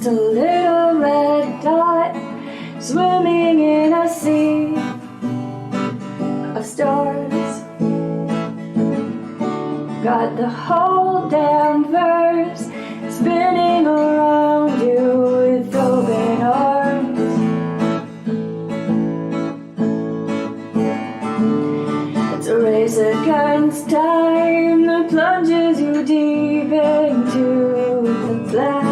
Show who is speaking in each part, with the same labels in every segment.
Speaker 1: just a little red dot swimming in a sea of stars. Got the whole damn verse spinning around you with open arms. It's a race against time that plunges you deep into the black.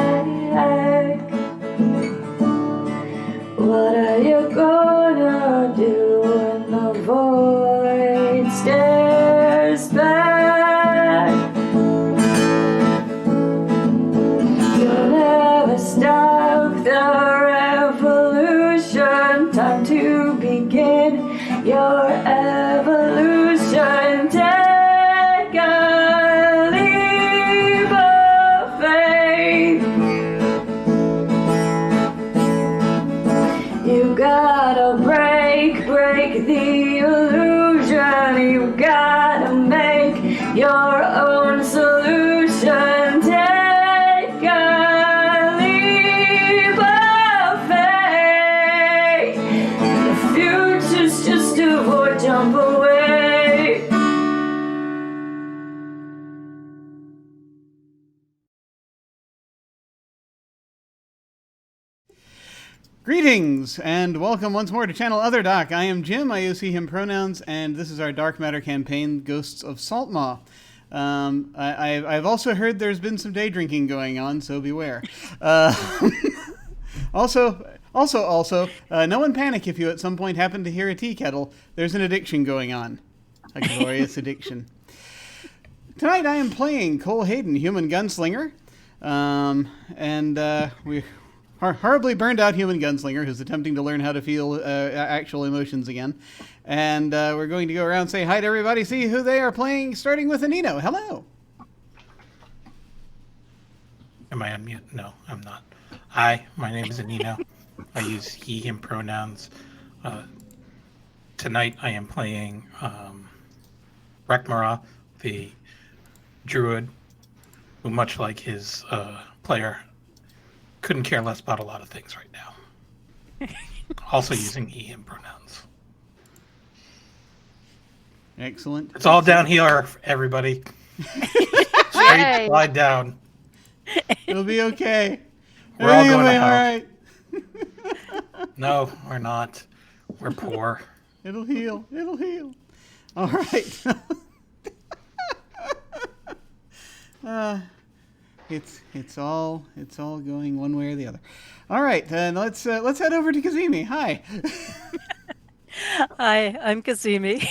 Speaker 1: What are you gonna do when the void stares back? You'll never stop the revolution. Time to begin your evolution. Take a leap of faith. You gotta break the illusion. You gotta make your own solution. Take a leap of faith. The future's just a void, jump away.
Speaker 2: Greetings, and welcome once more to Channel Other Doc. I am Jim, I use he, him pronouns, and this is our Dark Matter campaign, Ghosts of Saltmaw. I've also heard there's been some day drinking going on, so beware. Also, no one panic if you at some point happen to hear a tea kettle. There's an addiction going on. A glorious addiction. Tonight I am playing Cole Hayden, Human Gunslinger, we horribly burned out human gunslinger who's attempting to learn how to feel actual emotions again. And we're going to go around and say hi to everybody, see who they are playing, starting with Anino. Hello.
Speaker 3: Am I on mute? No, I'm not. Hi, my name is Anino. I use he, him pronouns. Tonight I am playing Rekmara, the druid, who, much like his player, couldn't care less about a lot of things right now. Also using he, him pronouns.
Speaker 2: Excellent.
Speaker 3: It's all down here, everybody. Straight slide down.
Speaker 2: It'll be okay.
Speaker 3: We're all going to hell.
Speaker 2: All right.
Speaker 3: No, we're not. We're poor.
Speaker 2: It'll heal. It'll heal. All right. It's all going one way or the other. All right, then let's head over to Cazimi. Hi.
Speaker 4: Hi, I'm Cazimi.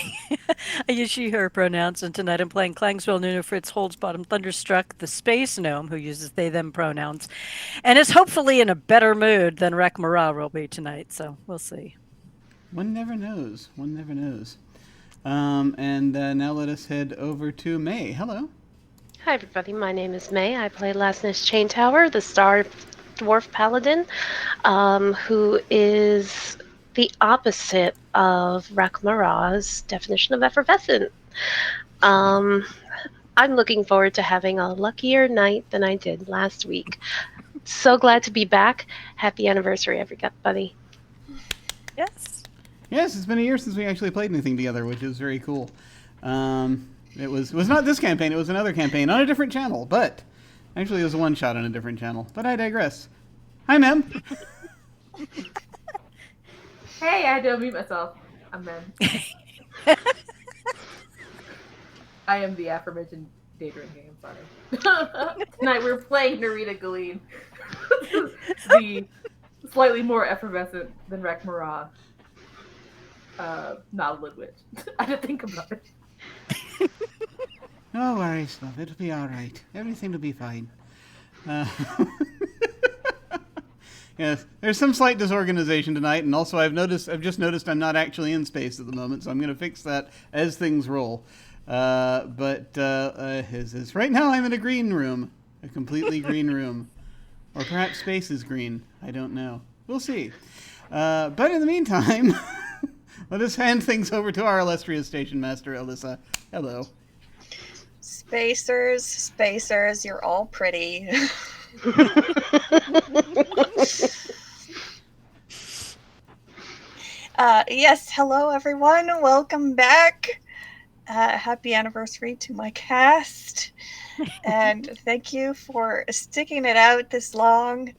Speaker 4: I use she, her pronouns, and tonight I'm playing Clangswell Nuno Fritz Holdsbottom Thunderstruck, the space gnome who uses they, them pronouns, and is hopefully in a better mood than Rekmara will be tonight, so we'll see.
Speaker 2: One never knows. One never knows. And now let us head over to May. Hello.
Speaker 5: Hi everybody, my name is May. I play Lasness Chain Tower, the Star Dwarf Paladin, who is the opposite of Rekmara's definition of effervescent. I'm looking forward to having a luckier night than I did last week. So glad to be back. Happy anniversary, everybody.
Speaker 4: Yes.
Speaker 2: Yes, it's been a year since we actually played anything together, which is very cool. It was not this campaign, it was another campaign on a different channel, but actually it was a one-shot on a different channel, but I digress. Hi, Mem.
Speaker 6: Hey, I had to unmute myself. I'm Mem. I am the aforementioned day drinking, I'm sorry. Tonight we're playing Narita Galeen. The slightly more effervescent than Rekmara. Not a Lid Witch. I had to think about it.
Speaker 2: No worries, love. It'll be all right. Everything will be fine. Yes, there's some slight disorganization tonight, and also I've just noticed I'm not actually in space at the moment, so I'm going to fix that as things roll. Right now I'm in a green room, a completely green room, or perhaps space is green. I don't know. We'll see. But in the meantime, let us hand things over to our illustrious station master, Alyssa. Hello.
Speaker 7: Spacers, you're all pretty. Yes, hello everyone. Welcome back. Happy anniversary to my cast. And thank you for sticking it out this long.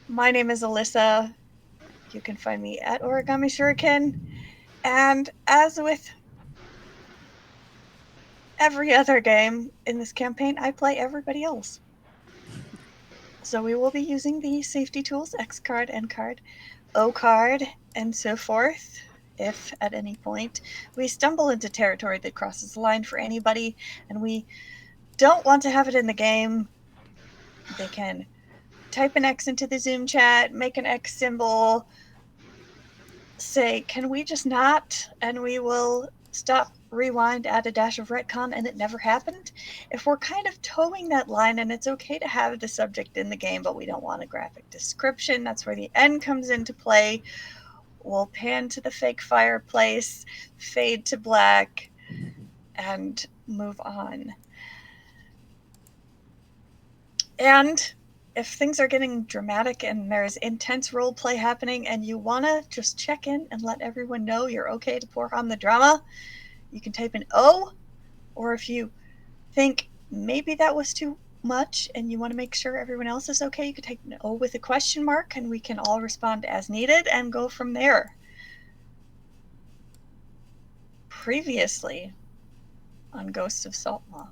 Speaker 7: My name is Alyssa. You can find me at Origami Shuriken. And as with every other game in this campaign, I play everybody else. So we will be using the safety tools X card, N card, O card, and so forth. If at any point we stumble into territory that crosses the line for anybody and we don't want to have it in the game, they can type an X into the Zoom chat, make an X symbol, say, can we just not? And we will stop, rewind, add a dash of retcon, and it never happened. If we're kind of towing that line and it's okay to have the subject in the game, but we don't want a graphic description, that's where the N comes into play. We'll pan to the fake fireplace, fade to black, and move on. And if things are getting dramatic and there's intense role play happening and you want to just check in and let everyone know you're okay to pour on the drama, you can type an O. Or if you think maybe that was too much and you want to make sure everyone else is okay, you could type an O with a question mark and we can all respond as needed and go from there. Previously on Ghosts of Saltmaw,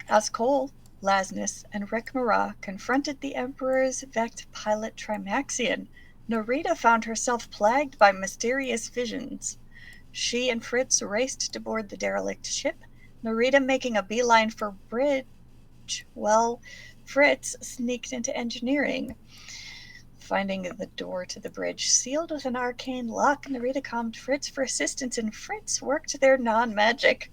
Speaker 7: Ascol, Lasnus, and Rekmara confronted the Emperor's Vect pilot Trimaxion. Narita found herself plagued by mysterious visions. She and Fritz raced to board the derelict ship, Narita making a beeline for bridge, while Fritz sneaked into engineering. Finding the door to the bridge sealed with an arcane lock, Narita calmed Fritz for assistance, and Fritz worked their non-magic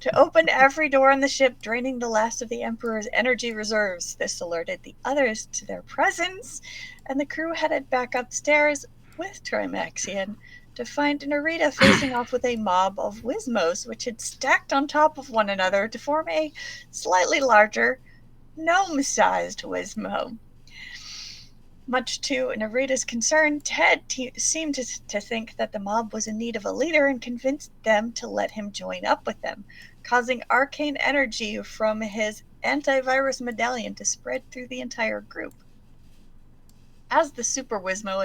Speaker 7: to open every door on the ship, draining the last of the Emperor's energy reserves. This alerted the others to their presence, and the crew headed back upstairs with Trimaxion to find Narita facing off with a mob of Wismos, which had stacked on top of one another to form a slightly larger, gnome-sized Wismo. Much to Narita's concern, Ted seemed to think that the mob was in need of a leader and convinced them to let him join up with them, causing arcane energy from his antivirus medallion to spread through the entire group. As the Super Wismo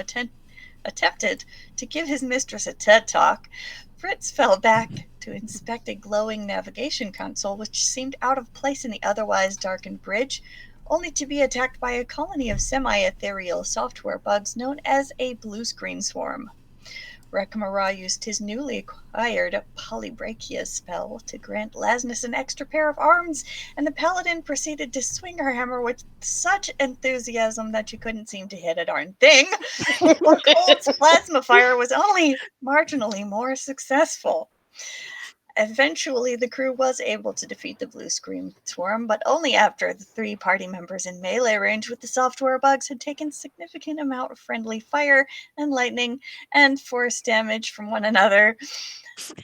Speaker 7: attempted to give his mistress a TED talk, Fritz fell back to inspect a glowing navigation console which seemed out of place in the otherwise darkened bridge, only to be attacked by a colony of semi-ethereal software bugs known as a blue screen swarm. Rekmara used his newly acquired Polybrachia spell to grant Lasnus an extra pair of arms, and the paladin proceeded to swing her hammer with such enthusiasm that she couldn't seem to hit a darn thing. Cold's plasma fire was only marginally more successful. Eventually, the crew was able to defeat the blue screen swarm, but only after the 3 party members in melee range with the software bugs had taken significant amount of friendly fire and lightning and force damage from one another.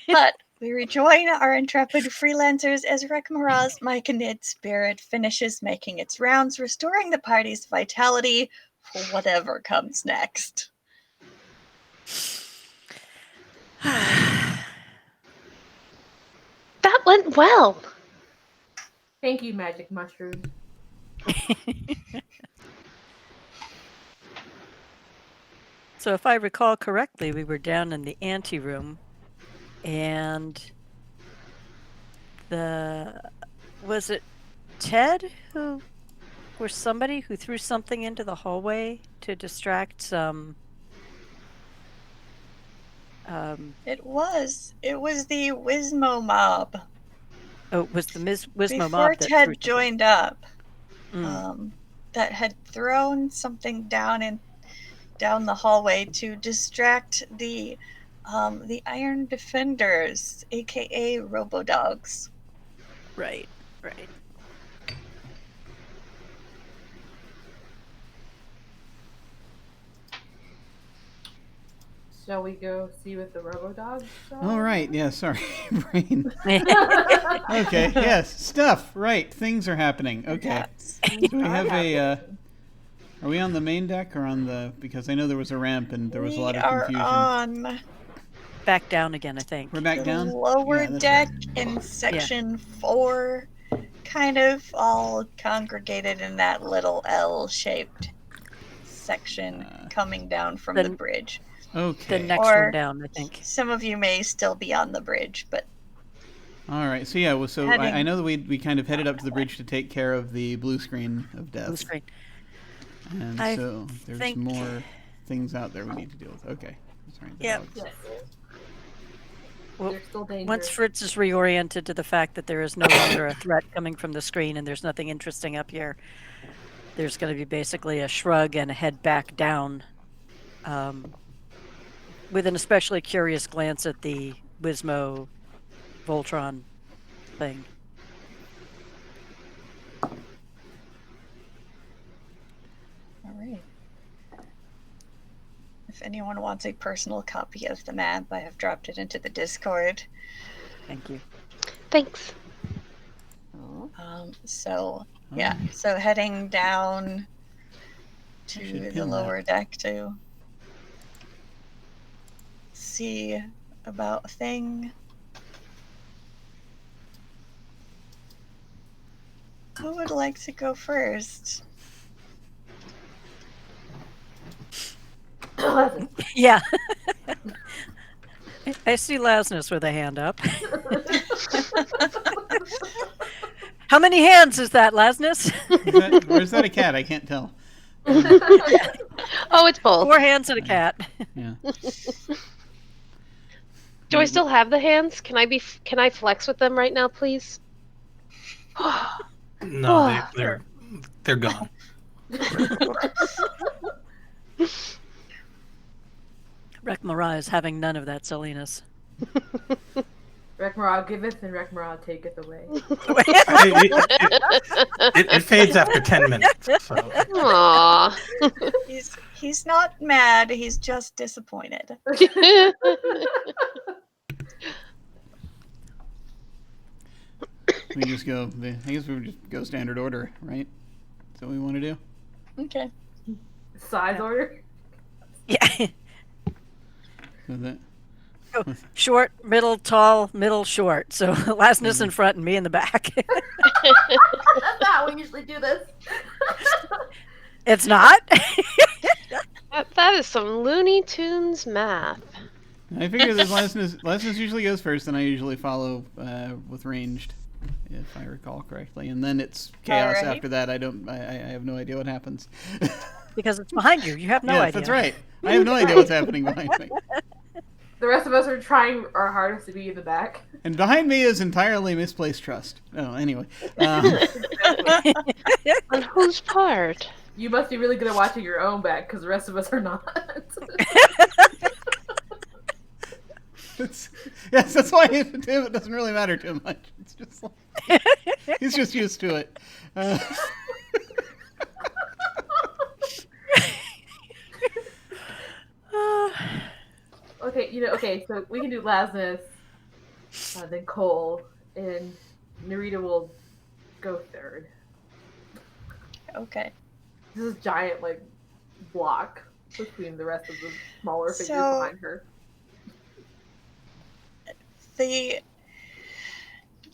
Speaker 7: But we rejoin our intrepid freelancers as Rekmara's Myconid spirit finishes making its rounds, restoring the party's vitality for whatever comes next.
Speaker 5: That went well.
Speaker 6: Thank you, Magic Mushroom.
Speaker 4: So if I recall correctly, we were down in the anteroom, and was it Ted or somebody who threw something into the hallway to distract some?
Speaker 7: It was the Wismo mob.
Speaker 4: Oh, it was the Wismo mob
Speaker 7: Before
Speaker 4: that
Speaker 7: Ted
Speaker 4: threw
Speaker 7: joined up.
Speaker 4: Mm.
Speaker 7: That had thrown something down the hallway to distract the Iron Defenders, aka Robodogs.
Speaker 4: Right.
Speaker 6: Shall we go see what the robo-dogs are?
Speaker 2: Oh, right. Yeah, sorry. Brain. Okay, yes. Stuff. Right. Things are happening. Okay.
Speaker 7: Yes.
Speaker 2: So we have a... are we on the main deck or on the... Because I know there was a ramp and there was a lot of
Speaker 7: We are
Speaker 2: confusion.
Speaker 7: on
Speaker 4: Back down again, I think.
Speaker 2: We're back
Speaker 7: the
Speaker 2: down?
Speaker 7: lower
Speaker 2: Yeah, that's
Speaker 7: deck
Speaker 2: right.
Speaker 7: in section 4, kind of all congregated in that little L-shaped section coming down from the bridge.
Speaker 2: Okay.
Speaker 4: The next
Speaker 7: Or-
Speaker 4: one down, I think.
Speaker 7: Some of you may still be on the bridge, but
Speaker 2: All right. So, yeah, well, so I
Speaker 7: Heading-
Speaker 2: know that we kind of headed up to the bridge to take care of the blue screen of death.
Speaker 4: Blue screen.
Speaker 2: And
Speaker 4: I
Speaker 2: so there's
Speaker 4: think-
Speaker 2: more things out there we need to deal with. Okay. Sorry, the
Speaker 4: Yep.
Speaker 2: dogs.
Speaker 6: Yes.
Speaker 4: Well,
Speaker 6: They're still dangerous.
Speaker 4: Once Fritz is reoriented to the fact that there is no longer a threat coming from the screen and there's nothing interesting up here, there's going to be basically a shrug and a head back down, with an especially curious glance at the Wizmo Voltron thing.
Speaker 7: all right. If anyone wants a personal copy of the map, I have dropped it into the Discord.
Speaker 4: Thank you.
Speaker 5: Thanks.
Speaker 7: So heading down
Speaker 2: should
Speaker 7: to the
Speaker 2: pin
Speaker 7: lower deck to see about a thing. Who would like to go first?
Speaker 4: Yeah. I see Lasnus with a hand up. How many hands is that, Lasnus?
Speaker 2: Or is that a cat? I can't tell.
Speaker 5: Oh, it's both.
Speaker 4: 4 hands and a cat.
Speaker 2: Yeah.
Speaker 5: Do I still have the hands? Can I flex with them right now, please?
Speaker 3: No, they're gone.
Speaker 4: Rek'Mara is having none of that silliness.
Speaker 6: Rek'Mara giveth and Rek'Mara taketh away.
Speaker 3: It fades after 10 minutes. So.
Speaker 5: Aww.
Speaker 7: He's not mad, he's just disappointed.
Speaker 2: We just go. I guess we would just go standard order, right? Is that what we want to do?
Speaker 7: Okay.
Speaker 6: Size order?
Speaker 4: Yeah.
Speaker 2: So that,
Speaker 4: Short, middle, tall, middle, short. So Lasnus in front and me in the back.
Speaker 6: That's not how we usually do this.
Speaker 4: It's not?
Speaker 5: That is some Looney Tunes math.
Speaker 2: I figure that Lasnus usually goes first, and I usually follow with ranged, if I recall correctly. And then it's chaos
Speaker 7: Alright.
Speaker 2: after that. I have no idea what happens.
Speaker 4: Because it's behind you. You have no
Speaker 2: yes,
Speaker 4: idea.
Speaker 2: that's right. I have no idea what's happening behind me.
Speaker 6: The rest of us are trying our hardest to be in the back.
Speaker 2: And behind me is entirely misplaced trust. Oh, anyway.
Speaker 5: On whose part?
Speaker 6: You must be really good at watching your own back, because the rest of us are not.
Speaker 2: Yes, that's why to him it doesn't really matter too much. It's just like, he's just used to it.
Speaker 6: Okay, so we can do Lasnus, then Cole, and Narita will go third.
Speaker 7: Okay.
Speaker 6: This is giant, block between the rest of the smaller figures
Speaker 7: So-
Speaker 6: behind her.
Speaker 7: The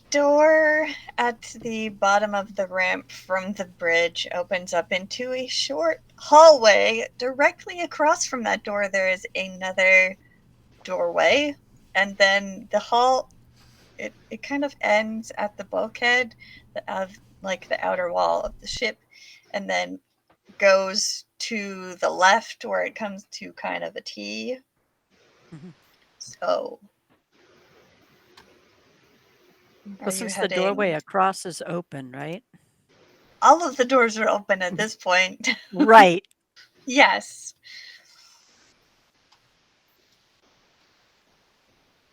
Speaker 7: door at the bottom of the ramp from the bridge opens up into a short hallway. Directly across from that door, there is another doorway, and then the hall, it kind of ends at the bulkhead of the outer wall of the ship, and then goes to the left where it comes to kind of a T.
Speaker 4: Mhm.
Speaker 7: So are
Speaker 4: Well,
Speaker 7: you
Speaker 4: since the
Speaker 7: heading-
Speaker 4: doorway across is open, right?
Speaker 7: all of the doors are open at this point.
Speaker 4: Right.
Speaker 7: Yes.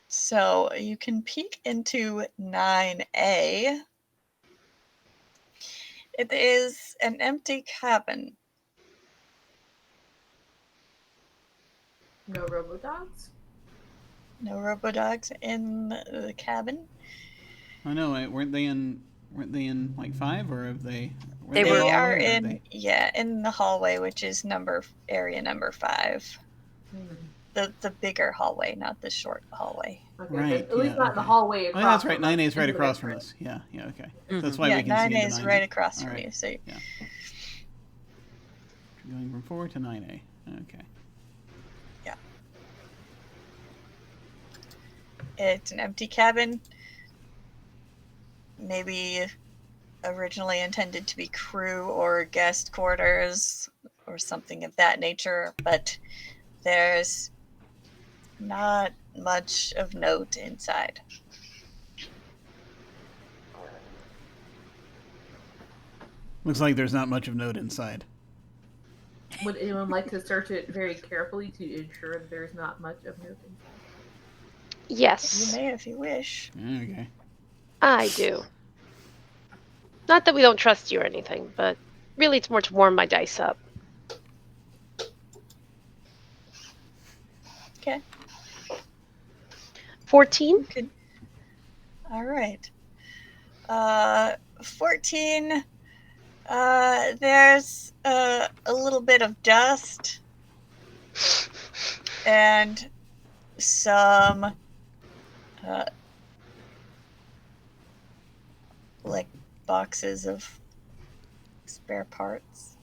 Speaker 7: So you can peek into 9A. It is an empty cabin.
Speaker 6: No robo-dogs?
Speaker 7: No robodogs in the cabin.
Speaker 2: Oh no, weren't they in like 5, or have they?
Speaker 4: They
Speaker 2: in
Speaker 4: were-
Speaker 2: the
Speaker 7: They are
Speaker 2: hallway, or
Speaker 7: in in the hallway, which is area number 5. The bigger hallway, not the short hallway.
Speaker 6: Okay,
Speaker 2: Right,
Speaker 6: at least
Speaker 2: yeah,
Speaker 6: not in the
Speaker 2: okay.
Speaker 6: hallway
Speaker 2: Oh,
Speaker 6: across.
Speaker 2: that's right.
Speaker 6: from us.
Speaker 2: 9A is right
Speaker 6: Either
Speaker 2: across from
Speaker 6: different.
Speaker 2: us. Yeah, okay.
Speaker 4: Mhm.
Speaker 2: That's why
Speaker 7: Yeah,
Speaker 2: we can
Speaker 7: 9
Speaker 2: see into
Speaker 7: is
Speaker 2: 9A.
Speaker 7: right across
Speaker 2: All
Speaker 7: from
Speaker 2: right.
Speaker 7: you. So
Speaker 2: Going from 4 to 9A. Okay.
Speaker 7: it's an empty cabin. Maybe originally intended to be crew or guest quarters or something of that nature, but there's not much of note inside.
Speaker 2: Looks like there's not much of note inside.
Speaker 6: Would anyone like to search it very carefully to ensure that there's not much of note inside?
Speaker 7: You
Speaker 5: Yes,
Speaker 7: may if you wish.
Speaker 2: Okay.
Speaker 5: I do. Not that we don't trust you or anything, but really it's more to warm my dice up.
Speaker 7: Okay.
Speaker 5: 14?
Speaker 7: You could. All right. 14. There's a little bit of dust and some like boxes of spare parts.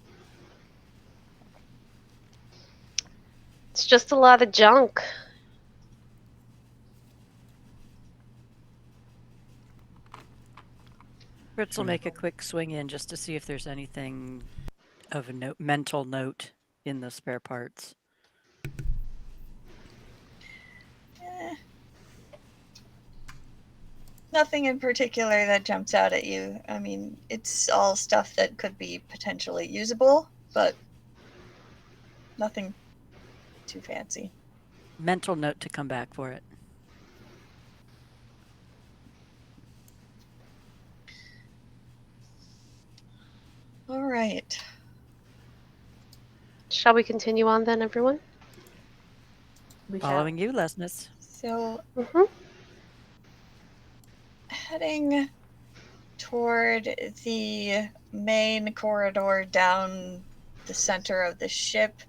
Speaker 5: It's just a lot of junk.
Speaker 4: Fritz will make a quick swing in just to see if there's anything of a mental note in the spare parts.
Speaker 7: Nothing in particular that jumps out at you. I mean, it's all stuff that could be potentially usable, but nothing too fancy.
Speaker 4: Mental note to come back for it.
Speaker 7: All right.
Speaker 5: Shall we continue on then, everyone?
Speaker 6: We shall.
Speaker 4: Following you, Lesness.
Speaker 7: So
Speaker 5: Mm-hmm.
Speaker 7: heading toward the main corridor down the center of the ship,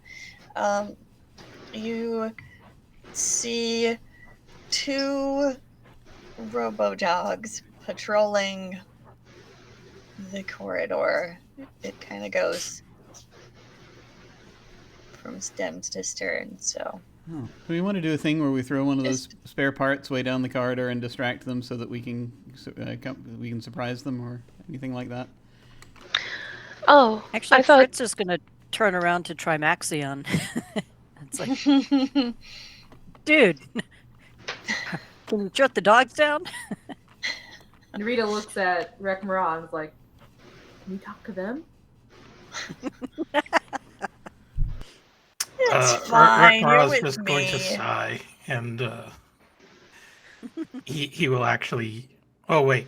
Speaker 7: you see 2 robo-dogs patrolling the corridor. It kind of goes from stems to stern, so...
Speaker 2: Oh. Do we want to do a thing where we throw one of those spare parts way down the corridor and distract them so that we can surprise them or anything like that?
Speaker 5: Oh,
Speaker 4: Actually,
Speaker 5: I thought
Speaker 4: Fritz is going to turn around to Trimaxion. It's like, dude, can you shut the dogs down?
Speaker 6: Narita looks at Rekmara and is like, "Can you talk to them?"
Speaker 7: It's fine, you're
Speaker 3: Rakmara's
Speaker 7: with
Speaker 3: just going to
Speaker 7: me.
Speaker 3: sigh, and he will actually. Oh wait,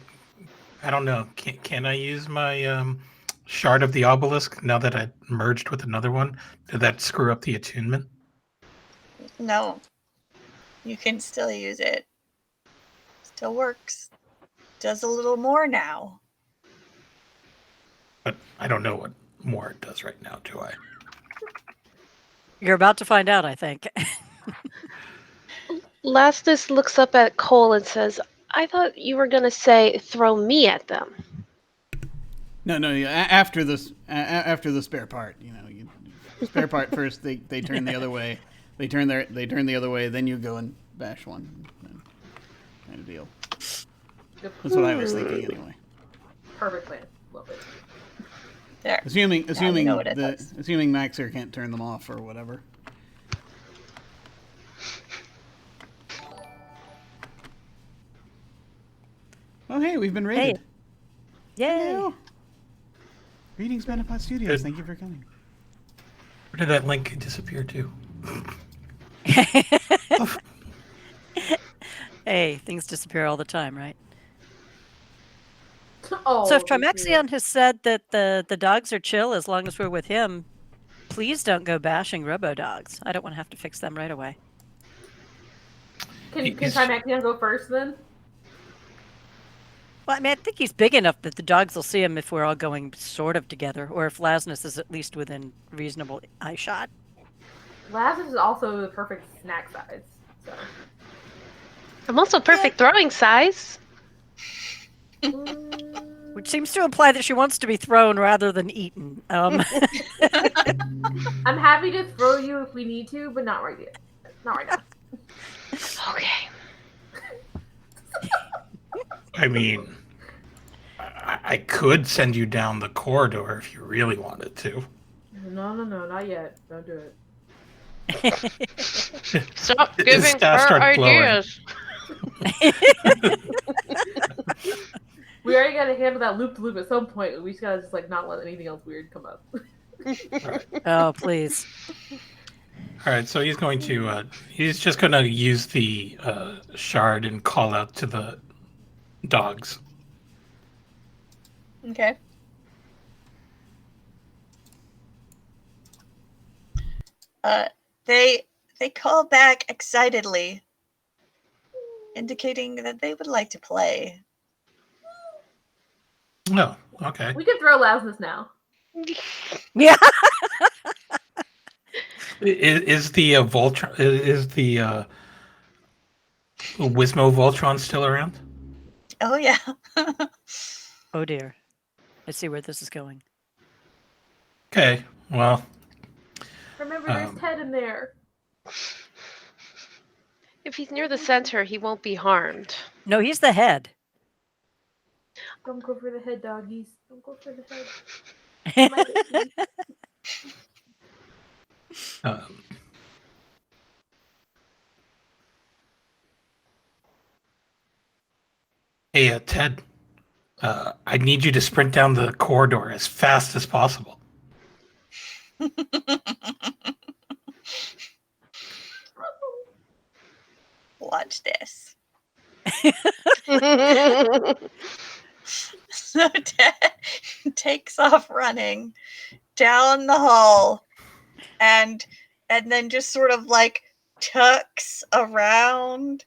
Speaker 3: I don't know. Can I use my shard of the obelisk now that I merged with another one? Did that screw up the attunement?
Speaker 7: No. You can still use it. Still works. Does a little more now.
Speaker 3: But I don't know what more it does right now, do I?
Speaker 4: You're about to find out, I think.
Speaker 5: Lastus looks up at Cole and says, I thought you were going to say throw me at them.
Speaker 2: No. After this, after the spare part, spare part first. They turn the other way. They turn the other way. Then you go and bash one. Kind of deal. That's what I was thinking anyway.
Speaker 6: Perfect plan. Love it.
Speaker 7: There.
Speaker 2: Assuming
Speaker 7: know what it does.
Speaker 2: assuming Maxer can't turn them off or whatever. Oh hey, we've been raided.
Speaker 4: Yay!
Speaker 2: Hello. Greetings, Manapod Studios.
Speaker 3: Good.
Speaker 2: Thank you for coming.
Speaker 3: Where did that link disappear to?
Speaker 4: Hey, things disappear all the time, right?
Speaker 6: Oh,
Speaker 4: So if
Speaker 6: me too.
Speaker 4: Trimaxion has said that the dogs are chill as long as we're with him, please don't go bashing robo-dogs. I don't want to have to fix them right away.
Speaker 6: Can
Speaker 3: He's-
Speaker 6: Trimaxion go first then?
Speaker 4: Well, I mean, I think he's big enough that the dogs will see him if we're all going sort of together, or if Lasnus is at least within reasonable eye shot.
Speaker 6: Lazarus is also the perfect snack size. So.
Speaker 5: I'm also perfect throwing size.
Speaker 4: Which seems to imply that she wants to be thrown rather than eaten.
Speaker 6: I'm happy to throw you if we need to, but not right yet. Not right now.
Speaker 5: Okay.
Speaker 3: I mean, I could send you down the corridor if you really wanted to.
Speaker 6: No, not yet. Don't do it.
Speaker 5: Stop
Speaker 3: His
Speaker 5: giving
Speaker 3: staff
Speaker 5: her
Speaker 3: starts glowing.
Speaker 5: ideas.
Speaker 6: We already gotta handle that loop to loop at some point. We just gotta just like not let anything else weird come up.
Speaker 4: Oh, please.
Speaker 3: All right, so he's going to he's just going to use the shard and call out to the dogs.
Speaker 7: Okay. They call back excitedly, indicating that they would like to play.
Speaker 3: No, okay.
Speaker 6: We can throw Lasnus now.
Speaker 4: Yeah.
Speaker 3: Is the Voltron is the Wismo Voltron still around?
Speaker 7: Oh yeah.
Speaker 4: Oh dear. I see where this is going.
Speaker 3: Okay, well,
Speaker 6: Remember, there's Ted in there.
Speaker 5: If he's near the center, he won't be harmed.
Speaker 4: No, he's the head.
Speaker 6: Don't go for the head, doggies. Don't go for the head. My baby.
Speaker 3: hey, Ted, I need you to sprint down the corridor as fast as possible.
Speaker 7: Watch this. So Ted takes off running down the hall and then just sort of like tucks around.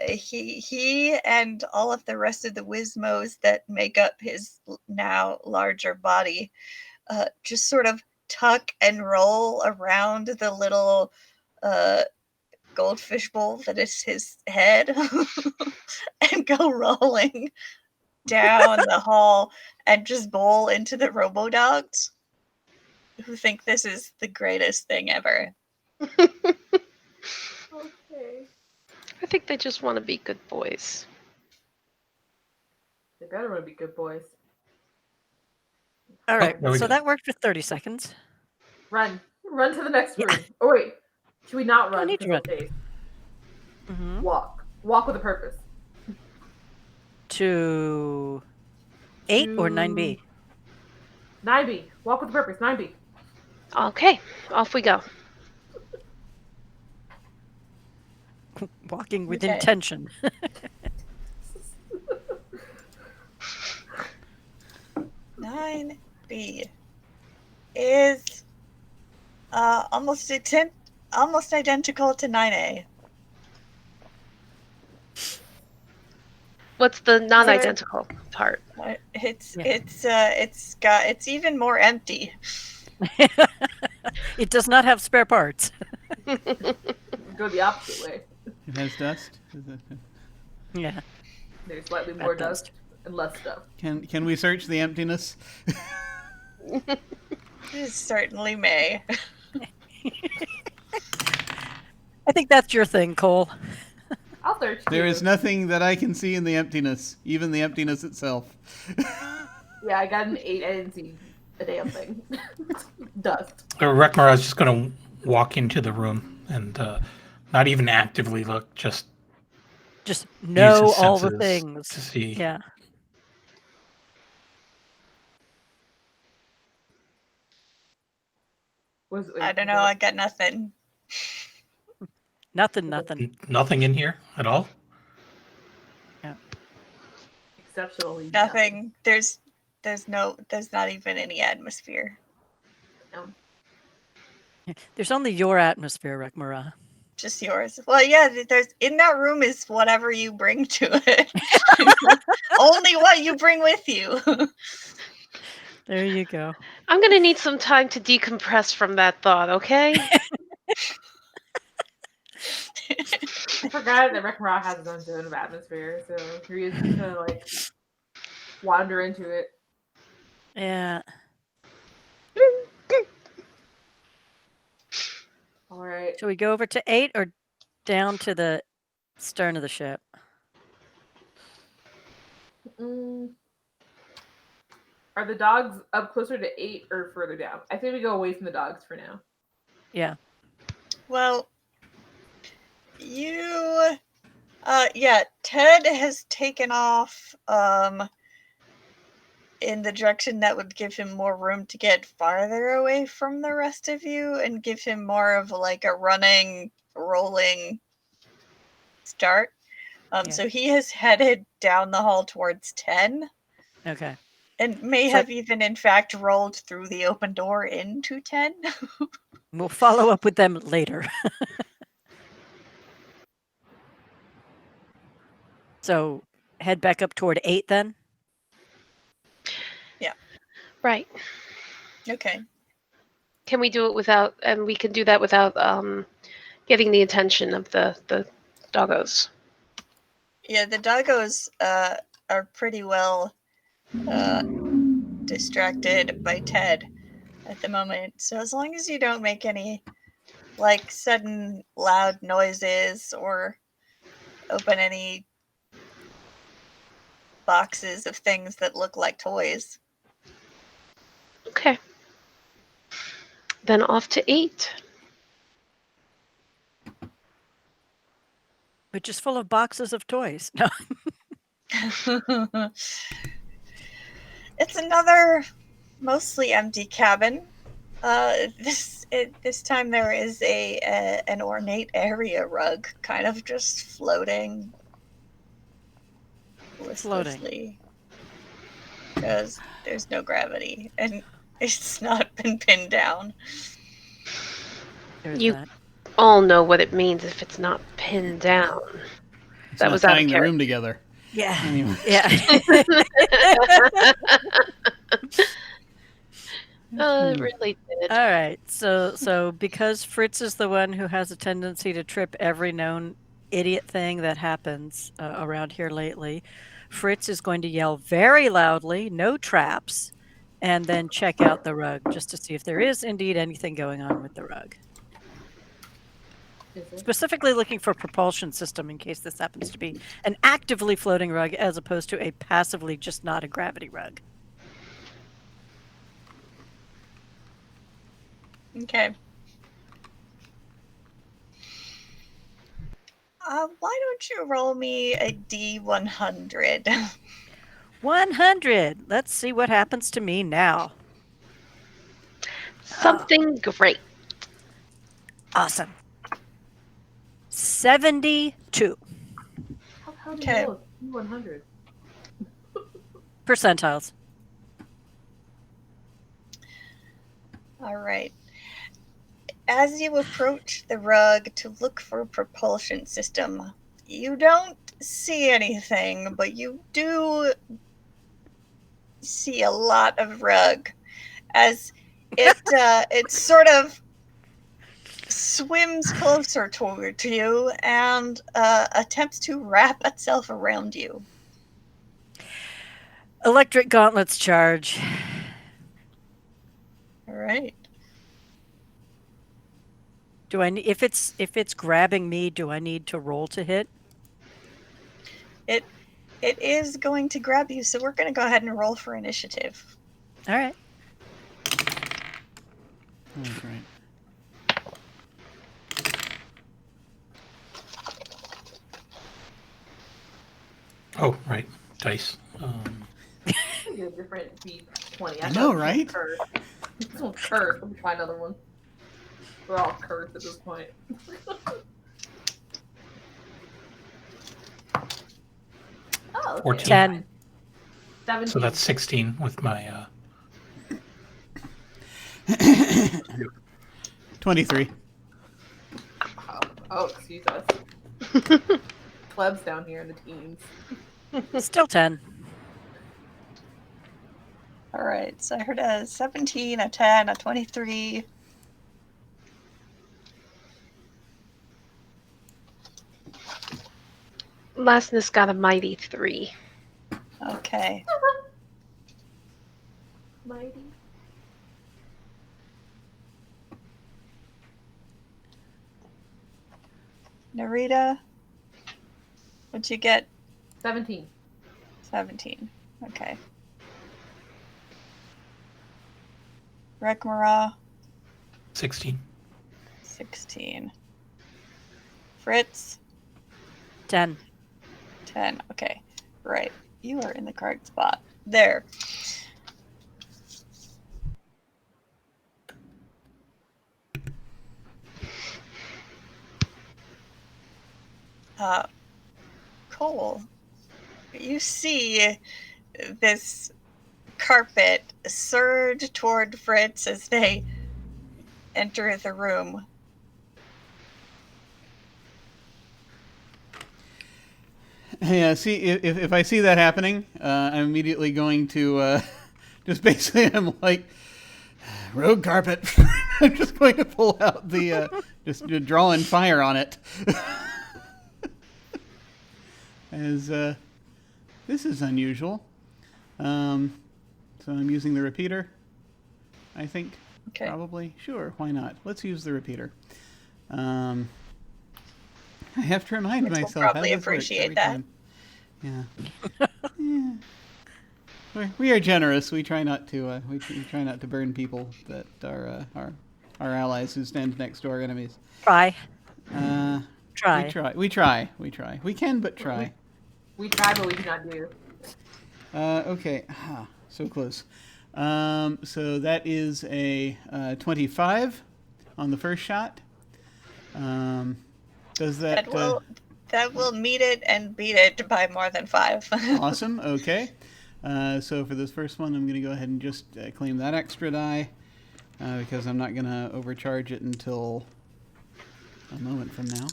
Speaker 7: He and all of the rest of the Wismos that make up his now larger body just sort of tuck and roll around the little goldfish bowl that is his head and go rolling down the hall and just bowl into the robo-dogs who think this is the greatest thing ever.
Speaker 6: Okay.
Speaker 5: I think they just want to be good boys.
Speaker 6: They better want to be good boys.
Speaker 4: All right.
Speaker 3: there we
Speaker 4: So
Speaker 3: go.
Speaker 4: that worked for 30 seconds.
Speaker 6: Run to the next
Speaker 4: Yeah.
Speaker 6: room. Oh wait, should we not run?
Speaker 4: need to
Speaker 6: because
Speaker 4: run.
Speaker 6: of days?
Speaker 4: Mm-hmm.
Speaker 6: Walk with a purpose.
Speaker 4: To 8 or 9B?
Speaker 6: 9B. Walk with a purpose. 9B.
Speaker 5: Okay, off we go.
Speaker 4: Walking with
Speaker 7: Okay.
Speaker 4: intention.
Speaker 7: 9B is almost identical to 9A.
Speaker 5: What's the non-identical part?
Speaker 7: It's
Speaker 4: Yeah.
Speaker 7: it's even more empty.
Speaker 4: It does not have spare parts.
Speaker 6: Go the opposite way.
Speaker 2: It has dust.
Speaker 4: Yeah.
Speaker 6: There's slightly more
Speaker 4: Bad
Speaker 6: dust and less stuff.
Speaker 2: Can we search the emptiness?
Speaker 7: It certainly may.
Speaker 4: I think that's your thing, Cole.
Speaker 6: I'll search.
Speaker 2: There
Speaker 6: too.
Speaker 2: is nothing that I can see in the emptiness, even the emptiness itself.
Speaker 6: Yeah, I got an 8. I didn't see a damn thing. Dust.
Speaker 3: Rekmar is just going to walk into the room and not even actively look, just
Speaker 4: Just
Speaker 3: use
Speaker 4: know
Speaker 3: his
Speaker 4: all the
Speaker 3: senses
Speaker 4: things.
Speaker 3: to see.
Speaker 4: Yeah.
Speaker 7: I don't know. I got nothing.
Speaker 4: Nothing.
Speaker 3: Nothing in here at all.
Speaker 6: Exceptionally
Speaker 7: Nothing. There's not even any atmosphere.
Speaker 6: nothing.
Speaker 4: There's only your atmosphere, Rekmara.
Speaker 7: Just yours. Well, yeah, there's in that room is whatever you bring to it. Only what you bring with you.
Speaker 4: There you go.
Speaker 5: I'm gonna need some time to decompress from that thought, okay?
Speaker 6: I forgot that Rekmara has his own zone of atmosphere, so you're just gonna like wander into it.
Speaker 4: Yeah.
Speaker 6: All right.
Speaker 4: Shall we go over to 8 or down to the stern of the ship?
Speaker 6: Are the dogs up closer to 8 or further down? I think we go away from the dogs for now.
Speaker 4: Yeah.
Speaker 7: Well, you Ted has taken off in the direction that would give him more room to get farther away from the rest of you and give him more of like a running, rolling start.
Speaker 4: Yeah.
Speaker 7: So he has headed down the hall towards 10
Speaker 4: Okay.
Speaker 7: and may
Speaker 4: So-
Speaker 7: have even in fact rolled through the open door into 10.
Speaker 4: We'll follow up with them later. So head back up toward 8 then?
Speaker 5: Right.
Speaker 7: Okay.
Speaker 5: Can we do it without, and we can do that without getting the attention of the doggos?
Speaker 7: Yeah, the doggos are pretty well distracted by Ted at the moment. So as long as you don't make any like sudden loud noises or open any boxes of things that look like toys.
Speaker 5: Okay. Then off to 8.
Speaker 4: Which is full of boxes of toys. No.
Speaker 7: It's another mostly empty cabin. This time there is an ornate area rug, kind of just floating listlessly, because there's no gravity and it's not been pinned down.
Speaker 4: There's
Speaker 5: You-
Speaker 4: that.
Speaker 5: All know what it means if it's not pinned down.
Speaker 2: It's
Speaker 5: That
Speaker 2: not
Speaker 5: was out of
Speaker 2: tying the
Speaker 5: character.
Speaker 2: room together.
Speaker 4: Yeah.
Speaker 2: Anyway.
Speaker 4: Yeah.
Speaker 5: It really did.
Speaker 4: All right. So because Fritz is the one who has a tendency to trip every known idiot thing that happens around here lately, Fritz is going to yell very loudly, "No traps," and then check out the rug just to see if there is indeed anything going on with the rug.
Speaker 6: Is it?
Speaker 4: Specifically looking for propulsion system in case this happens to be an actively floating rug as opposed to a passively just not a gravity rug.
Speaker 7: Okay. Why don't you roll me a D100?
Speaker 4: 100. Let's see what happens to me now.
Speaker 5: Something great.
Speaker 4: Awesome. 72
Speaker 6: How do
Speaker 7: Okay.
Speaker 6: you roll 100?
Speaker 4: percentiles.
Speaker 7: All right. As you approach the rug to look for a propulsion system, you don't see anything, but you do see a lot of rug as it sort of swims closer toward you and attempts to wrap itself around you.
Speaker 4: Electric gauntlets charge.
Speaker 7: All right.
Speaker 4: Do I if it's grabbing me, do I need to roll to hit?
Speaker 7: It is going to grab you, so we're going to go ahead and roll for initiative.
Speaker 4: All right.
Speaker 2: That's right.
Speaker 3: Oh, right. Dice.
Speaker 6: Get a different D20.
Speaker 2: I know, right?
Speaker 6: This one's cursed. Let me try another one. We're all cursed at this point. Oh, okay.
Speaker 3: 14.
Speaker 4: 10.
Speaker 6: 17.
Speaker 3: So that's 16 with my
Speaker 2: 23.
Speaker 6: Oh, excuse us. Plebs down here in the teens.
Speaker 4: Still 10.
Speaker 7: All right, so I heard a 17, a 10, a 23.
Speaker 5: Lastness got a mighty 3.
Speaker 7: Okay.
Speaker 6: Mighty.
Speaker 7: Narita, what'd you get?
Speaker 6: 17.
Speaker 7: 17. Okay. Rekmara,
Speaker 3: 16.
Speaker 7: 16. Fritz,
Speaker 4: 10.
Speaker 7: 10. Okay. Right. You are in the correct spot. There. Cole, you see this carpet surge toward Fritz as they enter the room.
Speaker 2: Yeah, see, if I see that happening, I'm immediately going to just basically, I'm like, rogue carpet. I'm just going to pull out the, just drawing fire on it. As, this is unusual. So I'm using the repeater, I think.
Speaker 7: Okay.
Speaker 2: Probably. Sure, why not? Let's use the repeater. I have to remind
Speaker 7: Fritz will
Speaker 2: myself.
Speaker 7: probably
Speaker 2: how this works
Speaker 7: appreciate
Speaker 2: every
Speaker 7: that.
Speaker 2: time. Yeah. Yeah. We are generous. We try not to. We try not to burn people that are our allies who stand next to our enemies.
Speaker 4: Try.
Speaker 2: Try. We try. We can, but try.
Speaker 6: We try, but we do not do.
Speaker 2: Okay. So close. So that is a 25 on the first shot. Does that?
Speaker 7: That will meet it and beat it by more than 5.
Speaker 2: Awesome. Okay. So for this first one, I'm going to go ahead and just claim that extra die because I'm not going to overcharge it until a moment from now.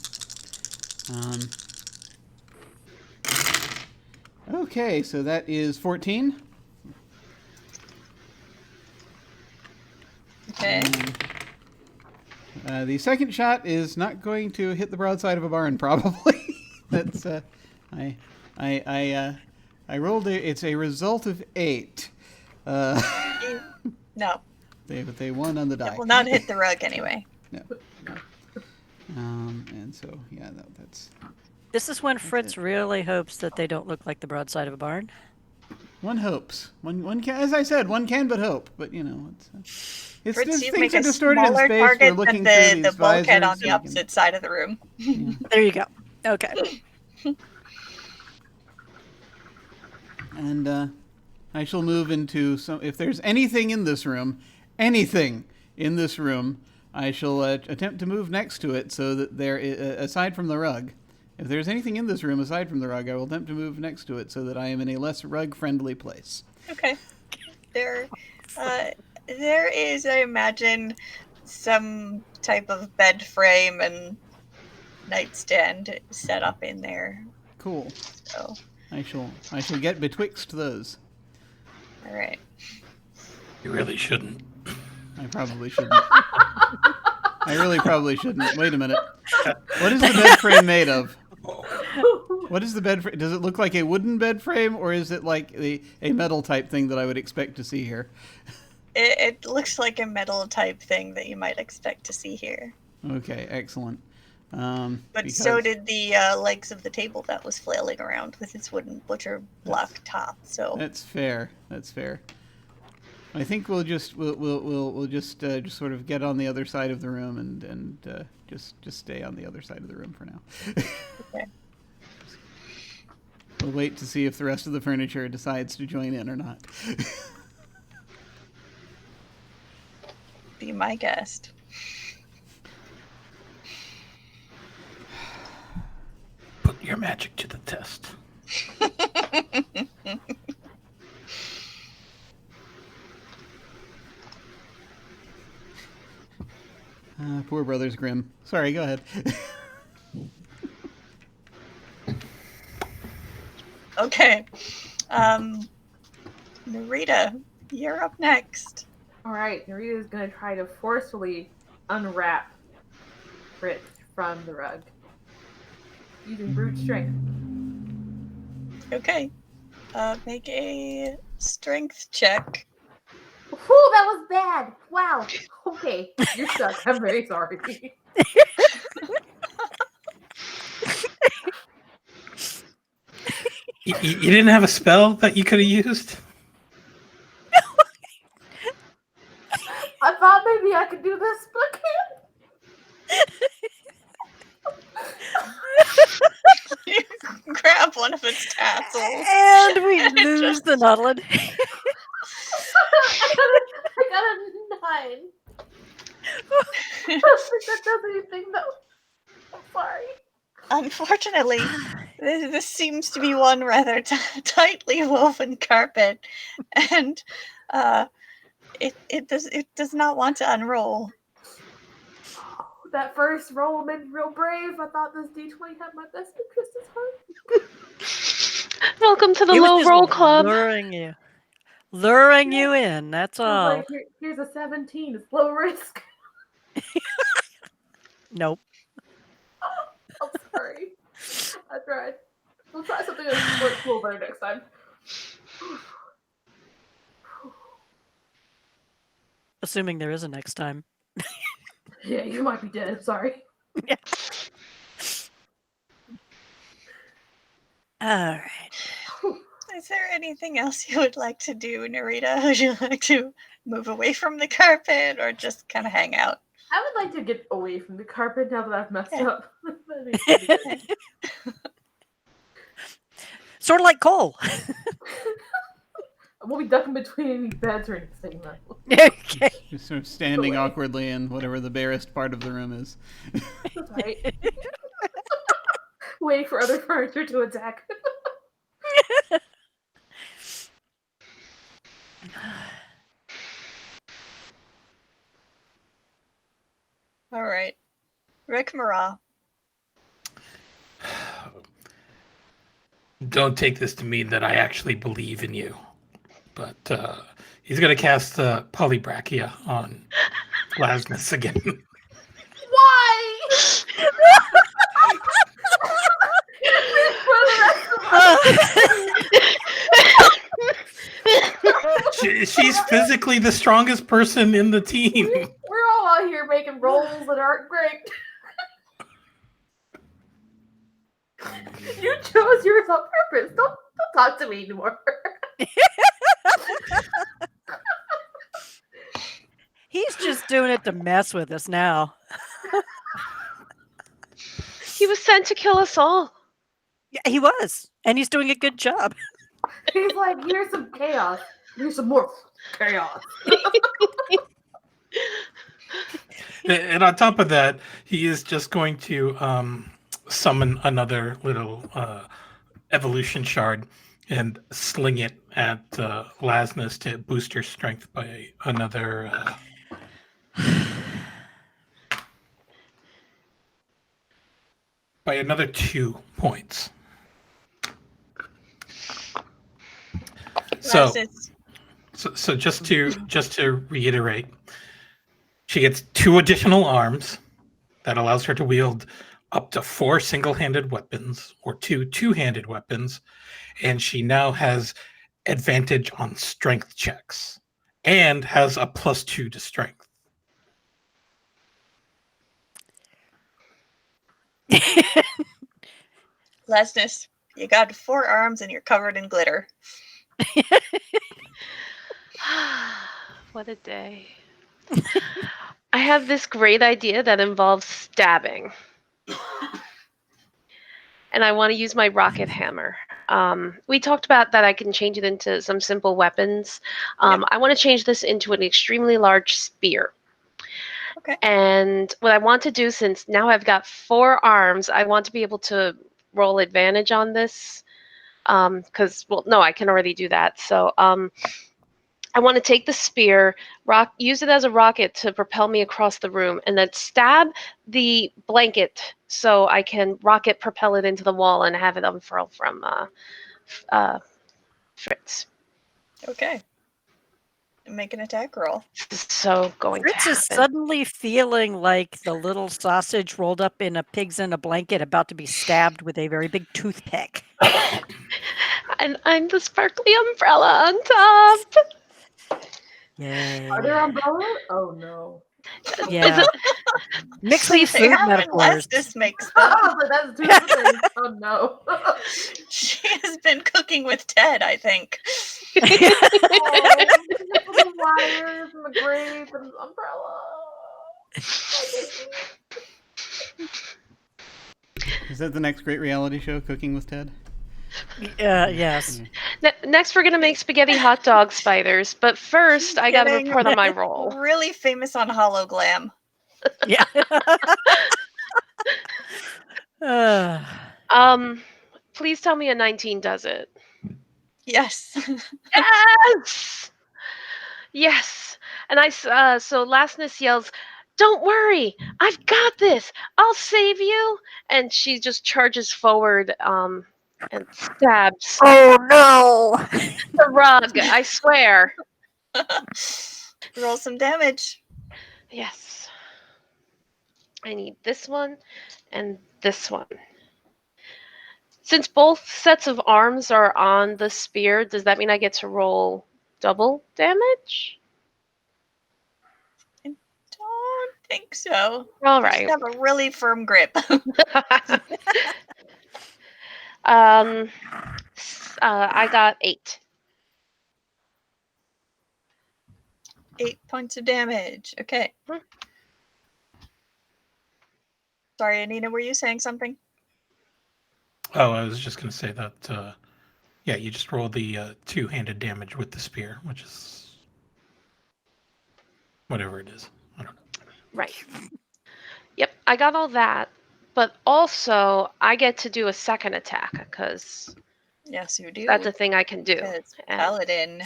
Speaker 2: Okay, so that is 14.
Speaker 7: Okay.
Speaker 2: The second shot is not going to hit the broadside of a barn, probably. That's I rolled it's a result of 8.
Speaker 7: No.
Speaker 2: They won on the die.
Speaker 7: It will not hit the rug anyway.
Speaker 2: No. And so yeah, that's.
Speaker 4: This is when Fritz really hopes that they don't look like the broadside of a barn.
Speaker 2: One hopes. One can, as I said, one can but hope. But you know, it's
Speaker 7: Fritz,
Speaker 2: just
Speaker 7: you
Speaker 2: things
Speaker 7: make
Speaker 2: are
Speaker 7: a
Speaker 2: distorted in
Speaker 7: smaller
Speaker 2: space. We're
Speaker 7: target
Speaker 2: looking
Speaker 7: than
Speaker 2: through
Speaker 7: the
Speaker 2: these
Speaker 7: bulkhead on
Speaker 2: visors
Speaker 7: the
Speaker 2: and-
Speaker 7: opposite side of the room.
Speaker 2: Yeah.
Speaker 4: There you go. Okay.
Speaker 2: And I shall move into some. If there's anything in this room, I shall attempt to move next to it so that there, aside from the rug, if there's anything in this room aside from the rug, I will attempt to move next to it so that I am in a less rug-friendly place.
Speaker 7: Okay. There is, I imagine, some type of bed frame and nightstand set up in there.
Speaker 2: Cool.
Speaker 7: So,
Speaker 2: I shall get betwixt those.
Speaker 7: all right.
Speaker 3: You really shouldn't.
Speaker 2: I probably shouldn't. I really probably shouldn't. Wait a minute. What is the bed frame made of? What is the bed frame? Does it look like a wooden bed frame, or is it like a metal type thing that I would expect to see here?
Speaker 7: It looks like a metal type thing that you might expect to see here.
Speaker 2: Okay, excellent.
Speaker 7: But so did the legs of the table that was flailing around with its wooden butcher block top. So
Speaker 2: That's fair. I think we'll just sort of get on the other side of the room and just stay on the other side of the room for now.
Speaker 7: okay.
Speaker 2: We'll wait to see if the rest of the furniture decides to join in or not.
Speaker 7: Be my guest.
Speaker 3: Put your magic to the test.
Speaker 2: Poor Brothers Grimm. Sorry, go ahead.
Speaker 7: Okay. Narita, you're up next.
Speaker 6: All right, Narita is going to try to forcefully unwrap Fritz from the rug using brute strength.
Speaker 7: Okay. Make a strength check.
Speaker 6: Whew, that was bad. Wow. Okay, you're stuck. I'm very sorry.
Speaker 3: You didn't have a spell that you could have used?
Speaker 6: I thought maybe I could do this, but I can't.
Speaker 7: You grab one of its tassels.
Speaker 4: And we
Speaker 7: And it
Speaker 4: lose
Speaker 7: just-
Speaker 4: the Nautilus.
Speaker 6: I got a 9. I don't think that does anything though. I'm sorry.
Speaker 7: Unfortunately, this seems to be one rather tightly woven carpet, and it does not want to unroll.
Speaker 6: That first roll made me real brave. I thought this D20 had my best interest at heart.
Speaker 5: Welcome to the
Speaker 4: He was
Speaker 5: low
Speaker 4: just
Speaker 5: roll club.
Speaker 4: luring you in. That's
Speaker 6: I was
Speaker 4: all.
Speaker 6: like, here's a 17. It's low risk.
Speaker 4: Nope.
Speaker 6: I'm sorry. I tried. We'll try something that's more cool better next time.
Speaker 4: Assuming there is a next time.
Speaker 6: Yeah, you might be dead. Sorry.
Speaker 4: All right.
Speaker 7: Is there anything else you would like to do, Narita? Would you like to move away from the carpet or just kind of hang out?
Speaker 6: I would like to get away from the carpet now that I've messed
Speaker 7: Okay.
Speaker 6: up. That'd be pretty good.
Speaker 4: Sort of like Cole.
Speaker 6: I won't be ducking between any beds or anything though.
Speaker 4: Okay.
Speaker 2: Just sort of standing
Speaker 6: Away.
Speaker 2: awkwardly in whatever the barest part of the room is.
Speaker 6: That's right. Waiting for other furniture to attack.
Speaker 7: All right. Rick Mara.
Speaker 3: Don't take this to mean that I actually believe in you. But he's going to cast Polybrachia on Lasmus again.
Speaker 6: Why?
Speaker 3: She's physically the strongest person in the team.
Speaker 6: We're all out here making rolls that aren't great. You chose yours on purpose. Don't talk to me anymore.
Speaker 4: He's just doing it to mess with us now.
Speaker 5: He was sent to kill us all.
Speaker 4: Yeah, he was. And he's doing a good job.
Speaker 6: He's like, here's some chaos. Here's some more chaos.
Speaker 3: And on top of that, he is just going to summon another little evolution shard and sling it at Lasmus to boost her strength by another 2 points. So just to reiterate, she gets 2 additional arms that allows her to wield up to 4 single-handed weapons or 2 two-handed weapons, and she now has advantage on strength checks and has a +2 to strength.
Speaker 7: Lasmus, you got 4 arms and you're covered in glitter.
Speaker 5: What a day. I have this great idea that involves stabbing. And I want to use my rocket hammer. We talked about that I can change it into some simple weapons. I want to change this into an extremely large spear.
Speaker 7: Okay.
Speaker 5: And what I want to do, since now I've got 4 arms, I want to be able to roll advantage on this. Because, well, no, I can already do that. So I want to take the spear, use it as a rocket to propel me across the room, and then stab the blanket so I can rocket propel it into the wall and have it unfurl from Fritz.
Speaker 7: Okay. Make an attack roll.
Speaker 5: This is so going
Speaker 4: Fritz
Speaker 5: to
Speaker 4: is
Speaker 5: happen.
Speaker 4: suddenly feeling like the little sausage rolled up in a pig's in a blanket about to be stabbed with a very big toothpick.
Speaker 5: And I'm the sparkly umbrella on top.
Speaker 4: Yay.
Speaker 6: Are there umbrellas? Oh no.
Speaker 4: Yeah.
Speaker 5: Is
Speaker 4: Mixing
Speaker 5: Please,
Speaker 4: food
Speaker 7: Sam
Speaker 4: metaphors.
Speaker 7: Lestis makes them.
Speaker 6: But that's two different things. Oh no.
Speaker 7: She has been cooking with Ted, I think.
Speaker 6: Oh, the wires and the grave and the umbrella.
Speaker 2: Is that the next great reality show, Cooking with Ted?
Speaker 4: Yes.
Speaker 5: Next, we're gonna make spaghetti hot dog spiders, but first, I gotta
Speaker 7: Getting
Speaker 5: report on my roll.
Speaker 7: Really famous on Hologlam.
Speaker 4: Yeah.
Speaker 5: Please tell me a 19 does it.
Speaker 7: Yes.
Speaker 5: Yes, yes. And so Lastness yells, "Don't worry, I've got this. I'll save you!" And she just charges forward, and stabs
Speaker 4: Oh no!
Speaker 5: the rug. I swear.
Speaker 7: Roll some damage.
Speaker 5: Yes. I need this one and this one. Since both sets of arms are on the spear, does that mean I get to roll double damage?
Speaker 7: Don't think so.
Speaker 5: All
Speaker 7: You
Speaker 5: right.
Speaker 7: should have a really firm grip.
Speaker 5: I got 8.
Speaker 7: 8 points of damage. Okay. Sorry, Anina, were you saying something?
Speaker 3: Oh, I was just going to say that, yeah, you just roll the two-handed damage with the spear, which is whatever it is. I don't know.
Speaker 5: Right. Yep, I got all that. But also, I get to do a second attack because
Speaker 7: Yes, you do.
Speaker 5: that's a thing I can do.
Speaker 7: Because
Speaker 5: And
Speaker 7: Paladin.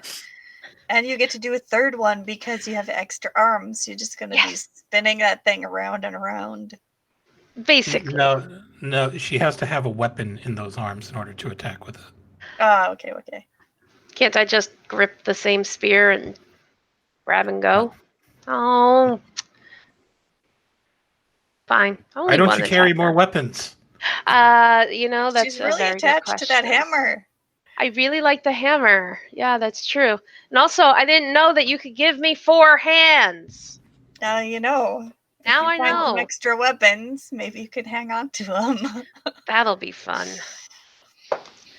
Speaker 7: And you get to do a third one because you have extra arms. You're just going to be
Speaker 5: Yes.
Speaker 7: spinning that thing around and around.
Speaker 5: basically.
Speaker 3: No, she has to have a weapon in those arms in order to attack with it.
Speaker 7: Oh, okay, okay.
Speaker 5: Can't I just grip the same spear and grab and go? Oh. Fine. Only
Speaker 3: Why don't
Speaker 5: one
Speaker 3: you carry
Speaker 5: attack
Speaker 3: more
Speaker 5: then.
Speaker 3: weapons?
Speaker 5: That's
Speaker 7: She's
Speaker 5: a
Speaker 7: really
Speaker 5: very good
Speaker 7: attached to that
Speaker 5: question.
Speaker 7: hammer.
Speaker 5: I really like the hammer. Yeah, that's true. And also, I didn't know that you could give me 4 hands.
Speaker 7: Now you know.
Speaker 5: Now
Speaker 7: if you
Speaker 5: I
Speaker 7: find some
Speaker 5: know.
Speaker 7: extra weapons, maybe you can hang on to them.
Speaker 5: That'll be fun.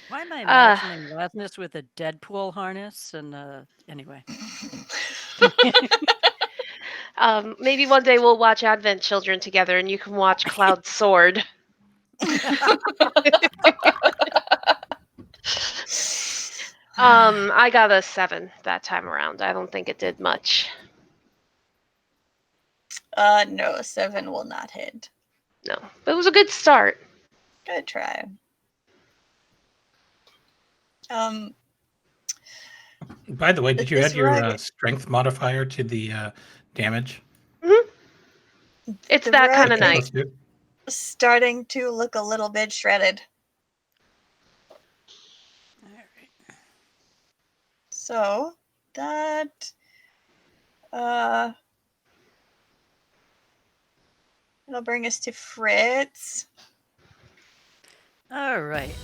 Speaker 4: Why am I imagining Lasness with a Deadpool harness? And anyway.
Speaker 5: Maybe one day we'll watch Advent Children together and you can watch Cloud's sword. I got a 7 that time around. I don't think it did much.
Speaker 7: No, 7 will not hit.
Speaker 5: No, but it was a good start.
Speaker 7: Good try.
Speaker 3: By the way, did you
Speaker 7: This
Speaker 3: add your
Speaker 7: rug-
Speaker 3: strength modifier to the damage?
Speaker 5: It's
Speaker 7: The
Speaker 5: that
Speaker 7: rug
Speaker 5: kind of
Speaker 7: is
Speaker 5: night.
Speaker 3: Plus 2?
Speaker 7: starting to look a little bit shredded.
Speaker 4: All right.
Speaker 7: So that it'll bring us to Fritz.
Speaker 4: All right.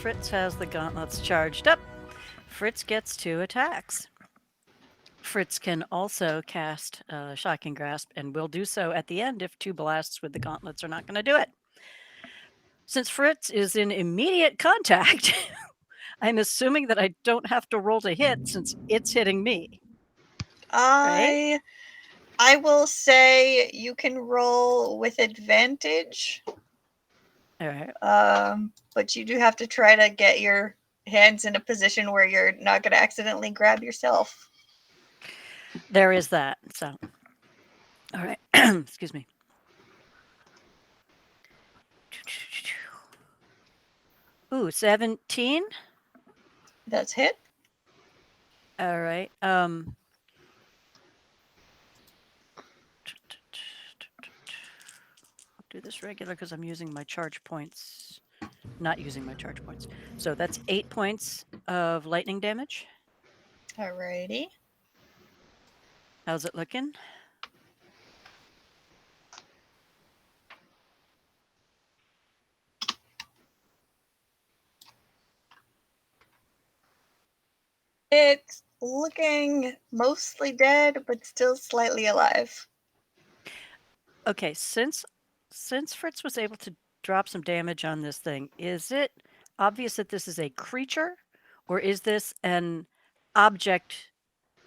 Speaker 4: Fritz has the gauntlets charged up. Fritz gets 2 attacks. Fritz can also cast Shocking Grasp and will do so at the end if 2 blasts with the gauntlets are not going to do it. Since Fritz is in immediate contact, I'm assuming that I don't have to roll to hit since it's hitting me.
Speaker 7: I will say you can roll with advantage.
Speaker 4: All right.
Speaker 7: But you do have to try to get your hands in a position where you're not going to accidentally grab yourself.
Speaker 4: There is that. So, all right. Excuse me. Ooh, 17.
Speaker 7: That's hit.
Speaker 4: All right. I'll do this regular because I'm using my charge points. Not using my charge points. So that's 8 points of lightning damage.
Speaker 7: Alrighty.
Speaker 4: How's it looking?
Speaker 7: It's looking mostly dead, but still slightly alive.
Speaker 4: Okay, since Fritz was able to drop some damage on this thing, is it obvious that this is a creature, or is this an object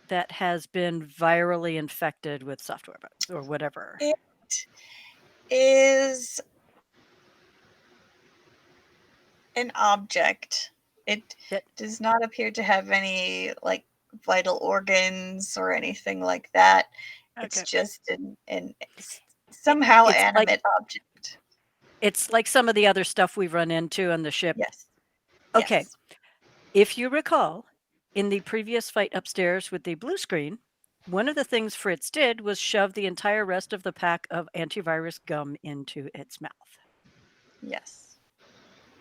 Speaker 4: that has been virally infected with software bugs or whatever?
Speaker 7: It is an object. It
Speaker 4: It-
Speaker 7: does not appear to have any like vital organs or anything like that. It's
Speaker 4: Okay.
Speaker 7: just an somehow
Speaker 4: It's like-
Speaker 7: animate object.
Speaker 4: It's like some of the other stuff we've run into on the ship.
Speaker 7: Yes.
Speaker 4: Okay.
Speaker 7: Yes.
Speaker 4: If you recall, in the previous fight upstairs with the blue screen, one of the things Fritz did was shove the entire rest of the pack of antivirus gum into its mouth.
Speaker 7: Yes.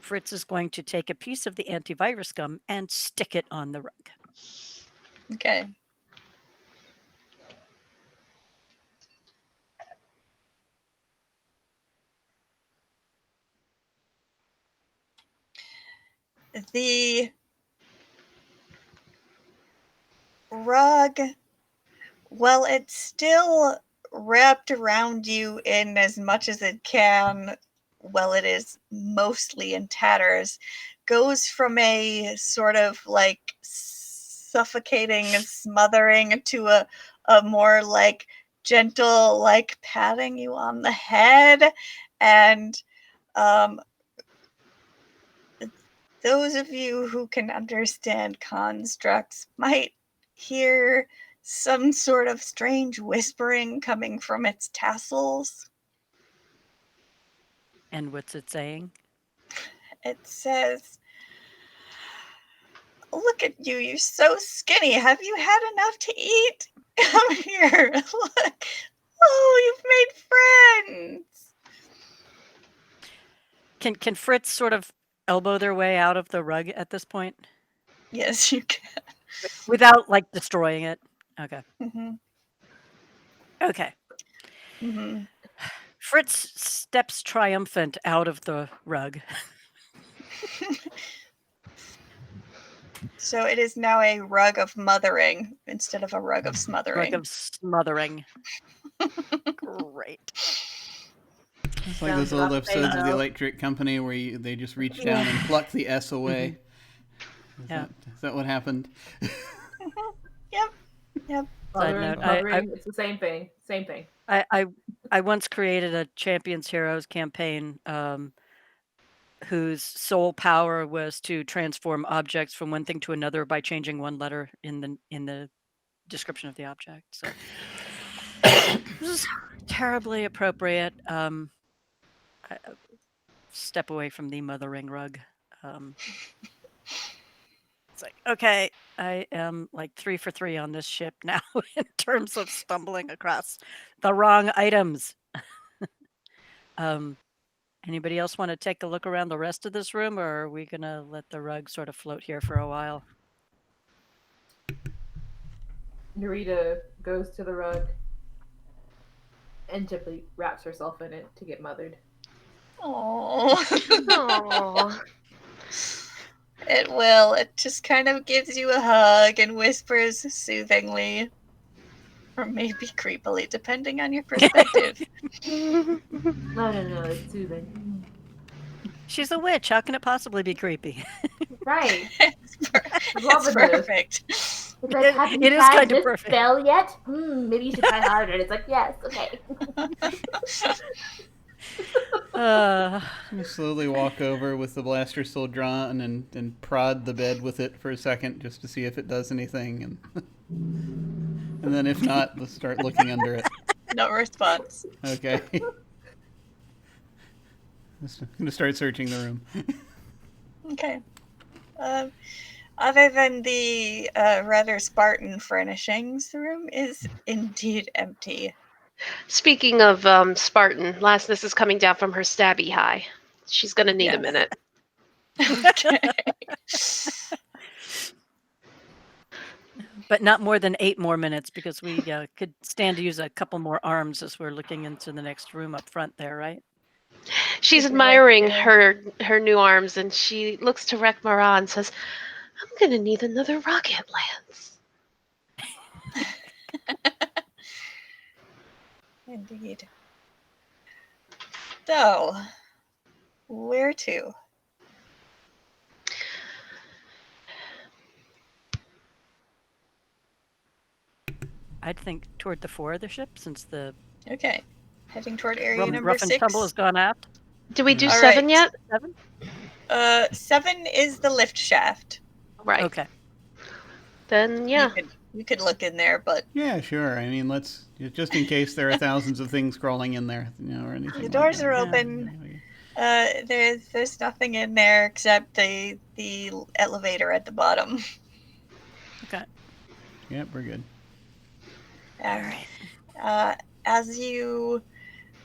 Speaker 4: Fritz is going to take a piece of the antivirus gum and stick it on the rug.
Speaker 7: Okay. The rug, well, it's still wrapped around you in as much as it can, well, it is mostly in tatters, goes from a sort of like suffocating, smothering to a more like gentle, like patting you on the head. And those of you who can understand constructs might hear some sort of strange whispering coming from its tassels.
Speaker 4: And what's it saying?
Speaker 7: It says, "Look at you, you're so skinny. Have you had enough to eat? Come here. Look. Oh, you've made friends."
Speaker 4: Can Fritz sort of elbow their way out of the rug at this point?
Speaker 7: Yes, you can.
Speaker 4: Without like destroying it? Okay.
Speaker 7: Mm-hmm.
Speaker 4: Okay.
Speaker 7: Mm-hmm.
Speaker 4: Fritz steps triumphant out of the rug.
Speaker 7: So it is now a rug of mothering instead of a rug of smothering.
Speaker 4: Rug of smothering. Great.
Speaker 2: It's like those old episodes of the Electric Company where they just reach down and pluck the S away.
Speaker 4: Yeah.
Speaker 2: Is that what happened?
Speaker 7: Yep. Yep.
Speaker 6: Mothering,
Speaker 4: note,
Speaker 6: it's the same thing. Same thing.
Speaker 4: I once created a Champions Heroes campaign whose sole power was to transform objects from one thing to another by changing one letter in the description of the object. So this is terribly appropriate. Step away from the mothering rug. It's like, okay, I am like 3 for 3 on this ship now in terms of stumbling across the wrong items. Anybody else want to take a look around the rest of this room, or are we going to let the rug sort of float here for a while?
Speaker 6: Narita goes to the rug and gently wraps herself in it to get mothered.
Speaker 7: Oh.
Speaker 5: Aww.
Speaker 7: It will. It just kind of gives you a hug and whispers soothingly. Or maybe creepily, depending on your perspective.
Speaker 6: No, it's soothing.
Speaker 4: She's a witch. How can it possibly be creepy?
Speaker 6: Right.
Speaker 7: It's perfect.
Speaker 6: It's like, have you
Speaker 4: It is
Speaker 6: tried
Speaker 4: kind of
Speaker 6: this
Speaker 4: perfect.
Speaker 6: spell yet? Maybe you should try harder. And it's like, yes, okay.
Speaker 2: You slowly walk over with the blaster still drawn and prod the bed with it for a second just to see if it does anything. And then if not, let's start looking under it.
Speaker 7: No response.
Speaker 2: Okay. I'm going to start searching the room.
Speaker 7: Okay. Other than the rather Spartan furnishings, the room is indeed empty.
Speaker 5: Speaking of Spartan, Lasness is coming down from her stabby high. She's going to need a
Speaker 7: Yes.
Speaker 5: minute.
Speaker 7: Okay.
Speaker 4: But not more than 8 more minutes because we could stand to use a couple more arms as we're looking into the next room up front there, right?
Speaker 5: She's
Speaker 7: Would you like
Speaker 5: admiring
Speaker 7: to-
Speaker 5: her new arms, and she looks to Rekmara and says, I'm going to need another rocket lance.
Speaker 7: Indeed. So, where to?
Speaker 4: I'd think toward the fore of the ship since the
Speaker 7: Okay. Heading toward area number
Speaker 4: rough and
Speaker 7: 6.
Speaker 4: tumble has gone aft.
Speaker 5: Do we do
Speaker 7: All
Speaker 5: 7
Speaker 7: right.
Speaker 5: yet?
Speaker 4: 7?
Speaker 7: 7 is the lift shaft.
Speaker 5: Right.
Speaker 4: Okay.
Speaker 5: Then, yeah.
Speaker 7: You could look in there, but
Speaker 2: Yeah, sure. I mean, let's just in case there are thousands of things crawling in there, or anything.
Speaker 7: the
Speaker 2: like
Speaker 7: doors
Speaker 2: that.
Speaker 7: are open. There's nothing in there except the elevator at the bottom.
Speaker 4: Okay.
Speaker 2: Yep, we're good.
Speaker 7: All right. As you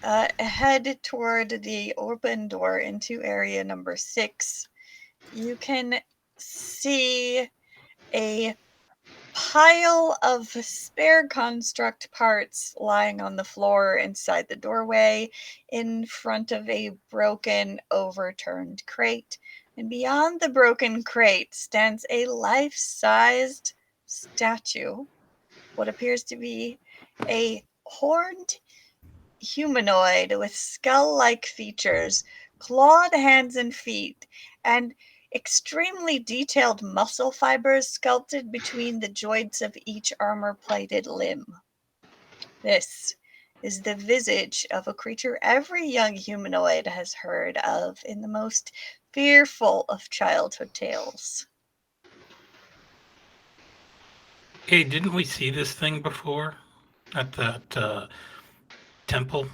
Speaker 7: head toward the open door into area number 6, you can see a pile of spare construct parts lying on the floor inside the doorway in front of a broken, overturned crate. And beyond the broken crate stands a life-sized statue, what appears to be a horned humanoid with skull-like features, clawed hands and feet, and extremely detailed muscle fibers sculpted between the joints of each armor-plated limb. This is the visage of a creature every young humanoid has heard of in the most fearful of childhood tales.
Speaker 3: Hey, didn't we see this thing before at that temple?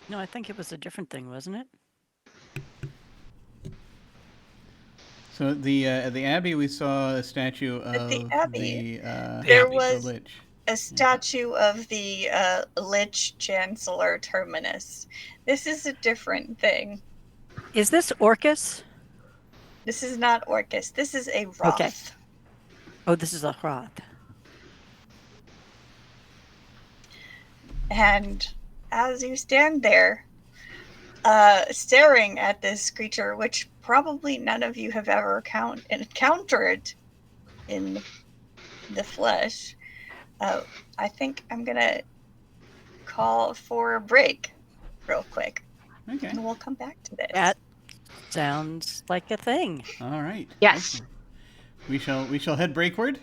Speaker 4: No, I think it was a different thing, wasn't it?
Speaker 2: So at the Abbey, we saw a statue of
Speaker 7: the Abbey,
Speaker 2: the
Speaker 7: there
Speaker 3: Abbey.
Speaker 7: was
Speaker 2: the Lich.
Speaker 7: a statue of the Lich Chancellor Terminus. This is a different thing.
Speaker 4: Is this Orcus?
Speaker 7: This is not Orcus. This is a Roth.
Speaker 4: Okay. Oh, this is a Roth.
Speaker 7: And as you stand there, staring at this creature, which probably none of you have ever encountered in the flesh, I think I'm going to call for a break real quick.
Speaker 2: Okay.
Speaker 7: And we'll come back to this.
Speaker 4: That sounds like a thing.
Speaker 2: All right.
Speaker 5: Yes.
Speaker 2: Excellent. We shall head breakward,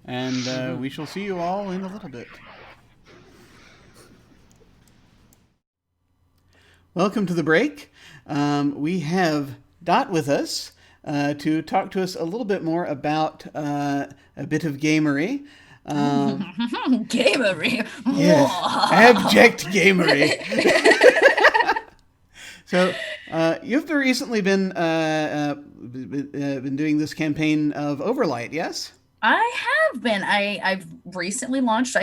Speaker 2: and we shall see you all in a little bit. Welcome to the break. We have Dot with us to talk to us a little bit more about a bit of gamery.
Speaker 8: Gamery.
Speaker 2: Yes, abject gamery. So you've recently been doing this campaign of Overlight, yes?
Speaker 8: I have been. I've recently launched.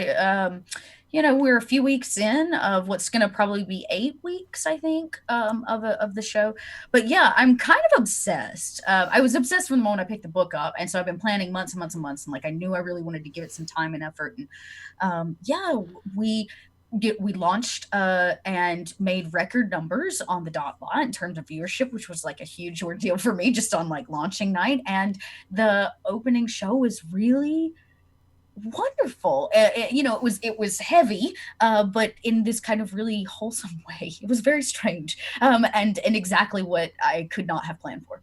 Speaker 8: We're a few weeks in of what's going to probably be 8 weeks, I think, of the show. But yeah, I'm kind of obsessed. I was obsessed from the moment I picked the book up, and so I've been planning months and months and months. And I knew I really wanted to give it some time and effort. And we launched and made record numbers on the dot lot in terms of viewership, which was a huge ordeal for me just on launching night. And the opening show was really wonderful. It was heavy, but in this kind of really wholesome way. It was very strange, and exactly what I could not have planned for.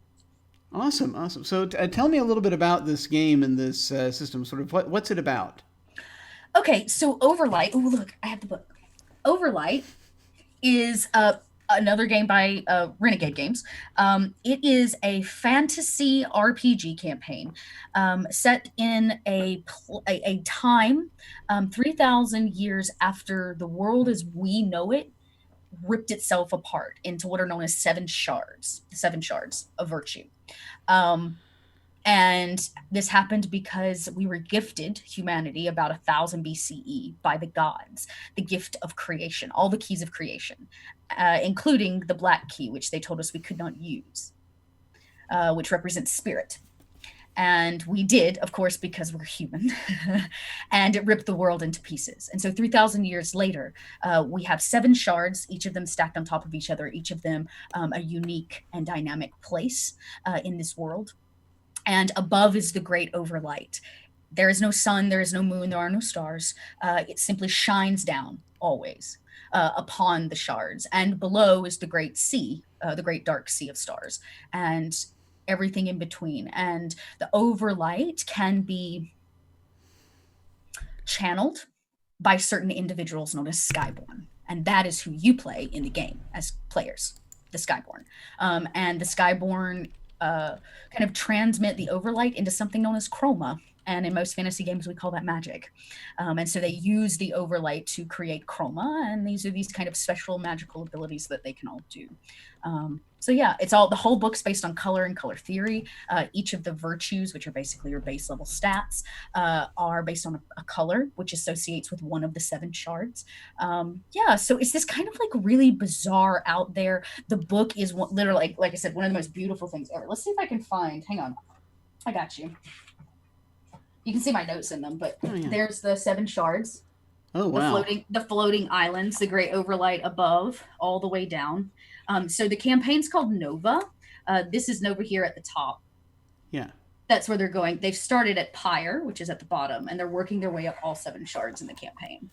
Speaker 2: Awesome. So tell me a little bit about this game and this system. Sort of what's it about?
Speaker 8: Okay, so Overlight. Oh, look, I have the book. Overlight is another game by Renegade Games. It is a fantasy RPG campaign set in a time 3,000 years after the world as we know it ripped itself apart into what are known as seven shards, the seven shards of virtue. And this happened because we were gifted, humanity, about 1000 BCE by the gods, the gift of creation, all the keys of creation, including the black key, which they told us we could not use, which represents spirit. And we did, of course, because we're human, and it ripped the world into pieces. And so 3,000 years later, we have seven shards, each of them stacked on top of each other, each of them a unique and dynamic place in this world. And above is the great overlight. There is no sun, there is no moon, there are no stars. It simply shines down always upon the shards. And below is the great sea, the great dark sea of stars, and everything in between. And the overlight can be channeled by certain individuals known as Skyborn. And that is who you play in the game as players, the Skyborn. And the Skyborn kind of transmit the overlight into something known as chroma. And in most fantasy games, we call that magic. And so they use the overlight to create chroma. And these are these kind of special magical abilities that they can all do. So yeah, it's all, the whole book's based on color and color theory. Each of the virtues, which are basically your base level stats, are based on a color, which associates with one of the seven shards. Yeah, so it's this kind of like really bizarre out there. The book is literally, like I said, one of the most beautiful things ever. Let's see if I can find, hang on, I got you. You can see my notes in them, but there's the seven shards.
Speaker 2: Oh, wow.
Speaker 8: The floating islands, the great overlight above, all the way down. So the campaign's called Nova. This is Nova here at the top.
Speaker 2: Yeah.
Speaker 8: That's where they're going. They've started at Pyre, which is at the bottom, and they're working their way up all seven shards in the campaign.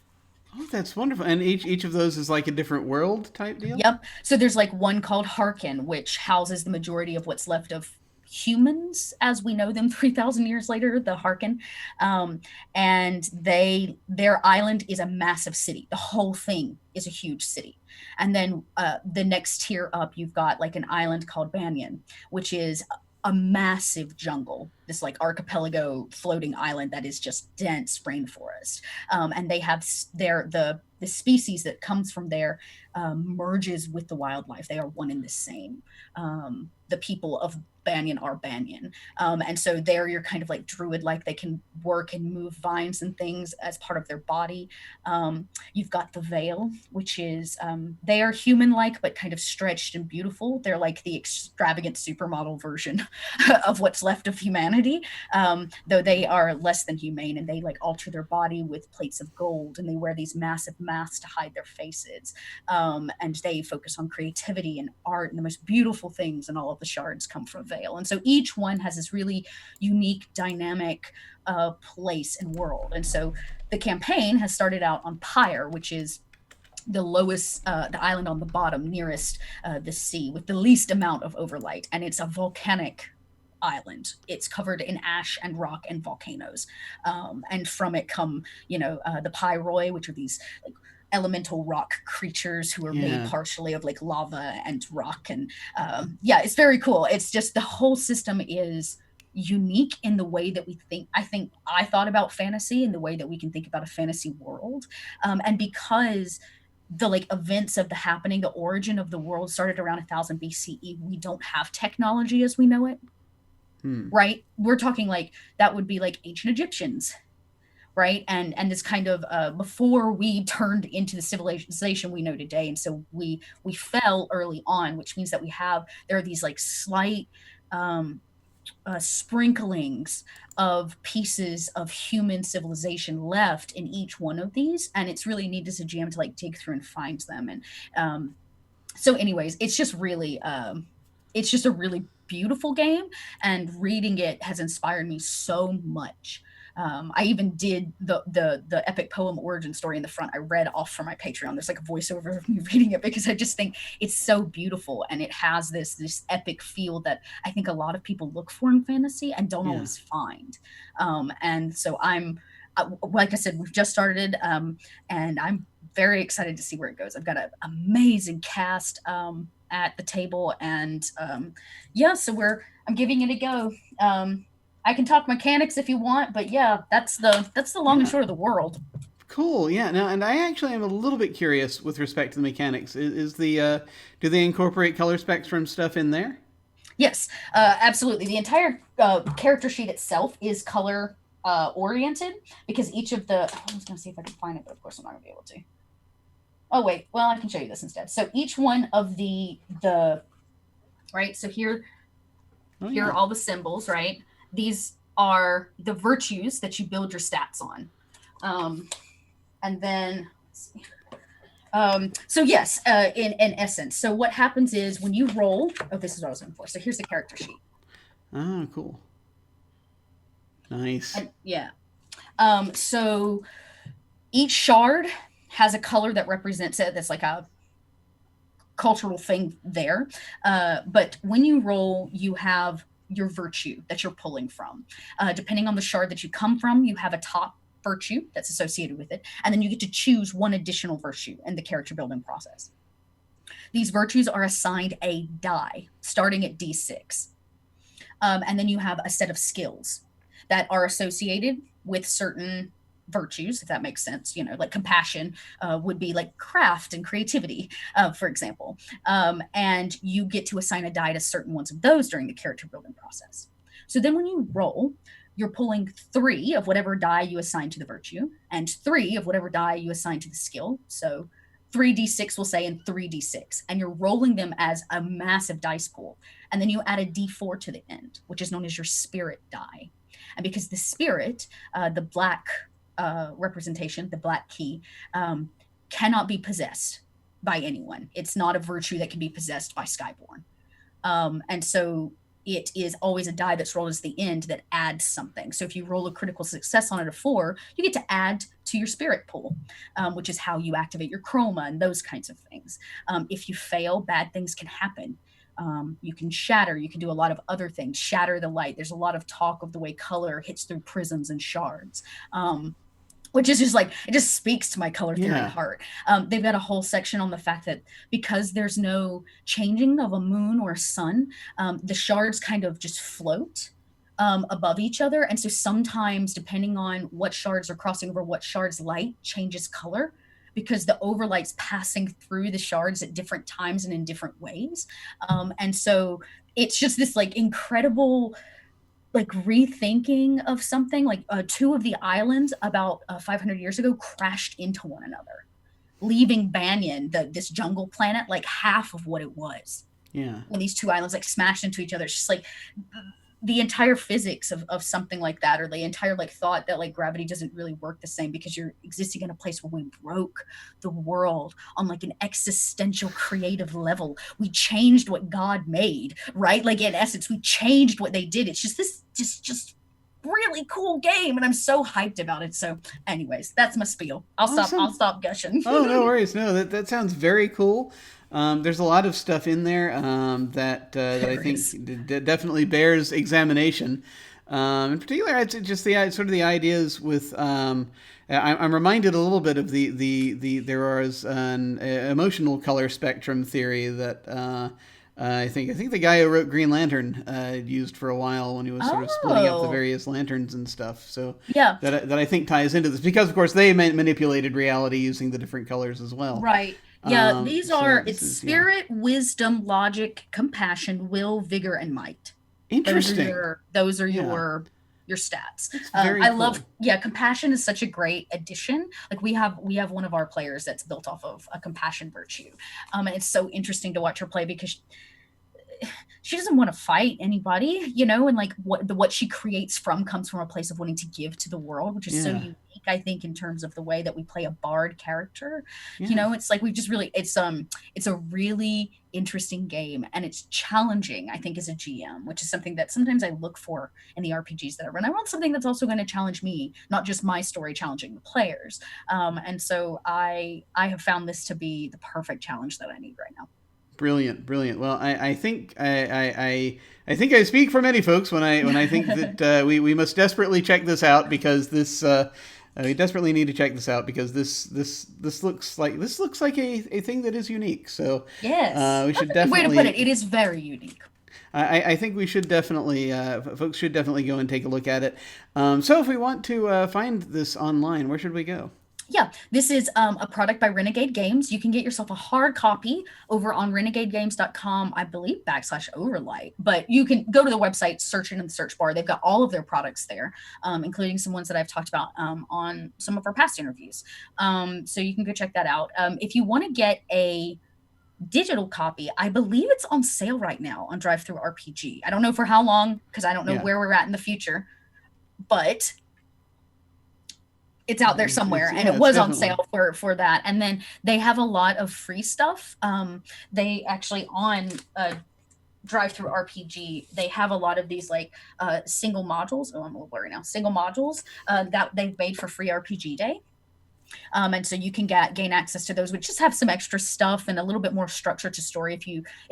Speaker 2: Oh, that's wonderful. And each of those is like a different world type deal?
Speaker 8: Yep. So there's like one called Harkin, which houses the majority of what's left of humans as we know them 3,000 years later, the Harkin. And their island is a massive city. The whole thing is a huge city. And then the next tier up, you've got like an island called Banyan, which is a massive jungle, this like archipelago floating island that is just dense rainforest. And they have the species that comes from there merges with the wildlife. They are one and the same. The people of Banyan are Banyan. And so there you're kind of like druid-like. They can work and move vines and things as part of their body. You've got the Veil, which is, they are human-like, but kind of stretched and beautiful. They're like the extravagant supermodel version of what's left of humanity, though they are less than humane, and they like alter their body with plates of gold, and they wear these massive masks to hide their faces. And they focus on creativity and art, and the most beautiful things in all of the shards come from Veil. And so each one has this really unique, dynamic place and world. And so the campaign has started out on Pyre, which is the lowest, the island on the bottom nearest the sea with the least amount of overlight. And it's a volcanic island. It's covered in ash and rock and volcanoes. And from it come, the Pyroi, which are these like elemental rock creatures who are made partially of like lava and rock. And it's very cool. It's just the whole system is unique in the way that we think. I thought about fantasy in the way that we can think about a fantasy world. And because the like events of the happening, the origin of the world started around 1000 BCE, we don't have technology as we know it. Right? We're talking like that would be like ancient Egyptians, right? And this kind of before we turned into the civilization we know today. And so we fell early on, which means that there are these like slight sprinklings of pieces of human civilization left in each one of these. And it's really neat as a GM to like dig through and find them. And so anyways, it's just really, it's just a really beautiful game, and reading it has inspired me so much. I even did the epic poem origin story in the front. I read off from my Patreon. There's like a voiceover of me reading it because I just think it's so beautiful, and it has this epic feel that I think a lot of people look for in fantasy and don't always find. And so like I said, we've just started, and I'm very excited to see where it goes. I've got an amazing cast at the table, and so I'm giving it a go. I can talk mechanics if you want, but that's the long and short of the world.
Speaker 2: Cool. Yeah. Now, and I actually am a little bit curious with respect to the mechanics. Is the do they incorporate color spectrum stuff in there?
Speaker 8: Yes, absolutely. The entire character sheet itself is color oriented because each of the. I was going to see if I can find it, but of course I'm not going to be able to. Oh wait, well I can show you this instead. So each one of the right. So here are all the symbols. Right. These are the virtues that you build your stats on, and then. Let's see. So yes, in essence, so what happens is when you roll, oh, this is what I was looking for. So here's the character sheet.
Speaker 2: Oh, cool. Nice.
Speaker 8: And, yeah. So each shard has a color that represents it. That's like a cultural thing there. But when you roll, you have your virtue that you're pulling from. Depending on the shard that you come from, you have a top virtue that's associated with it, and then you get to choose one additional virtue in the character building process. These virtues are assigned a die starting at D6, and then you have a set of skills that are associated with certain virtues, if that makes sense. Like compassion would be like craft and creativity, for example, and you get to assign a die to certain ones of those during the character building process. So then when you roll, you're pulling 3 of whatever die you assign to the virtue and 3 of whatever die you assign to the skill. So 3d6 will say, and 3d6, and you're rolling them as a massive dice pool. And then you add a d4 to the end, which is known as your spirit die. And because the spirit, the black representation, the black key, cannot be possessed by anyone. It's not a virtue that can be possessed by Skyborn. And so it is always a die that's rolled as the end that adds something. So if you roll a critical success on it of 4, you get to add to your spirit pool, which is how you activate your chroma and those kinds of things. If you fail, bad things can happen. You can shatter. You can do a lot of other things. Shatter the light. There's a lot of talk of the way color hits through prisms and shards. Which is just like, it just speaks to my color theory heart. They've got a whole section on the fact that because there's no changing of a moon or a sun, the shards kind of just float above each other. And so sometimes, depending on what shards are crossing over, what shards light changes color, because the overlight's passing through the shards at different times and in different ways. And so it's just this like incredible like rethinking of something. Like 2 of the islands about 500 years ago crashed into one another, leaving Banyan, this jungle planet, like half of what it was.
Speaker 2: Yeah.
Speaker 8: When these 2 islands like smashed into each other, it's just like the entire physics of something like that, or the entire like thought that like gravity doesn't really work the same because you're existing in a place where we broke the world on like an existential creative level. We changed what God made, right? Like in essence, we changed what they did. It's just this just really cool game, and I'm so hyped about it. So anyways, that's my spiel. I'll stop gushing.
Speaker 2: Oh, no worries. No, that sounds very cool. There's a lot of stuff in there that I think definitely bears examination. In particular, it's just the sort of the ideas with. I'm reminded a little bit of there was an emotional color spectrum theory that I think the guy who wrote Green Lantern used for a while when he was sort of splitting up the various lanterns and stuff. So
Speaker 8: yeah,
Speaker 2: that I think ties into this because of course they manipulated reality using the different colors as well.
Speaker 8: Right. Yeah, these are spirit, wisdom, logic, compassion, will, vigor, and might.
Speaker 2: Interesting.
Speaker 8: Those are your stats.
Speaker 2: I
Speaker 8: love compassion is such a great addition. Like we have one of our players that's built off of a compassion virtue. And it's so interesting to watch her play because she doesn't want to fight anybody, and like what she creates comes from a place of wanting to give to the world, which is so unique, I think, in terms of the way that we play a bard character. It's like it's a really interesting game, and it's challenging, I think, as a GM, which is something that sometimes I look for in the RPGs that I run. I want something that's also going to challenge me, not just my story challenging the players. And so I have found this to be the perfect challenge that I need right now.
Speaker 2: Brilliant. Well, I think I speak for many folks when I think that we must desperately check this out because this we desperately need to check this out because this looks like a thing that is unique. So
Speaker 8: yes,
Speaker 2: we should definitely.
Speaker 8: Way to put it. It is very unique.
Speaker 2: I think we should definitely folks should definitely go and take a look at it. So if we want to find this online, where should we go?
Speaker 8: Yeah, this is a product by Renegade Games. You can get yourself a hard copy over on renegadegames.com, I believe, /overlight. But you can go to the website, search it in the search bar. They've got all of their products there, including some ones that I've talked about on some of our past interviews. So you can go check that out. If you want to get a digital copy, I believe it's on sale right now on Drive-Thru RPG. I don't know for how long, because I don't know where we're at in the future, but it's out there somewhere, and it was on sale for that. And then they have a lot of free stuff. They actually on Drive-Thru RPG, they have a lot of these like single modules. Oh, I'm a little blurry now. Single modules that they've made for free RPG Day. And so you can gain access to those, which just have some extra stuff and a little bit more structure to story. If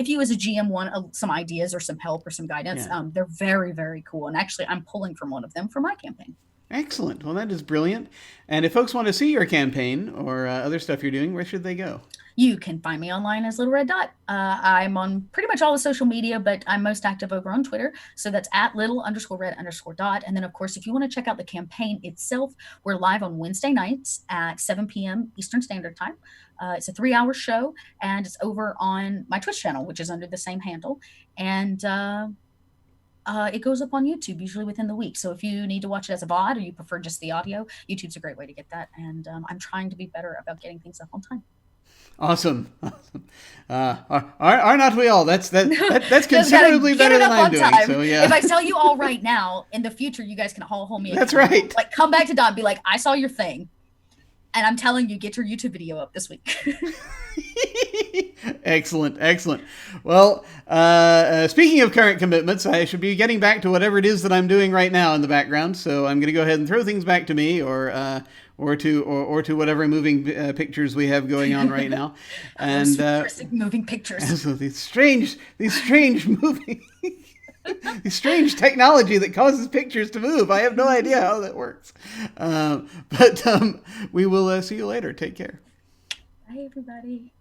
Speaker 8: you as a GM want some ideas or some help or some guidance, they're very, very cool. And actually, I'm pulling from one of them for my campaign.
Speaker 2: Excellent. Well, that is brilliant. And if folks want to see your campaign or other stuff you're doing, where should they go?
Speaker 8: You can find me online as Little Red Dot. I'm on pretty much all the social media, but I'm most active over on Twitter. So that's at @little_red_dot. And then, of course, if you want to check out the campaign itself, we're live on Wednesday nights at 7 p.m. Eastern Standard Time. It's a 3-hour show, and it's over on my Twitch channel, which is under the same handle. And it goes up on YouTube usually within the week. So if you need to watch it as a VOD or you prefer just the audio, YouTube's a great way to get that. And I'm trying to be better about getting things up on time.
Speaker 2: Awesome. Are not we all? That's considerably better than I'm doing. So yeah.
Speaker 8: If I tell you all right now, in the future, you guys can all hold me.
Speaker 2: That's right.
Speaker 8: Like, come back to Dot and be like, I saw your thing, and I'm telling you, get your YouTube video up this week.
Speaker 2: Excellent. Well, speaking of current commitments, I should be getting back to whatever it is that I'm doing right now in the background. So I'm going to go ahead and throw things back to me, or to whatever moving pictures we have going on right now, and
Speaker 8: moving pictures.
Speaker 2: So these strange moving. The strange technology that causes pictures to move. I have no idea how that works. But we will see you later. Take care.
Speaker 8: Bye, everybody.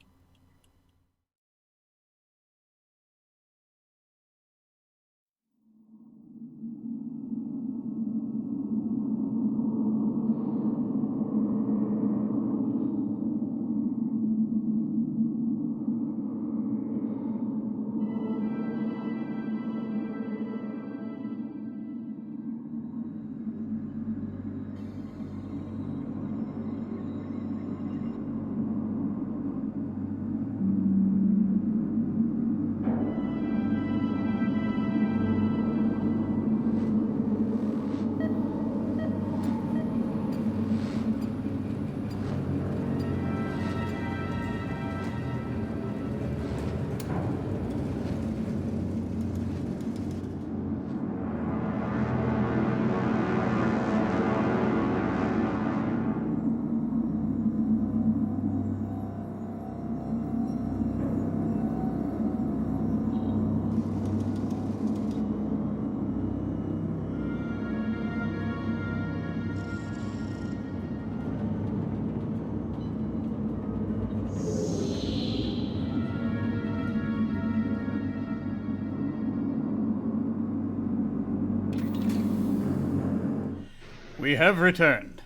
Speaker 2: We have returned.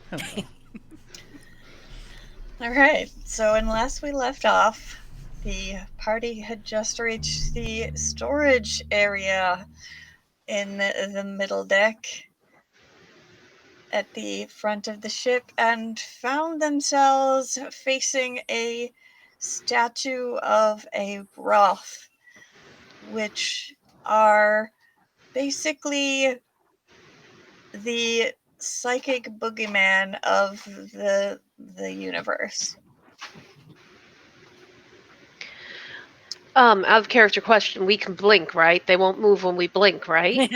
Speaker 2: Hello.
Speaker 7: All right. So when last we left off, the party had just reached the storage area in the middle deck at the front of the ship and found themselves facing a statue of a broth, which are basically the psychic boogeyman of the universe.
Speaker 5: Out of character question, we can blink, right? They won't move when we blink, right?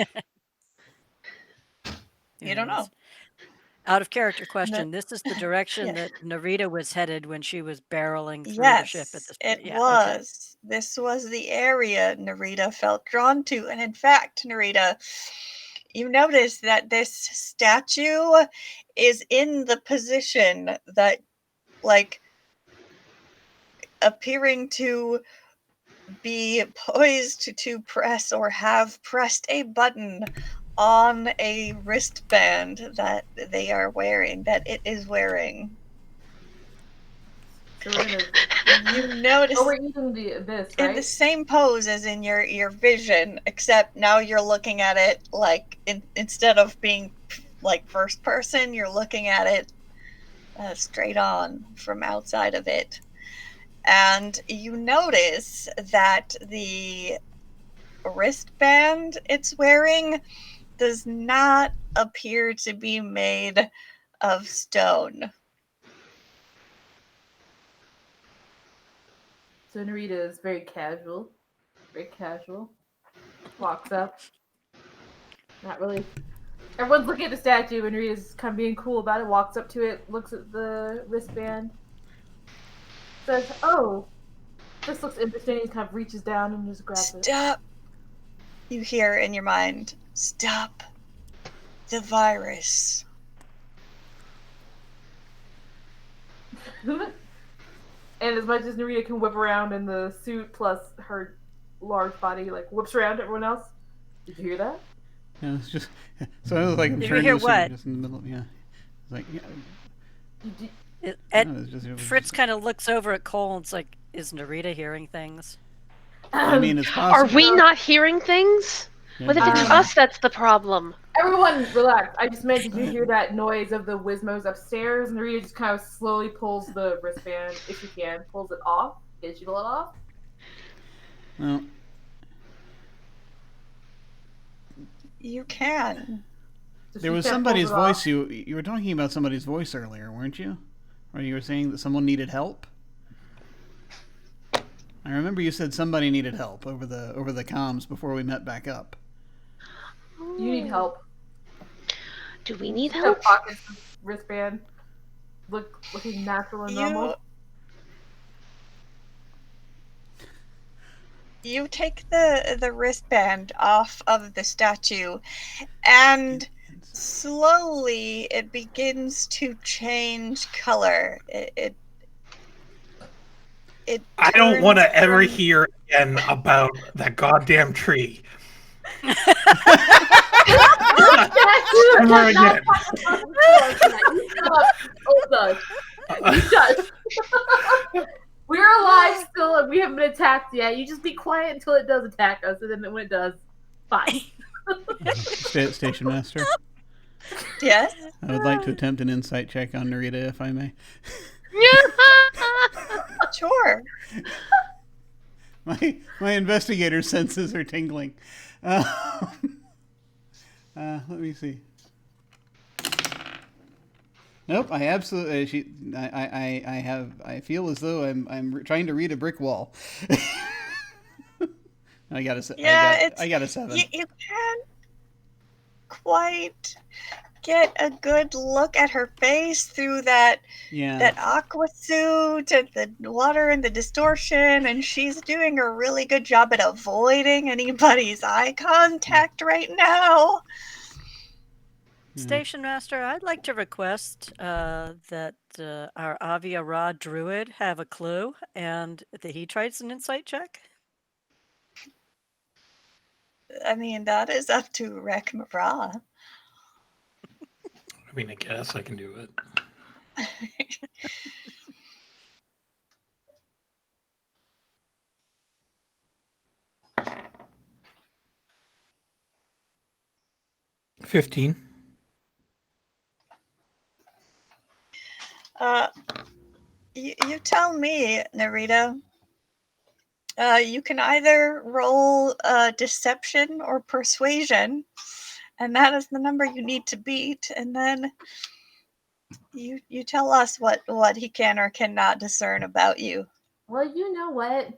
Speaker 7: You don't know.
Speaker 4: Out of character question. This is the direction that Narita was headed when she was barreling through the ship at this point.
Speaker 7: It was. Okay. This was the area Narita felt drawn to. And in fact, Narita, you notice that this statue is in the position that, like, appearing to be poised to press or have pressed a button on a wristband that they are wearing, that it is wearing.
Speaker 6: So we're gonna.
Speaker 7: You notice
Speaker 6: We're using the abyss,
Speaker 7: in
Speaker 6: right?
Speaker 7: the same pose as in your vision, except now you're looking at it like instead of being like first person, you're looking at it straight on from outside of it. And you notice that the wristband it's wearing does not appear to be made of stone.
Speaker 6: So Narita is very casual. Walks up. Not really. Everyone's looking at the statue, and Narita's kind of being cool about it. Walks up to it, looks at the wristband, says, "Oh, this looks interesting." He kind of reaches down and just grabs it.
Speaker 7: Stop! You hear in your mind, stop the virus.
Speaker 6: And as much as Narita can whip around in the suit, plus her large body, like whips around everyone else. Did you hear that?
Speaker 2: Yeah, it's just so I was like, I'm
Speaker 4: Did
Speaker 2: turning
Speaker 4: you hear
Speaker 2: to the suit
Speaker 4: what?
Speaker 2: just in the middle. Yeah, it's like no, it's just,
Speaker 4: Fritz kind of looks over at Cole and it's like, is Narita hearing things?
Speaker 2: I mean, it's possible.
Speaker 5: Are we not hearing things?
Speaker 2: Yeah,
Speaker 5: What if it's us that's the problem?
Speaker 6: Everyone, relax. I just meant, did you hear that noise of the Wizmos upstairs? And Narita just kind of slowly pulls the wristband, if she can, pulls it off. Can she pull it off?
Speaker 2: No.
Speaker 7: You can.
Speaker 6: So
Speaker 2: There
Speaker 6: she
Speaker 2: was
Speaker 6: kind of
Speaker 2: somebody's
Speaker 6: pulls it off.
Speaker 2: voice. You were talking about somebody's voice earlier, weren't you? Or you were saying that someone needed help. I remember you said somebody needed help over the comms before we met back up.
Speaker 6: You need help.
Speaker 5: Do we need
Speaker 6: She
Speaker 5: help?
Speaker 6: pockets the wristband, looking natural and normal.
Speaker 7: You take the wristband off of the statue, and slowly it begins to change color. It
Speaker 3: I don't want to
Speaker 7: turns
Speaker 3: ever
Speaker 7: from-
Speaker 3: hear again about that goddamn tree. Ever again.
Speaker 6: We're alive still, and we haven't been attacked yet. You just be quiet until it does attack us, and then when it does, fine.
Speaker 2: Station Master.
Speaker 7: Yes.
Speaker 2: I would like to attempt an insight check on Narita, if I may.
Speaker 7: Sure.
Speaker 2: My investigator senses are tingling. Let me see. Nope, I absolutely. I feel as though I'm trying to read a brick wall. I got a.
Speaker 7: Yeah,
Speaker 2: I got a 7.
Speaker 7: You can't quite get a good look at her face through that aqua suit and the water and the distortion, and she's doing a really good job at avoiding anybody's eye contact right now.
Speaker 4: Station Master, I'd like to request that our Avia Ra druid have a clue and that he tries an insight check.
Speaker 7: I mean, that is up to Rekmara.
Speaker 3: I mean, I guess I can do it. $15.
Speaker 7: You tell me, Narita. You can either roll deception or persuasion, and that is the number you need to beat, and then you tell us what he can or cannot discern about you.
Speaker 6: Well, you know what?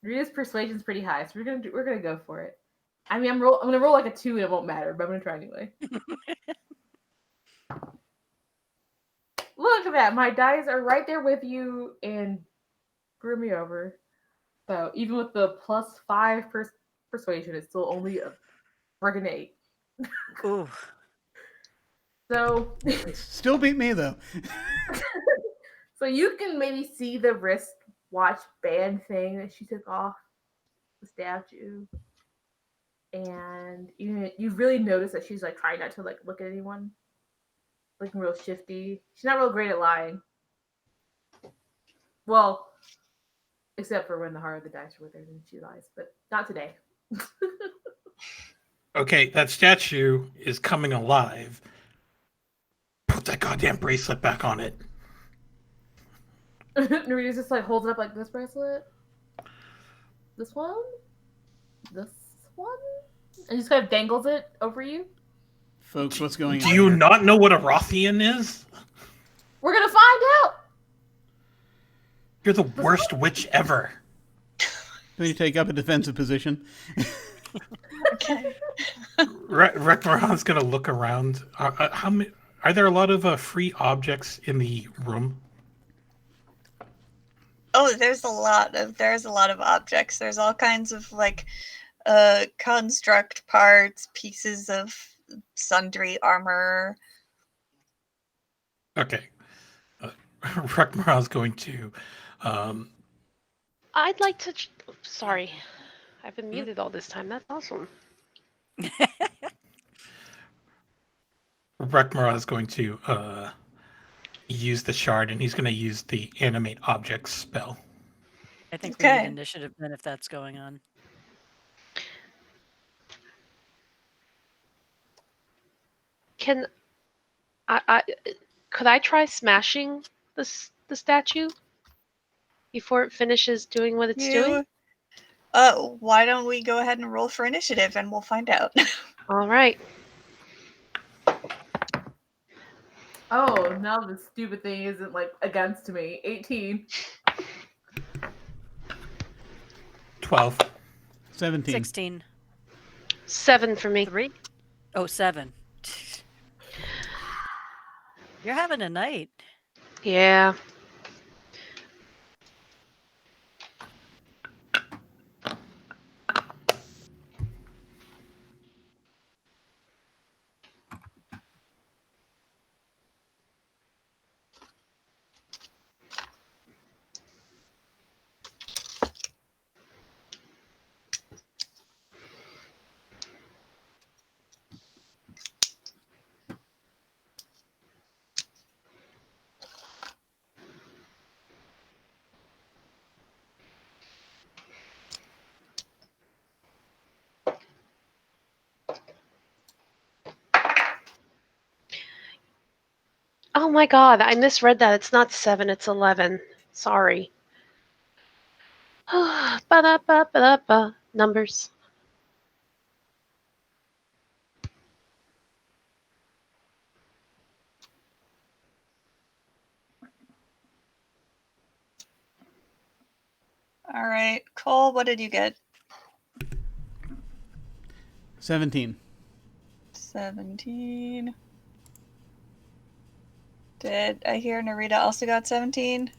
Speaker 6: Rita's persuasion's pretty high, so we're gonna go for it. I mean, I'm gonna roll like a 2 and it won't matter, but I'm gonna try anyway. Look at that! My dice are right there with you and screw me over. So even with the +5 persuasion, it's still only a friggin' 8.
Speaker 4: Ooh.
Speaker 6: So
Speaker 2: Still beat me though.
Speaker 6: so you can maybe see the wristwatch band thing that she took off the statue. and you really notice that she's like trying not to like look at anyone, looking real shifty. She's not real great at lying. Well, except for when the heart of the dice are with her, then she lies, but not today.
Speaker 3: Okay, that statue is coming alive. Put that goddamn bracelet back on it.
Speaker 6: Narita's just like holds it up like this bracelet, this one, this one, and just kind of dangles it over you.
Speaker 2: Folks, what's going on?
Speaker 3: Do you
Speaker 2: here?
Speaker 3: not know what a Rothian is?
Speaker 6: We're gonna find out.
Speaker 3: You're the worst witch ever.
Speaker 2: Then you take up a defensive position.
Speaker 7: Okay.
Speaker 3: Rekmaron's gonna look around. How many? Are there a lot of free objects in the room?
Speaker 7: Oh, there's a lot of objects. There's all kinds of like construct parts, pieces of sundry armor.
Speaker 3: Okay. Rekmaron's going to.
Speaker 5: I'd like to. Sorry, I've been muted all this time. That's awesome.
Speaker 3: Rekmar is going to use the shard, and he's going to use the animate objects spell.
Speaker 4: I think we
Speaker 7: Okay.
Speaker 4: need initiative then if that's going on.
Speaker 5: Can could I try smashing the statue before it finishes doing what it's doing?
Speaker 7: Why don't we go ahead and roll for initiative and we'll find out.
Speaker 5: All right.
Speaker 6: Oh, now the stupid thing isn't like against me. 18.
Speaker 3: 12.
Speaker 2: 17.
Speaker 4: 16.
Speaker 5: 7 for me.
Speaker 4: 3? Oh, 7. You're having a night.
Speaker 5: Yeah. Oh my god, I misread that. It's not 7, it's 11. Sorry. Ba-da-ba-ba-da-ba. Numbers.
Speaker 7: All right, Cole, what did you get?
Speaker 2: 17.
Speaker 7: 17. Did I hear Narita also got 17?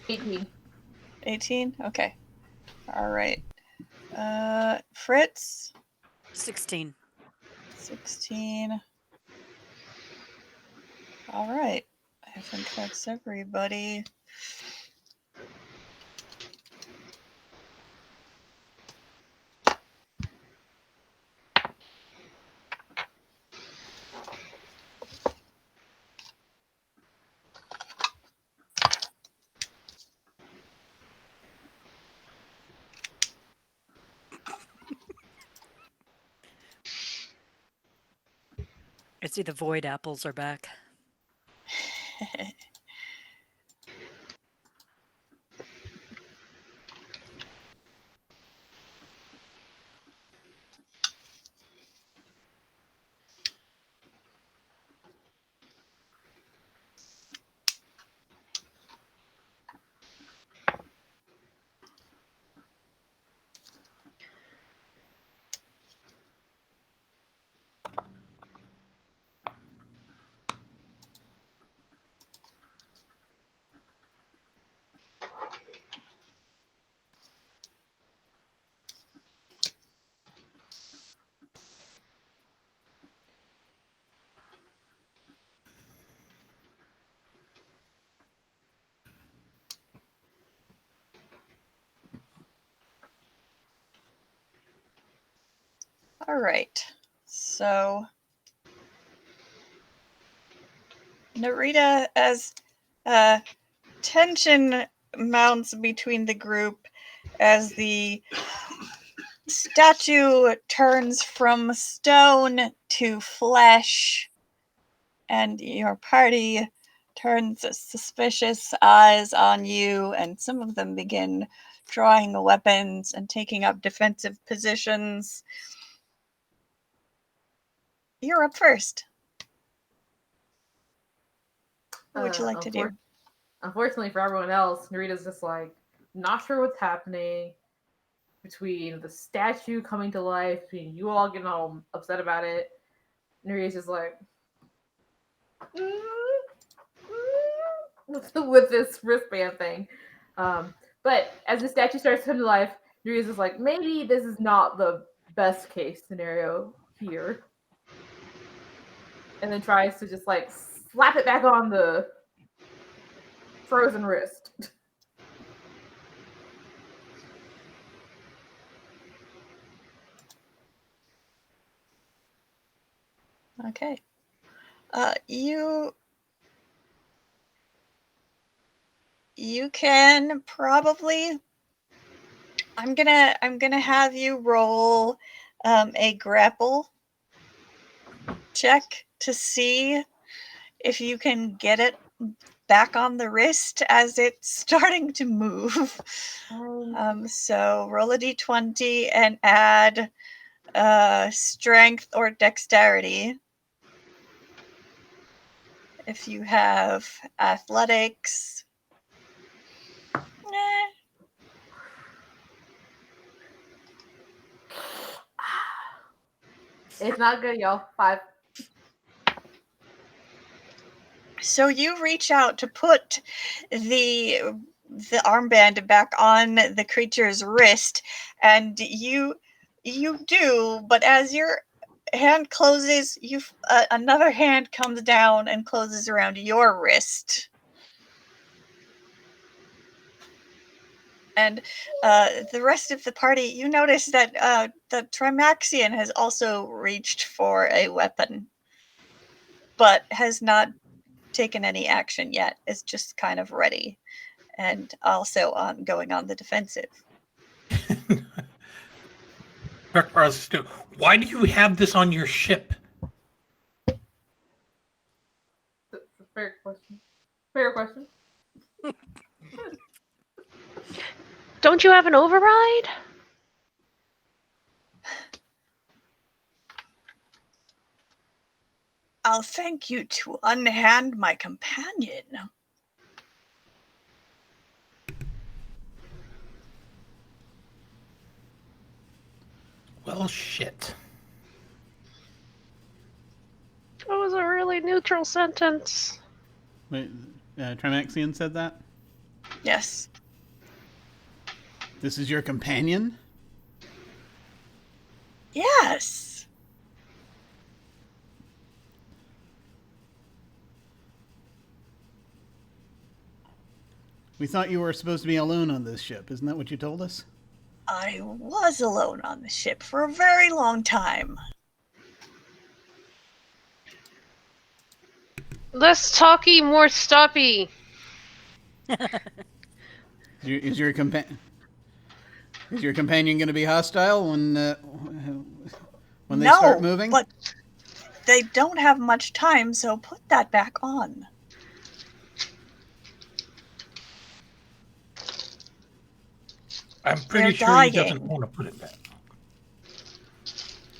Speaker 6: 18.
Speaker 7: 18? Okay. All right. Fritz?
Speaker 4: 16.
Speaker 7: 16. All right. I think that's everybody.
Speaker 4: I see the void apples are back.
Speaker 7: All right. So, Narita, as tension mounts between the group as the statue turns from stone to flesh, and your party turns suspicious eyes on you, and some of them begin drawing weapons and taking up defensive positions. You're up first. What would you like to do?
Speaker 6: Unfortunately for everyone else, Narita's just like, not sure what's happening between the statue coming to life, between you all getting all upset about it. Narita's just like, with this wristband thing. But as the statue starts to come to life, Narita's just like, maybe this is not the best case scenario here. And then tries to just like slap it back on the frozen wrist.
Speaker 7: Okay. You can probably. I'm gonna have you roll a grapple check to see if you can get it back on the wrist as it's starting to move. So roll a d20 and add strength or dexterity. If you have athletics,
Speaker 6: It's not good, y'all. 5.
Speaker 7: So you reach out to put the armband back on the creature's wrist, and you do, but as your hand closes, another hand comes down and closes around your wrist. And the rest of the party, you notice that the Trimaxian has also reached for a weapon, but has not taken any action yet. It's just kind of ready, and also going on the defensive.
Speaker 3: Why do you have this on your ship?
Speaker 6: That's a fair question. Fair question.
Speaker 5: Don't you have an override?
Speaker 7: I'll thank you to unhand my companion.
Speaker 3: Well, shit.
Speaker 5: That was a really neutral sentence.
Speaker 2: Wait, Trimaxian said that?
Speaker 7: Yes.
Speaker 2: This is your companion?
Speaker 7: Yes.
Speaker 2: We thought you were supposed to be alone on this ship. Isn't that what you told us?
Speaker 7: I was alone on the ship for a very long time.
Speaker 5: Less talky, more stoppy.
Speaker 2: Is your companion going to be hostile when they start moving?
Speaker 7: But they don't have much time, so put that back on.
Speaker 3: I'm pretty sure he doesn't want to put it back.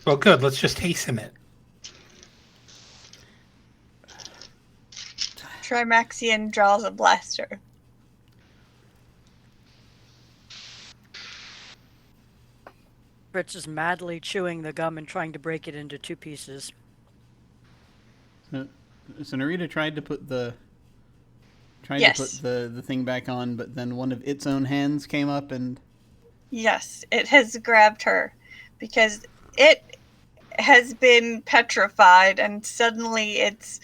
Speaker 3: Well, good. Let's just hasten it.
Speaker 7: Trimaxian draws a blaster.
Speaker 4: Fritz is madly chewing the gum and trying to break it into 2 pieces.
Speaker 2: So Narita tried to put the thing back on, but then one of its own hands came up and...
Speaker 7: Yes, it has grabbed her because it has been petrified and suddenly it's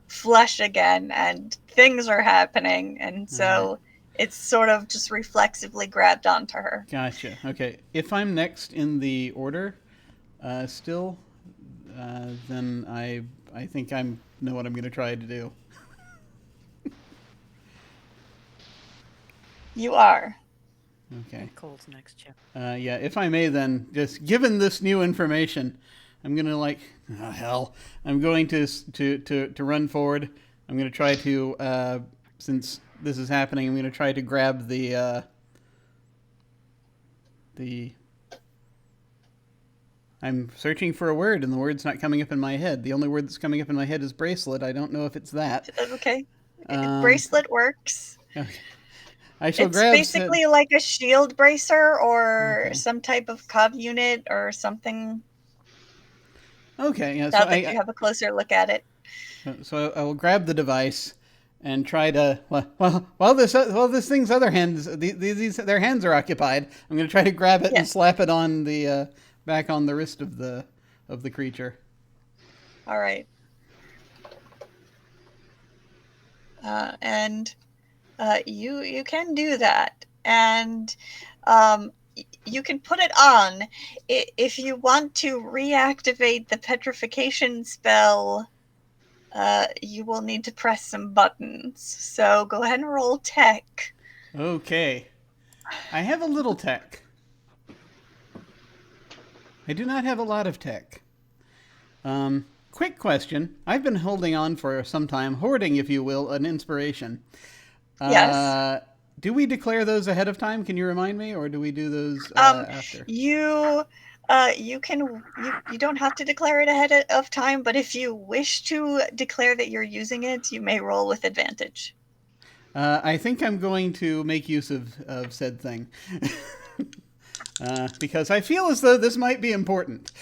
Speaker 7: flesh again and things are happening, and so it's sort of just reflexively grabbed onto her.
Speaker 2: Gotcha. Okay. If I'm next in the order, still, then I think I know what I'm going to try to do.
Speaker 7: You are.
Speaker 2: Okay.
Speaker 4: Cole's next, yeah.
Speaker 2: Yeah, if I may then, just given this new information, I'm going to oh, hell, I'm going to run forward. I'm going to try to, since this is happening, I'm going to try to grab the I'm searching for a word, and the word's not coming up in my head. The only word that's coming up in my head is bracelet. I don't know if it's that.
Speaker 7: Okay. Bracelet works.
Speaker 2: Okay. I shall
Speaker 7: It's
Speaker 2: grab...
Speaker 7: basically like a shield bracer or some type of cov unit or something.
Speaker 2: Okay, yeah.
Speaker 7: Now
Speaker 2: So
Speaker 7: that you have a closer look at it.
Speaker 2: So I will grab the device and try to while this thing's other hands these their hands are occupied. I'm going to try to grab it and slap it on the back on the wrist of the creature.
Speaker 7: All right. And you can do that, and you can put it on. If you want to reactivate the petrification spell, you will need to press some buttons. So go ahead and roll tech.
Speaker 2: Okay. I have a little tech. I do not have a lot of tech. Quick question. I've been holding on for some time, hoarding, if you will, an inspiration.
Speaker 7: Yes.
Speaker 2: Do we declare those ahead of time? Can you remind me, or do we do those after?
Speaker 7: You don't have to declare it ahead of time, but if you wish to declare that you're using it, you may roll with advantage.
Speaker 2: I think I'm going to make use of said thing. Because I feel as though this might be important.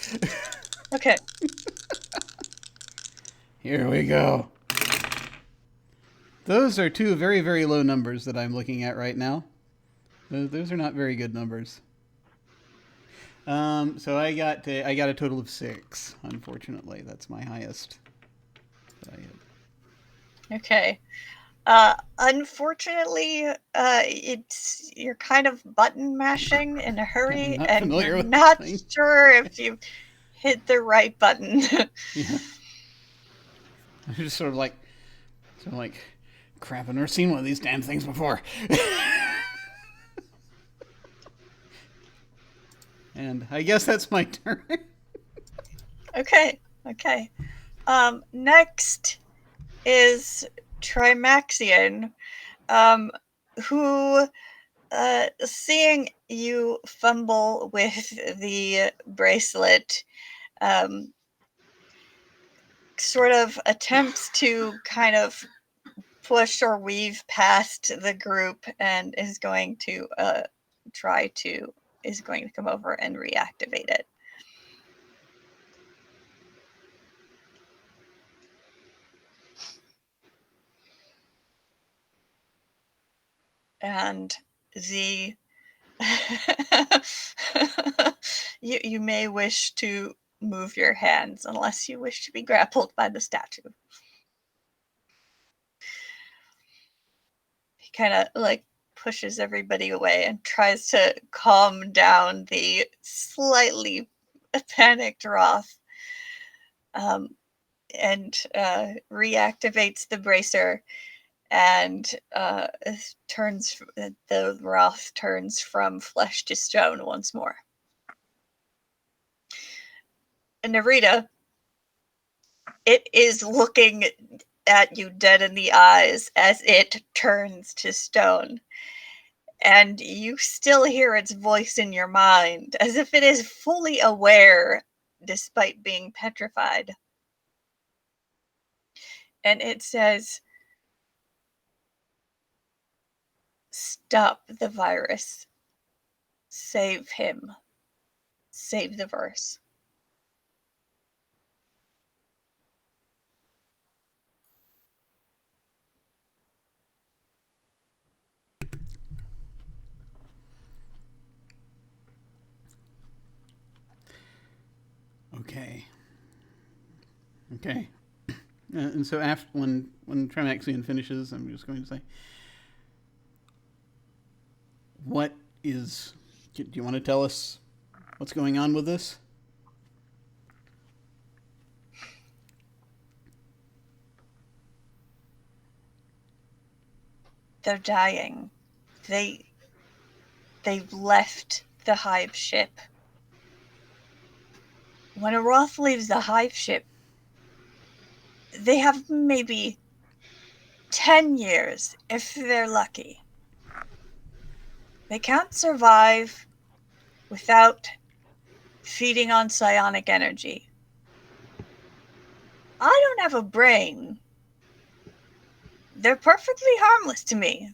Speaker 7: Okay.
Speaker 2: Here we go. Those are two very, very low numbers that I'm looking at right now. Those are not very good numbers. So I got a total of 6. Unfortunately, that's my highest.
Speaker 7: Okay. Unfortunately, you're kind of button mashing in a hurry, and you're not sure if you hit the right button.
Speaker 2: Yeah. I'm just sort of like, crap, I've never seen one of these damn things before. And I guess that's my turn.
Speaker 7: Okay. Next is Trimaxian, who, seeing you fumble with the bracelet, sort of attempts to kind of push or weave past the group and is going to come over and reactivate it. And the you may wish to move your hands unless you wish to be grappled by the statue. He kind of like pushes everybody away and tries to calm down the slightly panicked Roth, and reactivates the bracer, and the Roth turns from flesh to stone once more. And Narita, it is looking at you dead in the eyes as it turns to stone. And you still hear its voice in your mind, as if it is fully aware, despite being petrified. And it says, "Stop the virus. Save him. Save the verse."
Speaker 2: Okay. And so after when Trimaxian finishes, I'm just going to say, do you want to tell us what's going on with this?
Speaker 7: They're dying. They've left the hive ship. When a Roth leaves the hive ship, they have maybe 10 years, if they're lucky. They can't survive without feeding on psionic energy. I don't have a brain. They're perfectly harmless to me.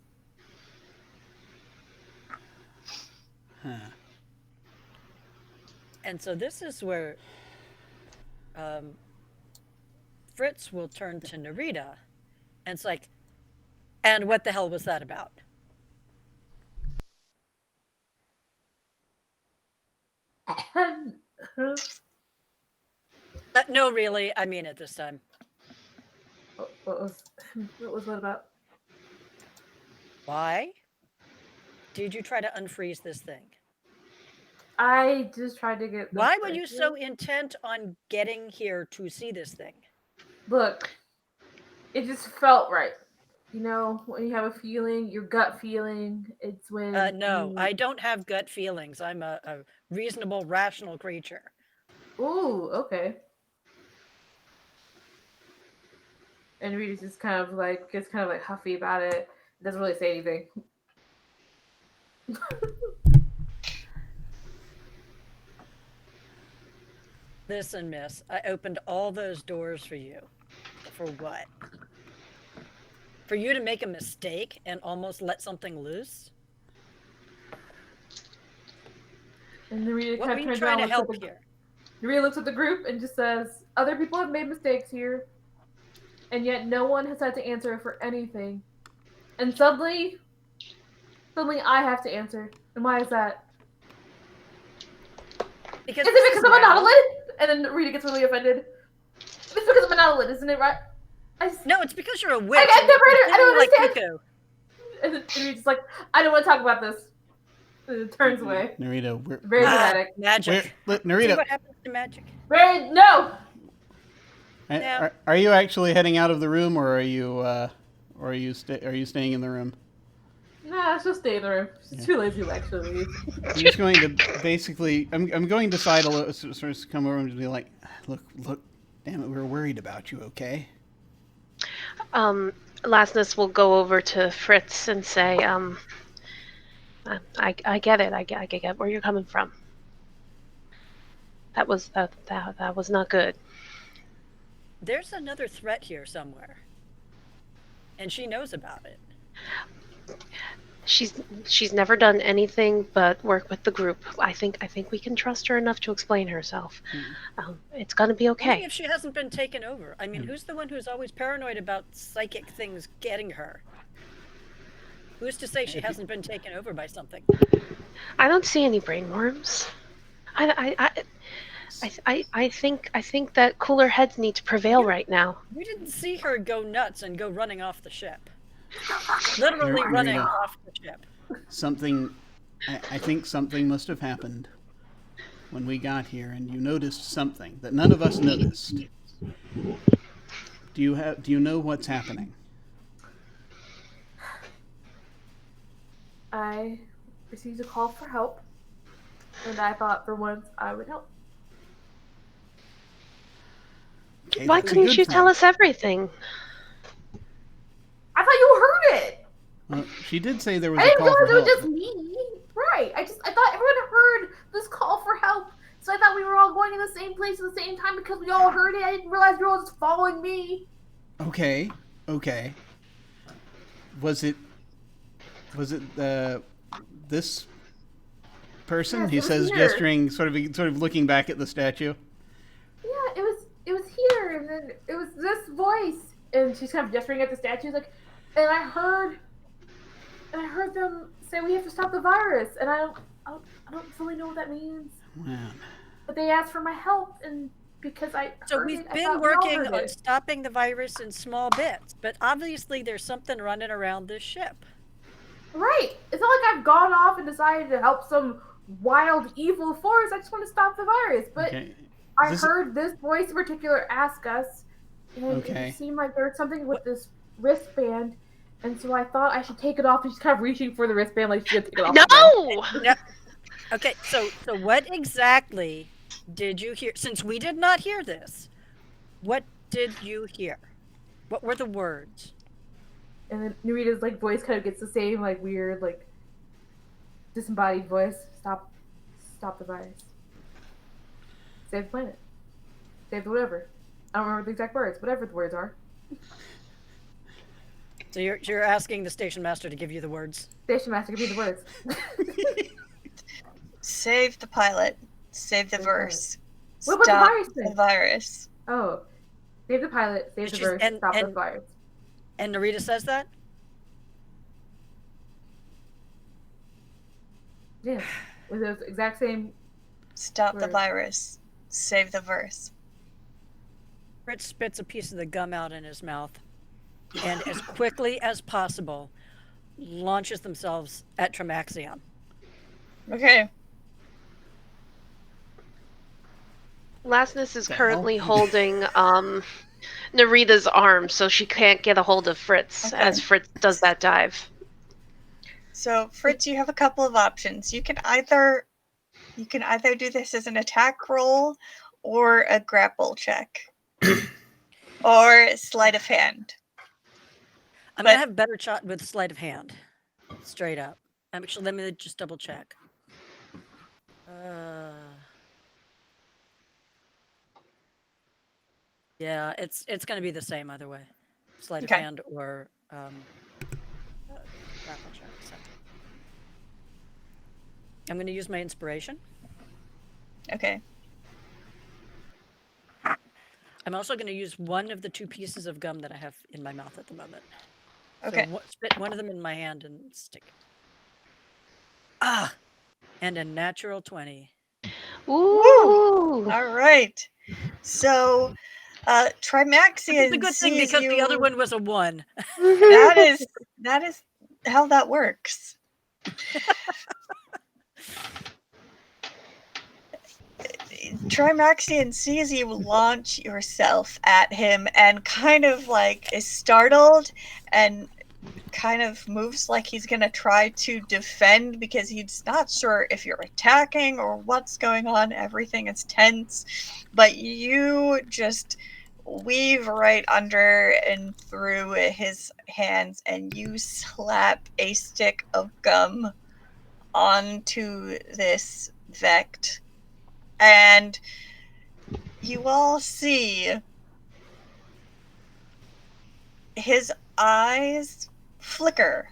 Speaker 2: Huh.
Speaker 4: And so this is where Fritz will turn to Narita, and it's like, and what the hell was that about? No, really, I mean it this time.
Speaker 6: What was what about?
Speaker 4: Why did you try to unfreeze this thing?
Speaker 6: I just tried to get.
Speaker 4: Why were you so intent on getting here to see this thing?
Speaker 6: Look, it just felt right. You know, when you have a feeling, your gut feeling, it's when.
Speaker 4: No, I don't have gut feelings. I'm a reasonable, rational creature.
Speaker 6: Ooh, okay. And Rita's just kind of like gets kind of like huffy about it. Doesn't really say anything.
Speaker 4: Listen, miss, I opened all those doors for you. For what? For you to make a mistake and almost let something loose?
Speaker 6: And Narita
Speaker 4: What
Speaker 6: kind
Speaker 4: were
Speaker 6: of
Speaker 4: you
Speaker 6: turns
Speaker 4: trying
Speaker 6: around,
Speaker 4: to help here?
Speaker 6: Narita looks at the group and just says, "Other people have made mistakes here, and yet no one has had to answer for anything. And suddenly I have to answer. And why is that?
Speaker 4: Because
Speaker 6: is it because I'm a nautilus?" And then Rita gets really offended. It's because I'm a nautilus, isn't it, right?
Speaker 4: No, it's because you're a witch.
Speaker 6: I don't understand.
Speaker 4: Nico.
Speaker 6: And then Rita's like, "I don't want to talk about this." And it turns away.
Speaker 2: Narita, we're
Speaker 6: Very dramatic.
Speaker 4: Magic.
Speaker 2: Narita,
Speaker 4: See what happens to magic?
Speaker 6: No.
Speaker 2: Are you actually heading out of the room, or are you staying in the room?
Speaker 6: Nah, she'll stay in the room. She's too lazy to actually leave.
Speaker 2: I'm just going to basically, I'm going to sort of come over and just be like, look, damn it, we were worried about you, okay?
Speaker 5: Lastness will go over to Fritz and say, I get it. I get where you're coming from. That was not good.
Speaker 4: There's another threat here somewhere, and she knows about it.
Speaker 5: She's never done anything but work with the group. I think we can trust her enough to explain herself. It's gonna be okay.
Speaker 4: Only if she hasn't been taken over. I mean, who's the one who's always paranoid about psychic things getting her? Who's to say she hasn't been taken over by something?
Speaker 5: I don't see any brain worms. I think that cooler heads need to prevail right now.
Speaker 4: You didn't see her go nuts and go running off the ship. Literally running off the ship.
Speaker 2: I think something must have happened when we got here, and you noticed something that none of us noticed. Do you know what's happening?
Speaker 6: I received a call for help, and I thought for once I would help.
Speaker 2: Okay,
Speaker 5: Why couldn't you tell us everything?
Speaker 6: I thought you heard it.
Speaker 2: Well, she did say there was
Speaker 6: I
Speaker 2: a
Speaker 6: didn't
Speaker 2: call for
Speaker 6: realize it
Speaker 2: help.
Speaker 6: was just me. Right. I thought everyone heard this call for help. So I thought we were all going in the same place at the same time because we all heard it. I didn't realize you were all just following me.
Speaker 2: Okay. Was it this person?
Speaker 6: Yes,
Speaker 2: He
Speaker 6: it was
Speaker 2: says,
Speaker 6: here.
Speaker 2: gesturing, sort of looking back at the statue.
Speaker 6: Yeah, it was here, and then it was this voice, and she's kind of gesturing at the statue, like, and I heard them say we have to stop the virus, and I don't fully know what that means.
Speaker 2: Wow.
Speaker 6: But they asked for my help, and because I
Speaker 4: So
Speaker 6: heard
Speaker 4: we've
Speaker 6: it, I
Speaker 4: been
Speaker 6: thought we all
Speaker 4: working
Speaker 6: heard
Speaker 4: on
Speaker 6: it.
Speaker 4: stopping the virus in small bits, but obviously there's something running around this ship.
Speaker 6: Right. It's not like I've gone off and decided to help some wild evil force. I just want to stop the virus. But
Speaker 2: Okay.
Speaker 6: I heard this voice in particular ask us, and
Speaker 2: Okay.
Speaker 6: it seemed like there was something with this wristband, And so I thought I should take it off, and she's kind of reaching for the wristband like she's gonna take it off.
Speaker 5: No!
Speaker 4: No. Okay, so what exactly did you hear? Since we did not hear this, what did you hear? What were the words?
Speaker 6: And then Narita's like voice kind of gets the same like weird like disembodied voice. Stop the virus. Save the planet. Save the whatever. I don't remember the exact words. Whatever the words are.
Speaker 4: So you're asking the station master to give you the words.
Speaker 6: Station master, give me the words.
Speaker 7: Save the pilot. Save the verse.
Speaker 6: What about the
Speaker 7: Stop
Speaker 6: virus thing?
Speaker 7: the virus.
Speaker 6: Oh, save the pilot. Save the verse. Stop the virus.
Speaker 4: And Narita says that?
Speaker 6: Yeah, with those exact same.
Speaker 7: Stop the
Speaker 6: words.
Speaker 7: virus. Save the verse.
Speaker 4: Fritz spits a piece of the gum out in his mouth and as quickly as possible launches themselves at Tramaxion.
Speaker 7: Okay.
Speaker 5: Lastness is currently holding Narita's arm, so she can't get a hold of Fritz as Fritz does that dive.
Speaker 7: So Fritz, you have a couple of options. You can either do this as an attack roll or a grapple check. Or sleight of hand.
Speaker 4: I'm going to have better shot with sleight of hand. Straight up. Actually, let me just double check. Yeah, it's going to be the same either way. Sleight of hand or grapple check. So. I'm going to use my inspiration.
Speaker 7: Okay.
Speaker 4: I'm also going to use one of the two pieces of gum that I have in my mouth at the moment.
Speaker 7: Okay.
Speaker 4: So spit one of them in my hand and stick it. Ah! And a natural 20.
Speaker 5: Ooh!
Speaker 7: All right. So, Trimaxion
Speaker 4: It's a good thing
Speaker 7: sees
Speaker 4: because
Speaker 7: you...
Speaker 4: the other one was a 1.
Speaker 7: That is how that works. Trimaxion sees you launch yourself at him and kind of like is startled and kind of moves like he's going to try to defend because he's not sure if you're attacking or what's going on. Everything is tense, but you just weave right under and through his hands and you slap a stick of gum onto this Vect. And you all see his eyes flicker.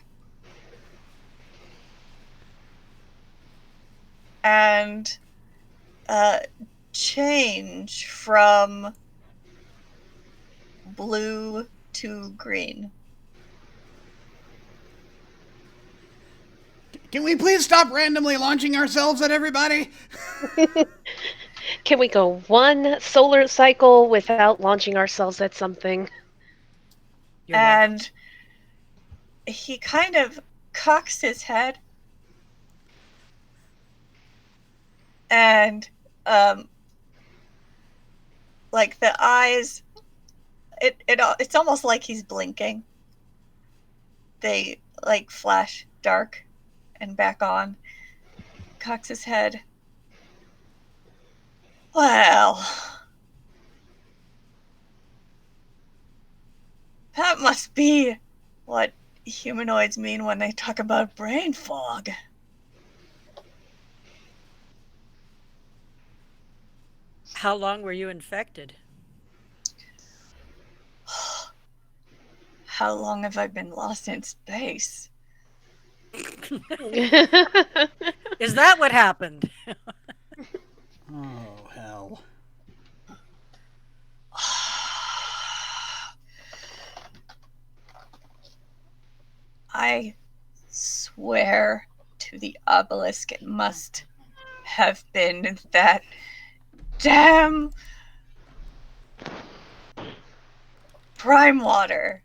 Speaker 7: And change from blue to green.
Speaker 2: Can we please stop randomly launching ourselves at everybody?
Speaker 5: Can we go one solar cycle without launching ourselves at something?
Speaker 7: And he kind of cocks his head and like the eyes it's almost like he's blinking. They like flash dark and back on. Cocks his head. Well, that must be what humanoids mean when they talk about brain fog.
Speaker 4: How long were you infected?
Speaker 7: How long have I been lost in space?
Speaker 4: Is that what happened?
Speaker 2: Oh, hell.
Speaker 7: I swear to the obelisk it must have been that damn prime water.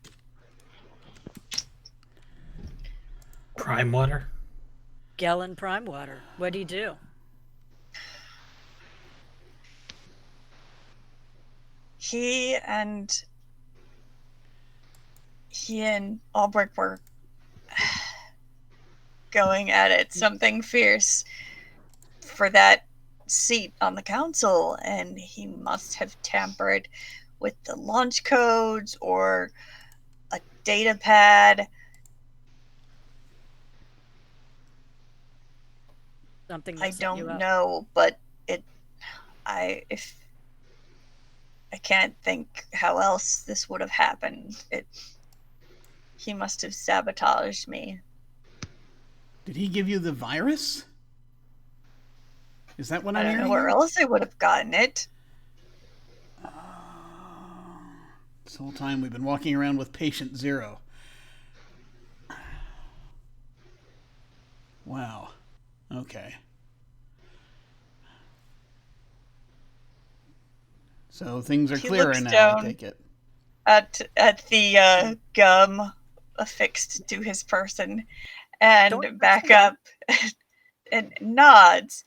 Speaker 3: Prime water?
Speaker 4: Gallon prime water. What'd he do?
Speaker 7: He he and Albrecht were going at it, something fierce for that seat on the council, and he must have tampered with the launch codes or a data pad.
Speaker 4: Something
Speaker 7: I
Speaker 4: that set you
Speaker 7: don't
Speaker 4: up.
Speaker 7: know, but I can't think how else this would have happened. He must have sabotaged me.
Speaker 2: Did he give you the virus? Is that what
Speaker 7: I
Speaker 2: I'm
Speaker 7: don't know
Speaker 2: hearing?
Speaker 7: where else I would have gotten it.
Speaker 2: This whole time we've been walking around with patient 0. Wow. Okay. So things are
Speaker 7: He
Speaker 2: clearer
Speaker 7: looks
Speaker 2: now,
Speaker 7: down
Speaker 2: I take it.
Speaker 7: at the gum affixed to his person and
Speaker 4: Don't
Speaker 7: back
Speaker 4: touch the gum.
Speaker 7: up and nods.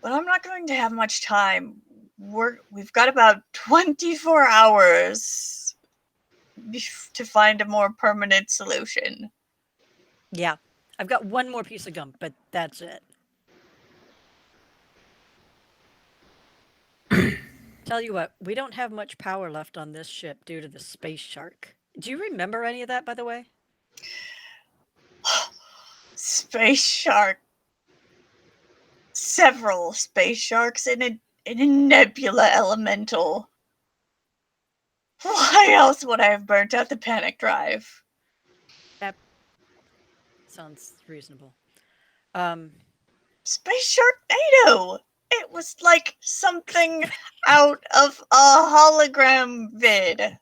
Speaker 7: But I'm not going to have much time. We've got about 24 hours to find a more permanent solution.
Speaker 4: Yeah. I've got one more piece of gum, but that's it. Tell you what, we don't have much power left on this ship due to the space shark. Do you remember any of that, by the way?
Speaker 7: Space shark. Several space sharks in a nebula elemental. Why else would I have burnt out the panic drive?
Speaker 4: That sounds reasonable.
Speaker 7: Space Sharknado! It was like something out of a hologram vid.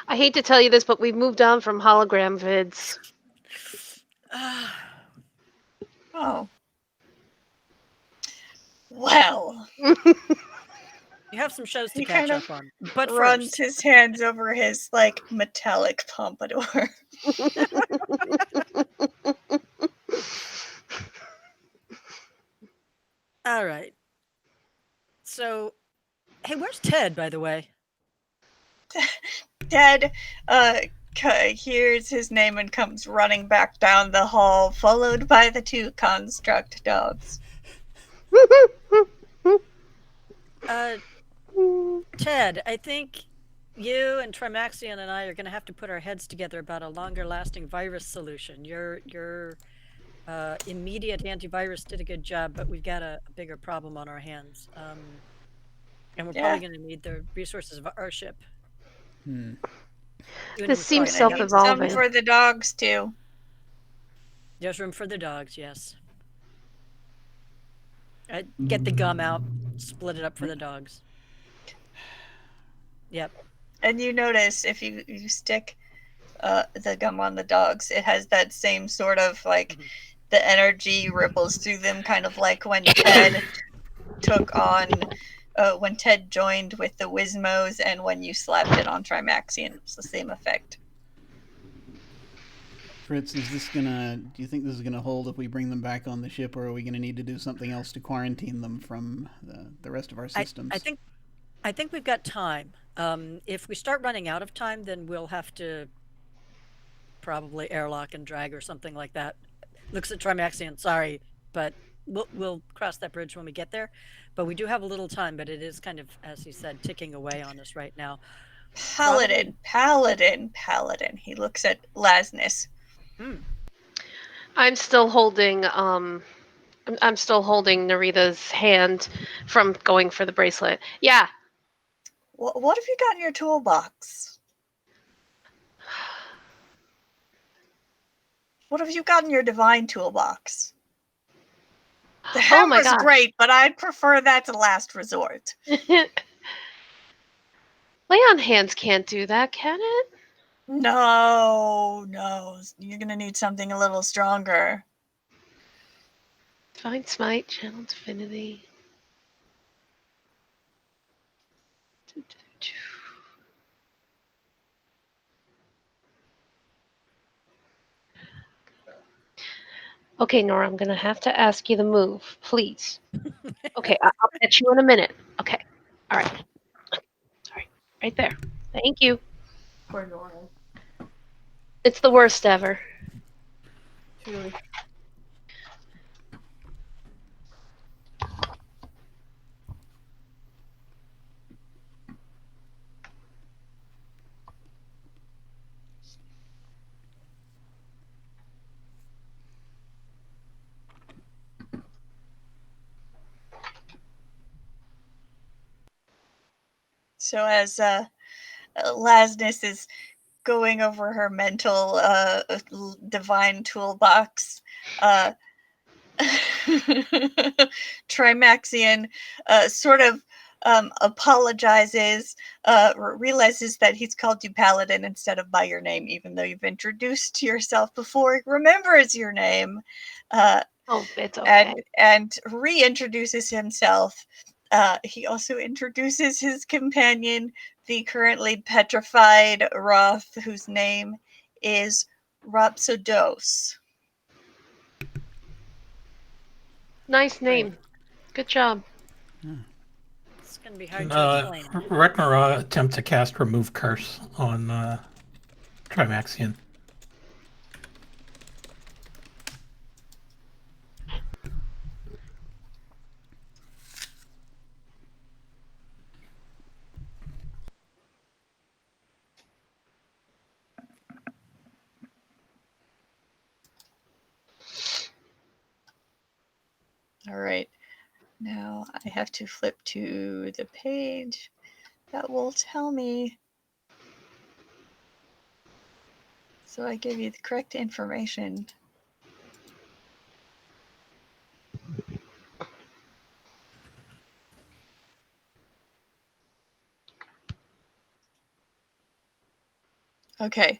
Speaker 5: I hate to tell you this, but we've moved on from hologram vids.
Speaker 7: Oh. Well.
Speaker 4: You have some shows to
Speaker 7: He
Speaker 4: catch
Speaker 7: kind
Speaker 4: up
Speaker 7: of
Speaker 4: on. But
Speaker 7: runs
Speaker 4: first,
Speaker 7: his hands over his like metallic pompadour.
Speaker 4: all right. So, hey, where's Ted, by the way?
Speaker 7: Ted hears his name and comes running back down the hall, followed by the 2 construct dogs.
Speaker 4: Ted, I think you and Trimaxion and I are going to have to put our heads together about a longer-lasting virus solution. Your immediate antivirus did a good job, but we've got a bigger problem on our hands. And we're probably going to need the resources of our ship.
Speaker 5: This seems
Speaker 7: Some
Speaker 5: self-evolving.
Speaker 7: for the dogs too.
Speaker 4: There's room for the dogs, yes. Get the gum out, split it up for the dogs. Yep.
Speaker 7: And you notice if you stick the gum on the dogs, it has that same sort of like the energy ripples through them, kind of like when Ted took on when Ted joined with the Wizmos and when you slapped it on Trimaxion. It's the same effect.
Speaker 2: Fritz, do you think this is gonna hold if we bring them back on the ship, or are we gonna need to do something else to quarantine them from the rest of our systems?
Speaker 4: I think we've got time. If we start running out of time, then we'll have to probably airlock and drag or something like that. Looks at Trimaxion, sorry, but we'll cross that bridge when we get there. But we do have a little time, but it is kind of, as he said, ticking away on us right now.
Speaker 7: Paladin. He looks at Lasness.
Speaker 5: I'm still holding Narita's hand from going for the bracelet. Yeah.
Speaker 7: What have you got in your toolbox? What have you got in your divine toolbox? The hammer's great, but I'd prefer that to last resort.
Speaker 5: Lay on hands can't do that, can it?
Speaker 7: No. You're going to need something a little stronger.
Speaker 5: Divine Smite, Channel Divinity. Okay, Nora, I'm going to have to ask you to move, please. Okay, I'll catch you in a minute. Okay. All right. Right there. Thank you.
Speaker 6: annoying.
Speaker 5: It's the worst ever.
Speaker 6: Truly.
Speaker 7: So as Lasness is going over her mental divine toolbox, Trimaxion sort of apologizes, realizes that he's called you Paladin instead of by your name, even though you've introduced yourself before, remembers your name,
Speaker 5: Oh, it's okay.
Speaker 7: and reintroduces himself. He also introduces his companion, the currently petrified Roth, whose name is Rhapsodos.
Speaker 5: Nice name. Good job.
Speaker 4: It's going to be hard to explain.
Speaker 3: Rekmara attempt to cast Remove Curse on Trimaxion.
Speaker 7: All right. Now I have to flip to the page that will tell me. So I give you the correct information. Okay.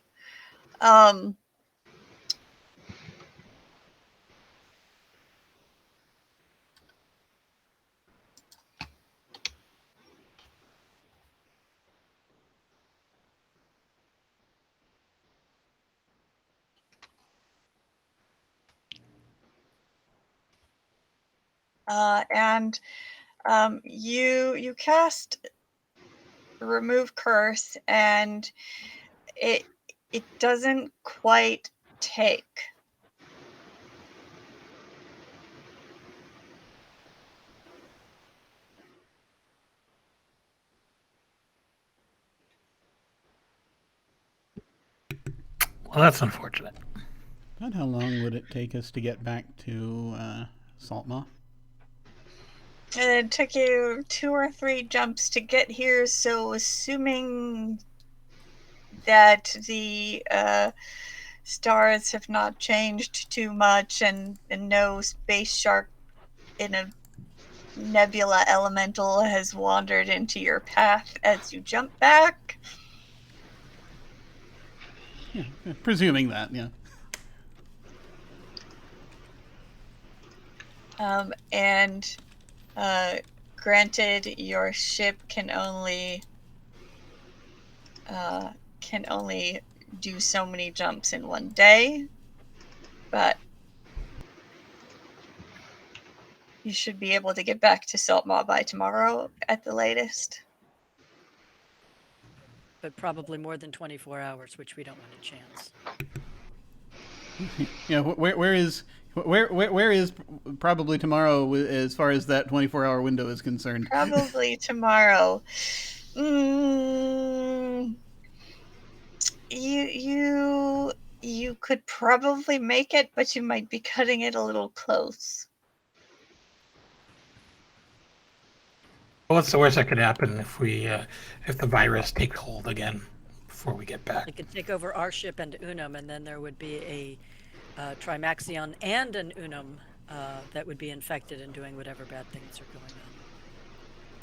Speaker 7: And you cast Remove Curse, and it doesn't quite take.
Speaker 3: Well, that's unfortunate.
Speaker 2: About how long would it take us to get back to Saltmaw?
Speaker 7: It took you 2 or 3 jumps to get here, so assuming that the stars have not changed too much and no space shark in a nebula elemental has wandered into your path as you jump back.
Speaker 2: Yeah, presuming that, yeah.
Speaker 7: And granted, your ship can only do so many jumps in one day, but you should be able to get back to Saltmaw by tomorrow at the latest.
Speaker 4: But probably more than 24 hours, which we don't want to chance.
Speaker 2: Yeah, where is probably tomorrow as far as that 24-hour window is concerned?
Speaker 7: Probably tomorrow. You could probably make it, but you might be cutting it a little close.
Speaker 3: What's the worst that could happen if if the virus takes hold again before we get back?
Speaker 4: It could take over our ship and Unum, and then there would be a Trimaxion and an Unum that would be infected and doing whatever bad things are going on.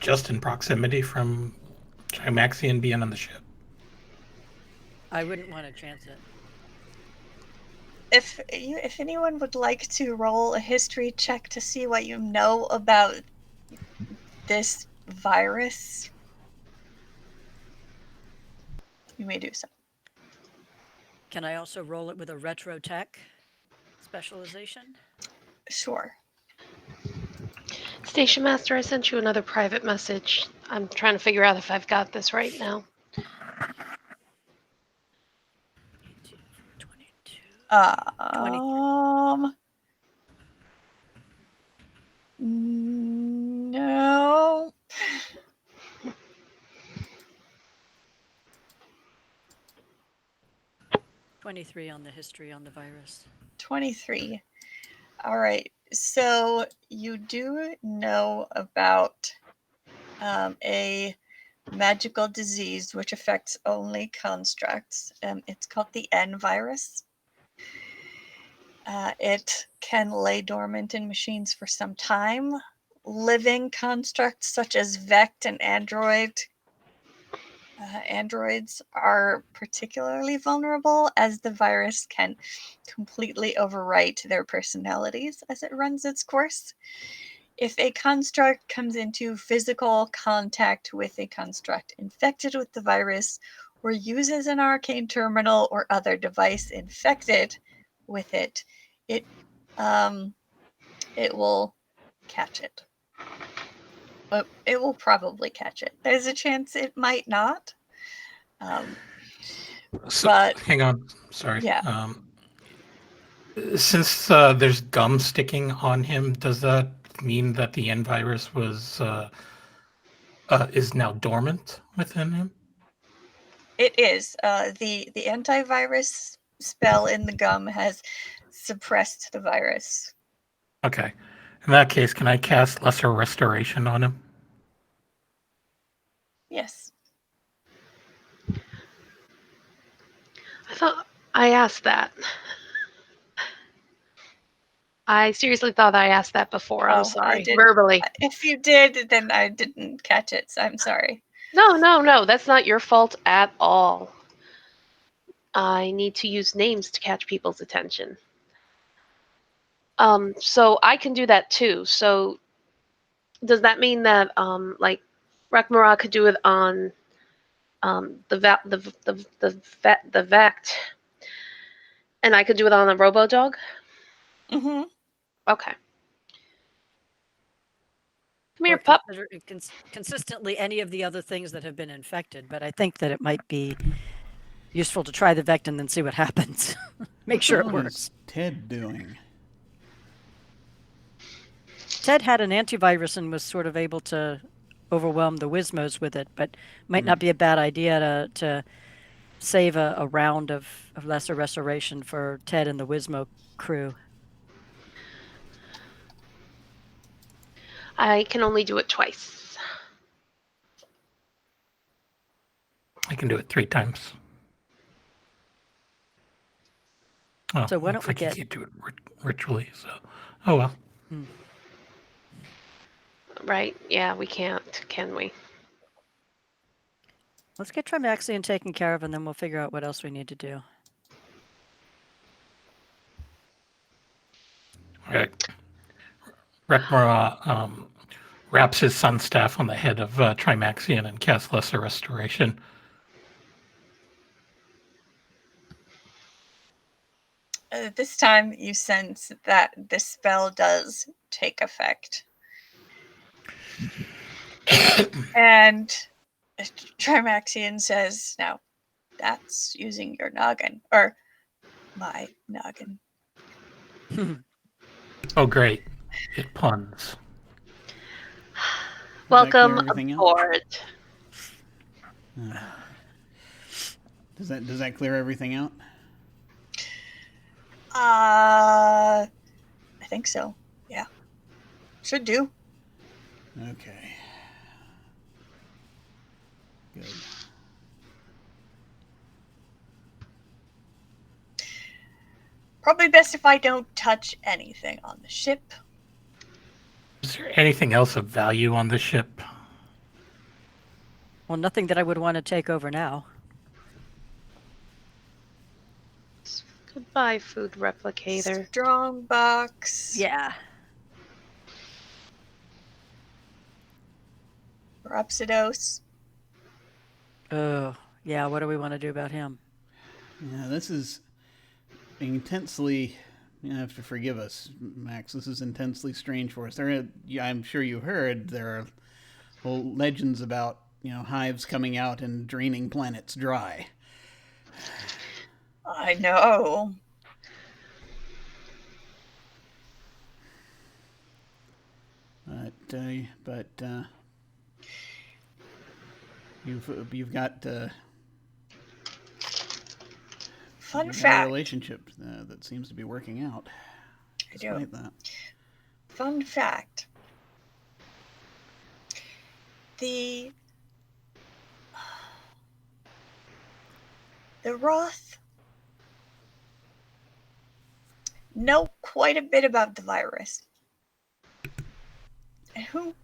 Speaker 3: Just in proximity from Trimaxion being on the ship?
Speaker 4: I wouldn't want to chance it.
Speaker 7: If anyone would like to roll a history check to see what you know about this virus, you may do so.
Speaker 4: Can I also roll it with a retro tech specialization?
Speaker 7: Sure.
Speaker 5: Station Master, I sent you another private message. I'm trying to figure out if I've got this right now.
Speaker 7: No.
Speaker 4: 23 on the history on the virus.
Speaker 7: 23. All right. So you do know about a magical disease which affects only constructs. It's called the N virus. It can lay dormant in machines for some time. Living constructs such as Vect and androids are particularly vulnerable, as the virus can completely overwrite their personalities as it runs its course. If a construct comes into physical contact with a construct infected with the virus, or uses an arcane terminal or other device infected with it, it will catch it. But it will probably catch it. There's a chance it might not. But
Speaker 3: hang on, sorry.
Speaker 7: yeah.
Speaker 3: Since there's gum sticking on him, does that mean that the N virus is now dormant within him?
Speaker 7: It is. The antivirus spell in the gum has suppressed the virus.
Speaker 3: Okay. In that case, can I cast Lesser Restoration on him?
Speaker 7: Yes.
Speaker 5: I thought I asked that. I seriously thought I asked that before. I'm sorry. Verbally.
Speaker 7: If you did, then I didn't catch it. So I'm sorry.
Speaker 5: No. That's not your fault at all. I need to use names to catch people's attention. So I can do that too. So does that mean that like Rakmara could do it on the Vect, and I could do it on a Robo Dog?
Speaker 7: Mm-hmm.
Speaker 5: Okay. Come here, pup.
Speaker 4: Consistently any of the other things that have been infected, but I think that it might be useful to try the Vect and then see what happens. Make sure it works.
Speaker 2: What's Ted doing?
Speaker 4: Ted had an antivirus and was sort of able to overwhelm the Wizmos with it, but might not be a bad idea to save a round of lesser restoration for Ted and the Wizmo crew.
Speaker 5: I can only do it twice.
Speaker 3: I can do it 3 times. Oh,
Speaker 4: so why don't we
Speaker 3: get? You can't do it ritually. So, oh well.
Speaker 5: Right? Yeah, we can't, can we?
Speaker 4: Let's get Trimaxian taken care of, and then we'll figure out what else we need to do.
Speaker 3: All right. Rekmara wraps his sun staff on the head of Trimaxian and casts Lesser Restoration.
Speaker 7: This time you sense that the spell does take effect. And Trimaxian says, now, that's using your noggin. Or my noggin.
Speaker 3: Oh, great. It puns.
Speaker 5: Welcome aboard.
Speaker 2: Does that clear everything out?
Speaker 7: I think so. Yeah. Should do.
Speaker 2: Okay. Good.
Speaker 7: Probably best if I don't touch anything on the ship.
Speaker 3: Is there anything else of value on the ship?
Speaker 4: Well, nothing that I would want to take over now.
Speaker 5: Goodbye, food replicator.
Speaker 7: Strong box.
Speaker 4: Yeah.
Speaker 7: Rhapsodos.
Speaker 4: Oh, yeah. What do we want to do about him?
Speaker 2: Yeah, this is intensely. You have to forgive us, Max. This is intensely strange for us. I'm sure you heard there are whole legends about hives coming out and draining planets dry.
Speaker 7: I know.
Speaker 2: But you've got
Speaker 7: Fun
Speaker 2: you've got a
Speaker 7: fact.
Speaker 2: relationship that seems to be working out.
Speaker 7: I do.
Speaker 2: Despite that.
Speaker 7: Fun fact. The Roth know quite a bit about the virus. And who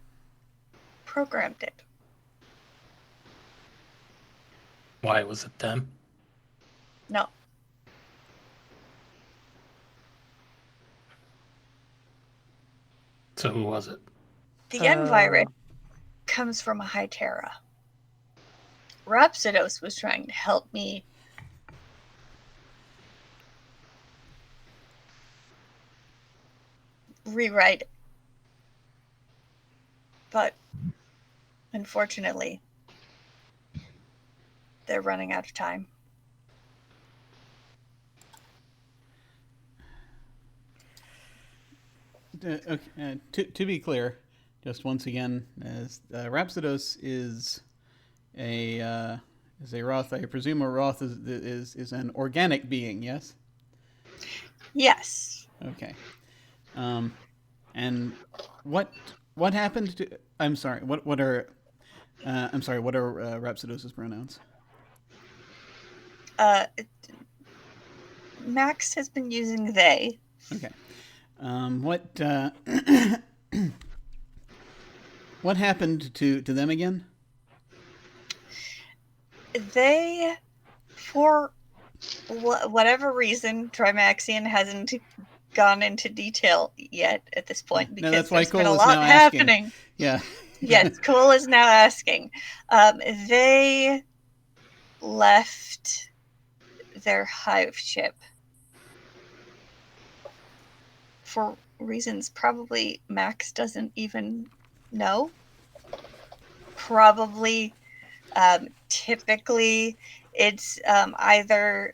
Speaker 7: programmed it?
Speaker 3: Why was it them?
Speaker 7: No.
Speaker 3: So who was it?
Speaker 7: The N virus comes from a Hytera. Rhapsodos was trying to help me rewrite it. But unfortunately, they're running out of time.
Speaker 2: To be clear, just once again, as Rhapsodos is a Roth, I presume a Roth is an organic being, yes?
Speaker 7: Yes.
Speaker 2: Okay. And what happened to? I'm sorry. What are Rhapsodos's pronouns?
Speaker 7: Max has been using they.
Speaker 2: Okay. What happened to them again?
Speaker 7: They, for whatever reason, Trimaxian hasn't gone into detail yet at this point because
Speaker 2: that's why
Speaker 7: there's been
Speaker 2: Cole
Speaker 7: a
Speaker 2: is
Speaker 7: lot
Speaker 2: now
Speaker 7: happening.
Speaker 2: Asking. Yeah.
Speaker 7: Yes, Cole is now asking. They left their hive ship for reasons probably Max doesn't even know. Probably, typically, it's either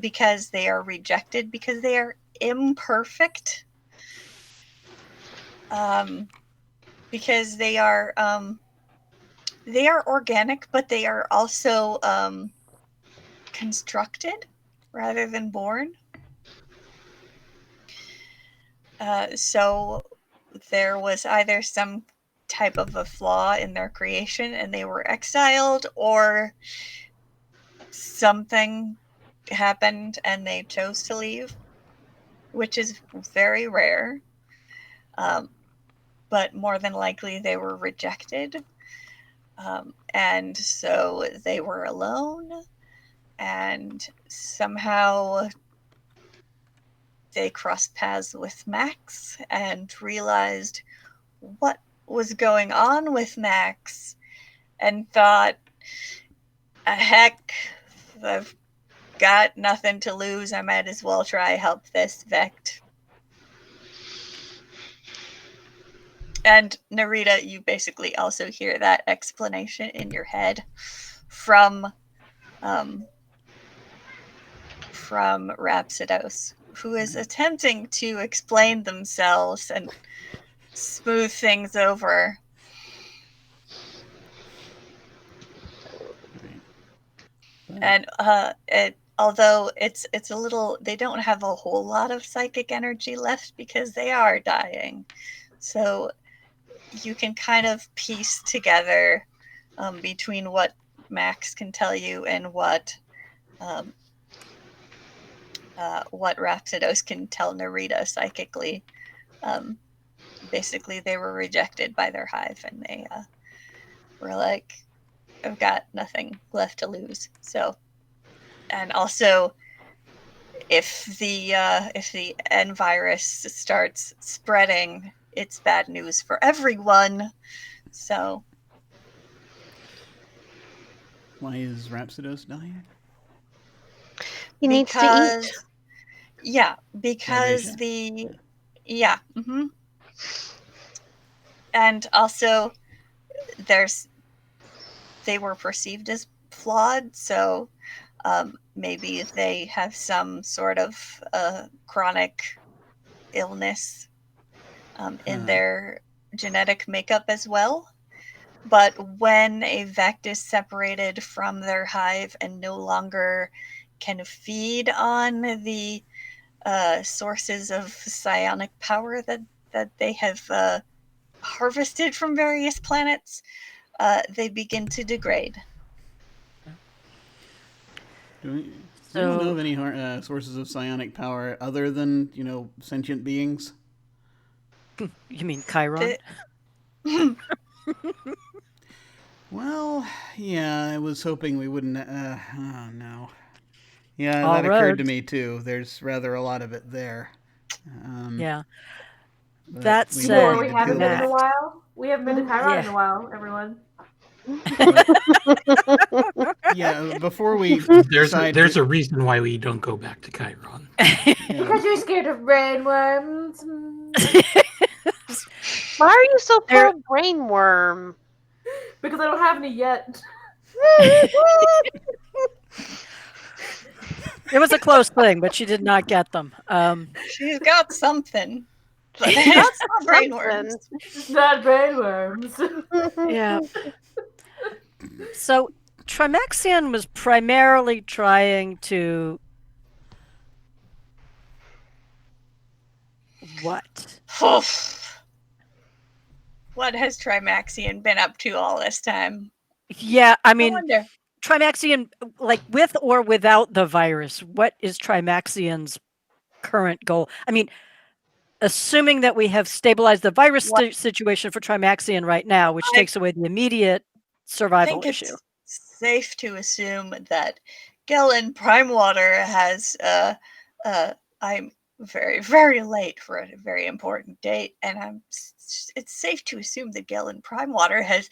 Speaker 7: because they are rejected, because they are imperfect, because they are organic, but they are also constructed rather than born. So there was either some type of a flaw in their creation and they were exiled, or something happened and they chose to leave, which is very rare. But more than likely they were rejected. And so they were alone, and somehow they crossed paths with Max and realized what was going on with Max and thought, heck, I've got nothing to lose. I might as well try help this Vect. And Narita, you basically also hear that explanation in your head from Rhapsodos, who is attempting to explain themselves and smooth things over. And although it's a little, they don't have a whole lot of psychic energy left because they are dying. So you can kind of piece together between what Max can tell you and what Rhapsodos can tell Narita psychically. Basically, they were rejected by their hive, and they were like, I've got nothing left to lose. So, and also, if the N virus starts spreading, it's bad news for everyone. So,
Speaker 2: why is Rhapsodos dying?
Speaker 5: He needs to eat.
Speaker 7: Yeah, because and also they were perceived as flawed, so maybe they have some sort of chronic illness in their genetic makeup as well. But when a Vect is separated from their hive and no longer can feed on the sources of psionic power that they have harvested from various planets, they begin to degrade.
Speaker 2: Do we know of any sources of psionic power other than, sentient beings?
Speaker 4: You mean Chiron?
Speaker 2: Well, yeah, I was hoping we wouldn't. Oh, no. Yeah,
Speaker 4: All
Speaker 2: that occurred to
Speaker 4: roads.
Speaker 2: me, too. There's rather a lot of it there.
Speaker 4: Yeah.
Speaker 2: But
Speaker 4: That
Speaker 2: we
Speaker 4: said,
Speaker 2: might
Speaker 6: we
Speaker 2: need to
Speaker 6: haven't
Speaker 2: deal
Speaker 6: been in a
Speaker 2: with
Speaker 6: while. We haven't been to Chiron
Speaker 4: Yeah.
Speaker 6: in a while, everyone.
Speaker 2: Yeah, before we
Speaker 3: There's a reason why we don't go back to Chiron.
Speaker 6: Because you're scared of brainworms.
Speaker 5: Why are you so
Speaker 4: There-
Speaker 5: pro brainworm?
Speaker 6: Because I don't have any yet.
Speaker 4: It was a close thing, but she did not get them.
Speaker 7: She's got something. But
Speaker 5: That's
Speaker 7: it's not brainworms.
Speaker 6: It's not brainworms.
Speaker 4: Yeah. So Trimaxion was primarily trying to what?
Speaker 7: What has Trimaxion been up to all this time?
Speaker 4: Yeah, I
Speaker 7: I
Speaker 4: mean,
Speaker 7: wonder.
Speaker 4: Trimaxion, like with or without the virus, what is Trimaxion's current goal? I mean, assuming that we have stabilized the virus situation for Trimaxion right now, which takes away the immediate
Speaker 7: I
Speaker 4: survival
Speaker 7: think
Speaker 4: issue.
Speaker 7: it's safe to assume that Gellin Primewater has I'm very, very late for a very important date, and it's safe to assume that Gellin Primewater has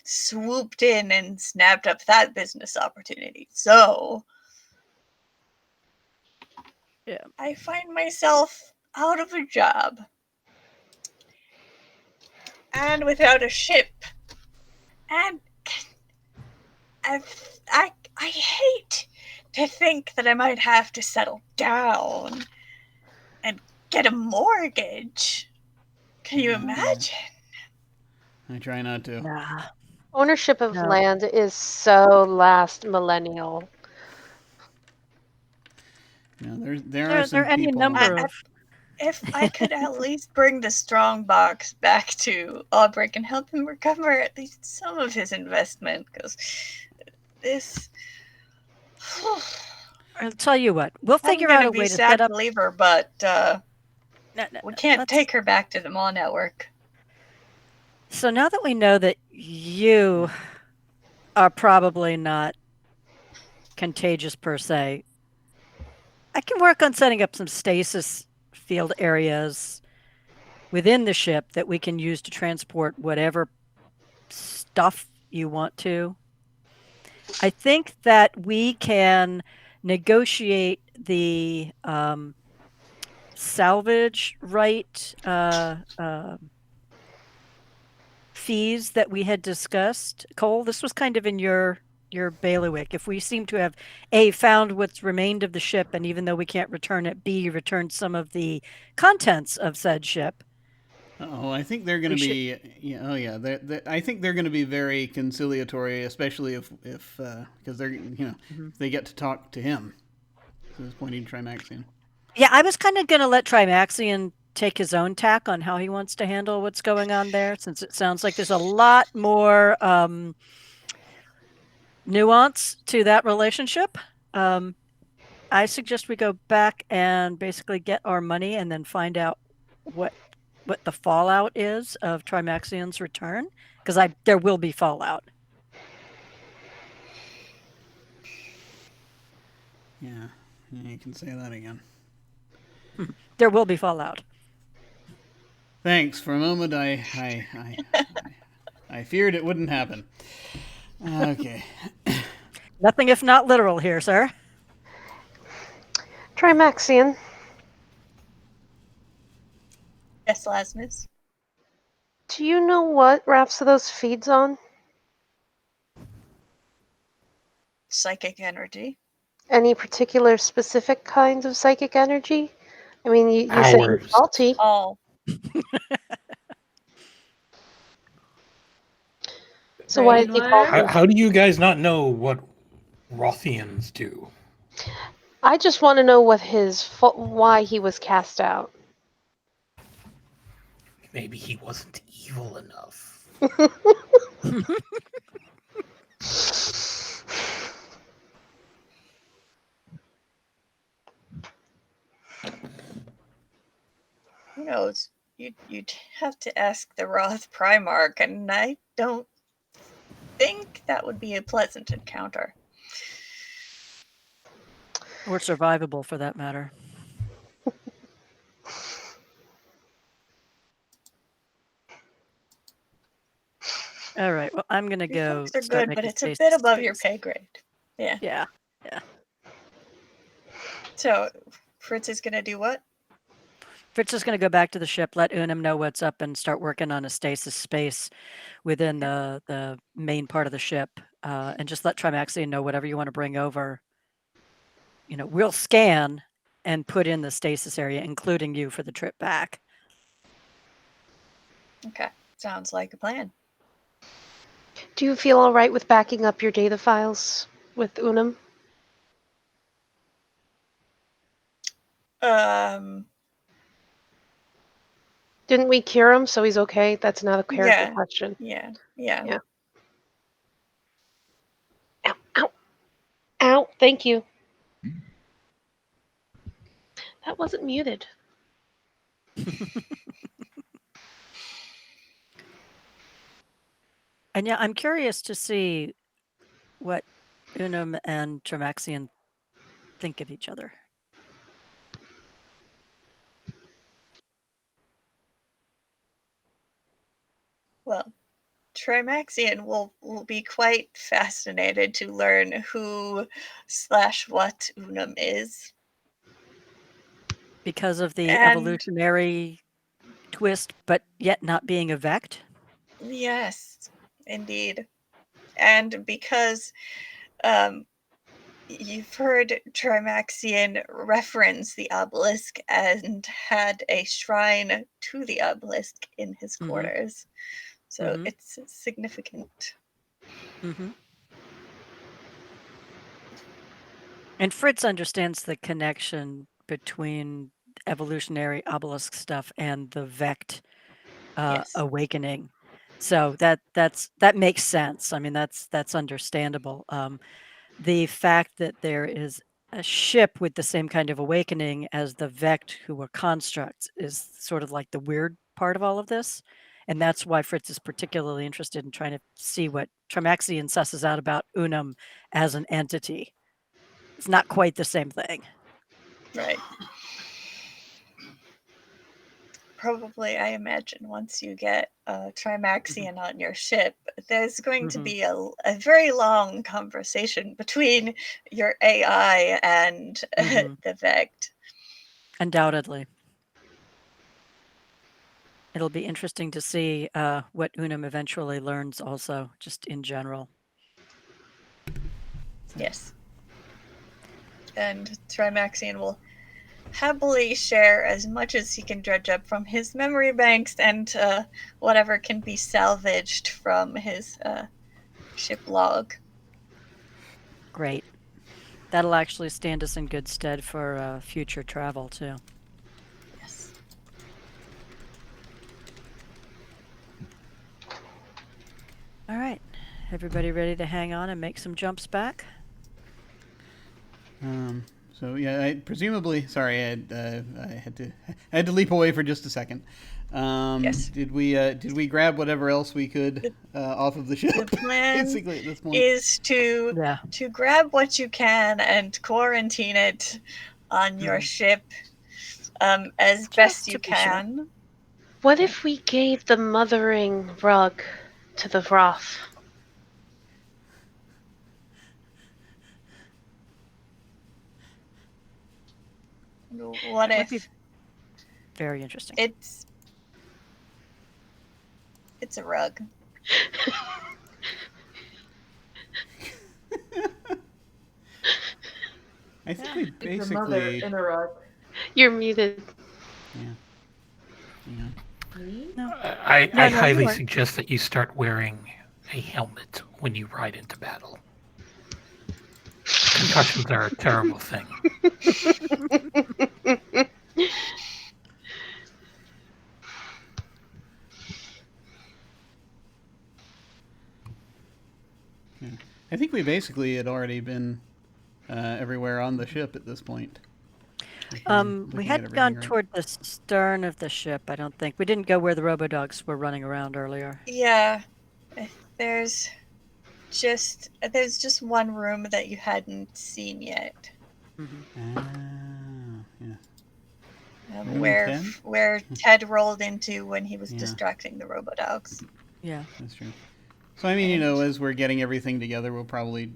Speaker 7: swooped in and snapped up that business opportunity. So
Speaker 4: Yeah.
Speaker 7: I find myself out of a job and without a ship. And I hate to think that I might have to settle down and get a mortgage. Can you imagine?
Speaker 2: I try not to.
Speaker 4: Nah.
Speaker 5: Ownership of
Speaker 4: No.
Speaker 5: land is so last millennial.
Speaker 2: There are some
Speaker 4: any
Speaker 2: people.
Speaker 4: number of.
Speaker 7: If I could at least bring the strong box back to Albrecht and help him recover at least some of his investment, because this.
Speaker 4: I'll tell you what. We'll figure
Speaker 7: I'm
Speaker 4: out
Speaker 7: gonna
Speaker 4: a
Speaker 7: be
Speaker 4: way to
Speaker 7: sad
Speaker 4: set up.
Speaker 7: to leave her, but
Speaker 4: No,
Speaker 7: we can't
Speaker 4: let's-
Speaker 7: take her back to the Maw Network.
Speaker 4: So now that we know that you are probably not contagious per se, I can work on setting up some stasis field areas within the ship that we can use to transport whatever stuff you want to. I think that we can negotiate the salvage right fees that we had discussed. Cole, this was kind of in your bailiwick. If we seem to have A, found what's remained of the ship, and even though we can't return it, B, returned some of the contents of said ship.
Speaker 2: Oh, I think they're going to be. Yeah, oh, yeah. I think they're going to be very conciliatory, especially if because they're if they get to talk to him. So he's pointing to Trimaxion.
Speaker 4: Yeah, I was kind of going to let Trimaxion take his own tack on how he wants to handle what's going on there, since it sounds like there's a lot more nuance to that relationship. I suggest we go back and basically get our money and then find out what the fallout is of Trimaxion's return, because there will be fallout.
Speaker 2: Yeah, you can say that again.
Speaker 4: There will be fallout.
Speaker 2: Thanks. For a moment, I feared it wouldn't happen. Okay.
Speaker 4: Nothing if not literal here, sir.
Speaker 5: Trimaxion,
Speaker 7: Yes, Lasmus.
Speaker 5: do you know what Rhapsodos feeds on?
Speaker 7: Psychic energy.
Speaker 5: Any particular specific kinds of psychic energy? I mean, you say
Speaker 3: Powers.
Speaker 5: it's salty.
Speaker 7: All.
Speaker 5: So why did he call
Speaker 6: Rainwater?
Speaker 5: me?
Speaker 3: How do you guys not know what Rothians do?
Speaker 5: I just want to know what why he was cast out.
Speaker 3: Maybe he wasn't evil enough.
Speaker 7: Who knows? You'd have to ask the Roth Primarch, and I don't think that would be a pleasant encounter.
Speaker 4: Or survivable, for that matter. All right. Well, I'm gonna
Speaker 7: Your
Speaker 4: go.
Speaker 7: folks are
Speaker 4: start
Speaker 7: good, but
Speaker 4: making
Speaker 7: it's a
Speaker 4: space
Speaker 7: bit
Speaker 4: to
Speaker 7: above your
Speaker 4: space.
Speaker 7: pay grade. Yeah.
Speaker 4: Yeah.
Speaker 7: So Fritz is gonna do what?
Speaker 4: Fritz is going to go back to the ship, let Unum know what's up, and start working on a stasis space within the main part of the ship, and just let Trimaxian know whatever you want to bring over. We'll scan and put in the stasis area, including you for the trip back.
Speaker 7: Okay, sounds like a plan.
Speaker 5: Do you feel all right with backing up your data files with Unum? Didn't we cure him, so he's okay? That's not a character question.
Speaker 7: Yeah.
Speaker 5: Yeah. Ow, ow, ow, thank you. That wasn't muted.
Speaker 4: And yeah, I'm curious to see what Unum and Trimaxian think of each other.
Speaker 7: Well, Trimaxian will be quite fascinated to learn who/what Unum is.
Speaker 4: Because of the
Speaker 7: And
Speaker 4: evolutionary twist, but yet not being a Vect?
Speaker 7: yes, indeed. And because you've heard Trimaxian reference the obelisk and had a shrine to the obelisk in his quarters. So it's significant.
Speaker 4: And Fritz understands the connection between evolutionary obelisk stuff and the Vect
Speaker 7: Yes.
Speaker 4: awakening. So that makes sense. I mean, that's understandable. The fact that there is a ship with the same kind of awakening as the Vect who were constructs is sort of like the weird part of all of this. And that's why Fritz is particularly interested in trying to see what Trimaxian susses out about Unum as an entity. It's not quite the same thing.
Speaker 7: Right. Probably, I imagine, once you get Trimaxian on your ship, there's going to be a very long conversation between your AI and the Vect.
Speaker 4: Undoubtedly. It'll be interesting to see what Unum eventually learns also, just in general.
Speaker 7: Yes. And Trimaxian will happily share as much as he can dredge up from his memory banks and whatever can be salvaged from his ship log.
Speaker 4: Great. That'll actually stand us in good stead for future travel, too.
Speaker 7: Yes.
Speaker 4: All right. Everybody ready to hang on and make some jumps back?
Speaker 2: So yeah, presumably, sorry, I had to leap away for just a second.
Speaker 7: Yes.
Speaker 2: Did we grab whatever else we could off of the ship?
Speaker 7: The plan
Speaker 2: basically at this point
Speaker 7: is to grab what you can and quarantine it on your ship as best you can.
Speaker 5: Sure. What if we gave the mothering rug to the Roth?
Speaker 7: What if?
Speaker 4: Be very interesting.
Speaker 7: It's a rug.
Speaker 2: I think we basically.
Speaker 6: It's a mother in a rug.
Speaker 5: You're muted.
Speaker 2: Yeah.
Speaker 6: Me?
Speaker 3: I highly suggest that you start wearing a helmet when you ride into battle. Concussions are a terrible thing.
Speaker 2: I think we basically had already been everywhere on the ship at this point.
Speaker 4: We hadn't gone toward the stern of the ship, I don't think. We didn't go where the robodogs were running around earlier.
Speaker 7: Yeah, there's just one room that you hadn't seen yet,
Speaker 2: Yeah. Room
Speaker 7: where
Speaker 2: 10?
Speaker 7: where Ted rolled into when he was
Speaker 2: Yeah.
Speaker 7: distracting the robodogs.
Speaker 4: Yeah.
Speaker 2: That's true. So I mean, as we're getting everything together, we'll probably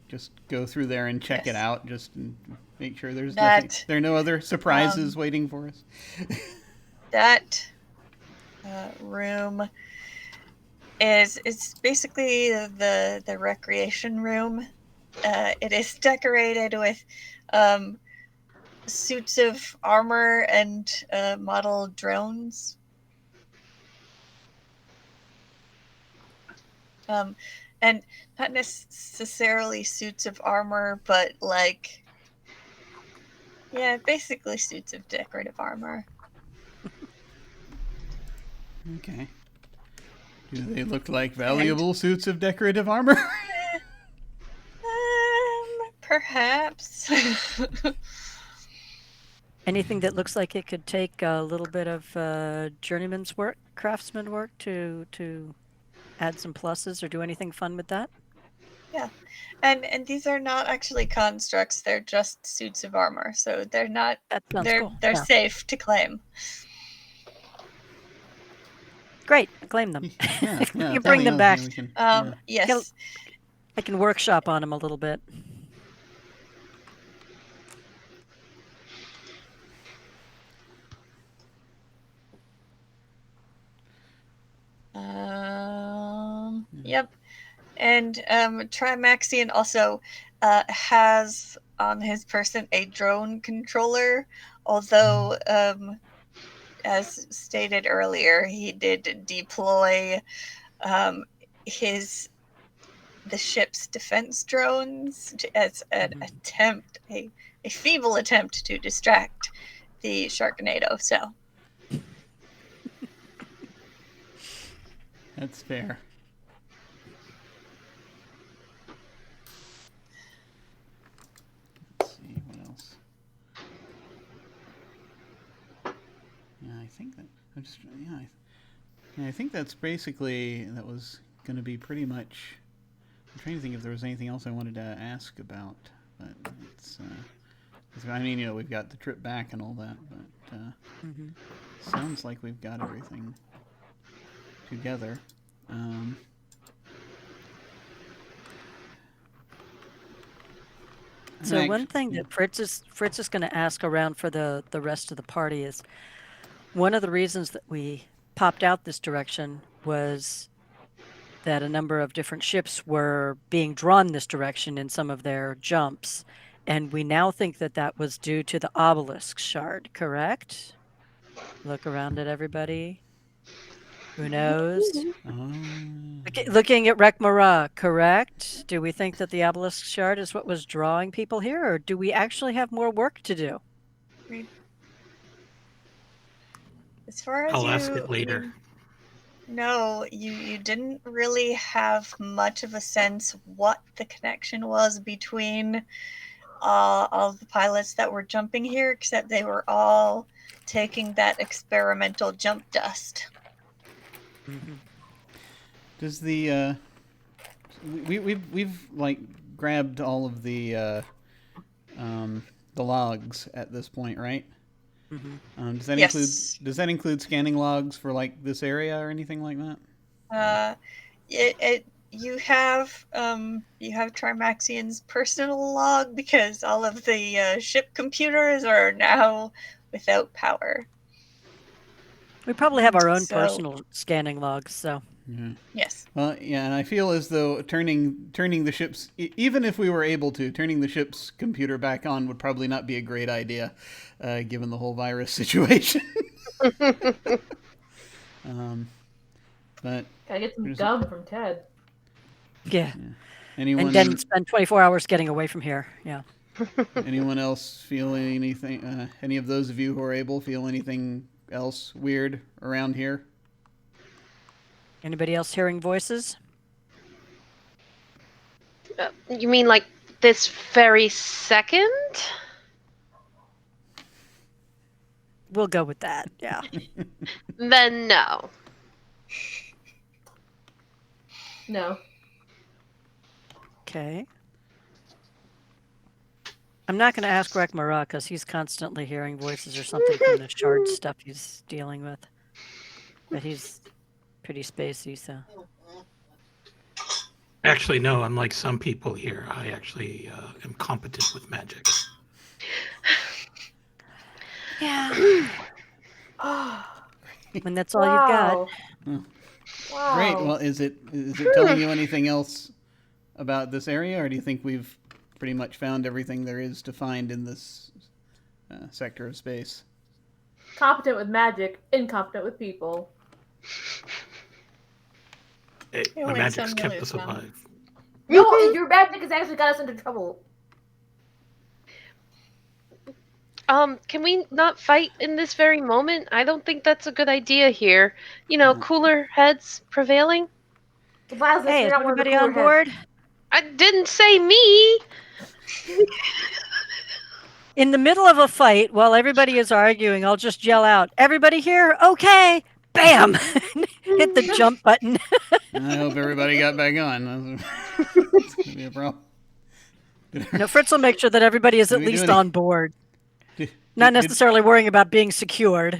Speaker 2: just go through there and check it
Speaker 7: Yes.
Speaker 2: out, just and make sure there's
Speaker 7: That,
Speaker 2: nothing, there are no other surprises waiting for us.
Speaker 7: That room it's basically the recreation room. It is decorated with suits of armor and model drones. And not necessarily suits of armor, but basically suits of decorative armor.
Speaker 2: Okay. Do they look like valuable suits of decorative armor?
Speaker 7: Perhaps.
Speaker 4: Anything that looks like it could take a little bit of journeyman's work, craftsman work to add some pluses or do anything fun with that?
Speaker 7: Yeah. And these are not actually constructs, they're just suits of armor. So they're not
Speaker 4: That sounds
Speaker 7: they're
Speaker 4: cool.
Speaker 7: they're
Speaker 4: Yeah.
Speaker 7: safe to claim.
Speaker 4: Great, claim them.
Speaker 2: Yeah,
Speaker 4: You
Speaker 2: tell
Speaker 4: can bring
Speaker 2: me
Speaker 4: them
Speaker 2: else,
Speaker 4: back.
Speaker 2: we can-
Speaker 7: Yes.
Speaker 4: I can workshop on them a little bit.
Speaker 7: Yep. And Trimaxian also has on his person a drone controller, although as stated earlier, he did deploy the ship's defense drones as an attempt, a feeble attempt to distract the Sharknado. So
Speaker 2: That's fair. Let's see what else. Yeah, I think that I think that's basically that was going to be pretty much. I'm trying to think if there was anything else I wanted to ask about, but it's. I mean, we've got the trip back and all that, but sounds like we've got everything together.
Speaker 4: So one thing that Fritz is going to ask around for the rest of the party is one of the reasons that we popped out this direction was that a number of different ships were being drawn this direction in some of their jumps, and we now think that that was due to the obelisk shard, correct? Look around at everybody. Who knows? Looking at Rekmara, correct? Do we think that the obelisk shard is what was drawing people here, or do we actually have more work to do?
Speaker 7: as far as
Speaker 3: I'll ask it later.
Speaker 7: No, you didn't really have much of a sense what the connection was between all the pilots that were jumping here, except they were all taking that experimental jump dust.
Speaker 2: Does the we've like grabbed all of the logs at this point, right? Does that include scanning logs for like this area or anything like that?
Speaker 7: You have Trimaxian's personal log because all of the ship computers are now without power.
Speaker 4: We probably have our own personal scanning logs, so.
Speaker 2: Yeah.
Speaker 7: Yes.
Speaker 2: Well, yeah, and I feel as though turning the ship's, even if we were able to, turning the ship's computer back on would probably not be a great idea, given the whole virus situation. But
Speaker 6: gotta get some gum from Ted.
Speaker 4: Yeah.
Speaker 2: Anyone?
Speaker 4: And then spend 24 hours getting away from here. Yeah.
Speaker 2: Anyone else feel anything? Any of those of you who are able feel anything else weird around here?
Speaker 4: Anybody else hearing voices?
Speaker 5: You mean like this very second?
Speaker 4: We'll go with that. Yeah.
Speaker 5: Then no.
Speaker 6: No.
Speaker 4: Okay. I'm not going to ask Rekmara because he's constantly hearing voices or something from the shard stuff he's dealing with. But he's pretty spacey, so.
Speaker 3: Actually, no. Unlike some people here, I actually am competent with magic.
Speaker 4: Yeah. When that's all you've got.
Speaker 6: Wow.
Speaker 2: Great. Well, is it telling you anything else about this area, or do you think we've pretty much found everything there is to find in this sector of space?
Speaker 6: Competent with magic, incompetent with people.
Speaker 3: My
Speaker 7: win
Speaker 3: magic's
Speaker 7: some,
Speaker 3: kept
Speaker 7: lose
Speaker 3: us
Speaker 7: some.
Speaker 3: alive.
Speaker 6: No, your magic has actually got us into trouble.
Speaker 5: Can we not fight in this very moment? I don't think that's a good idea here. You know, cooler heads prevailing.
Speaker 6: Lazarus,
Speaker 4: Hey,
Speaker 6: you're
Speaker 4: is
Speaker 6: not one of the
Speaker 4: everybody on
Speaker 6: cooler heads.
Speaker 4: board?
Speaker 5: I didn't say me.
Speaker 4: In the middle of a fight, while everybody is arguing, I'll just yell out, "Everybody here? Okay!" Bam! Hit the jump button.
Speaker 2: I hope everybody got back on. That's gonna be a problem.
Speaker 4: No, Fritz will make sure that everybody is
Speaker 2: Did
Speaker 4: at
Speaker 2: we do
Speaker 4: least
Speaker 2: any-
Speaker 4: on board.
Speaker 2: Did,
Speaker 4: Not
Speaker 2: did-
Speaker 4: necessarily worrying about being secured.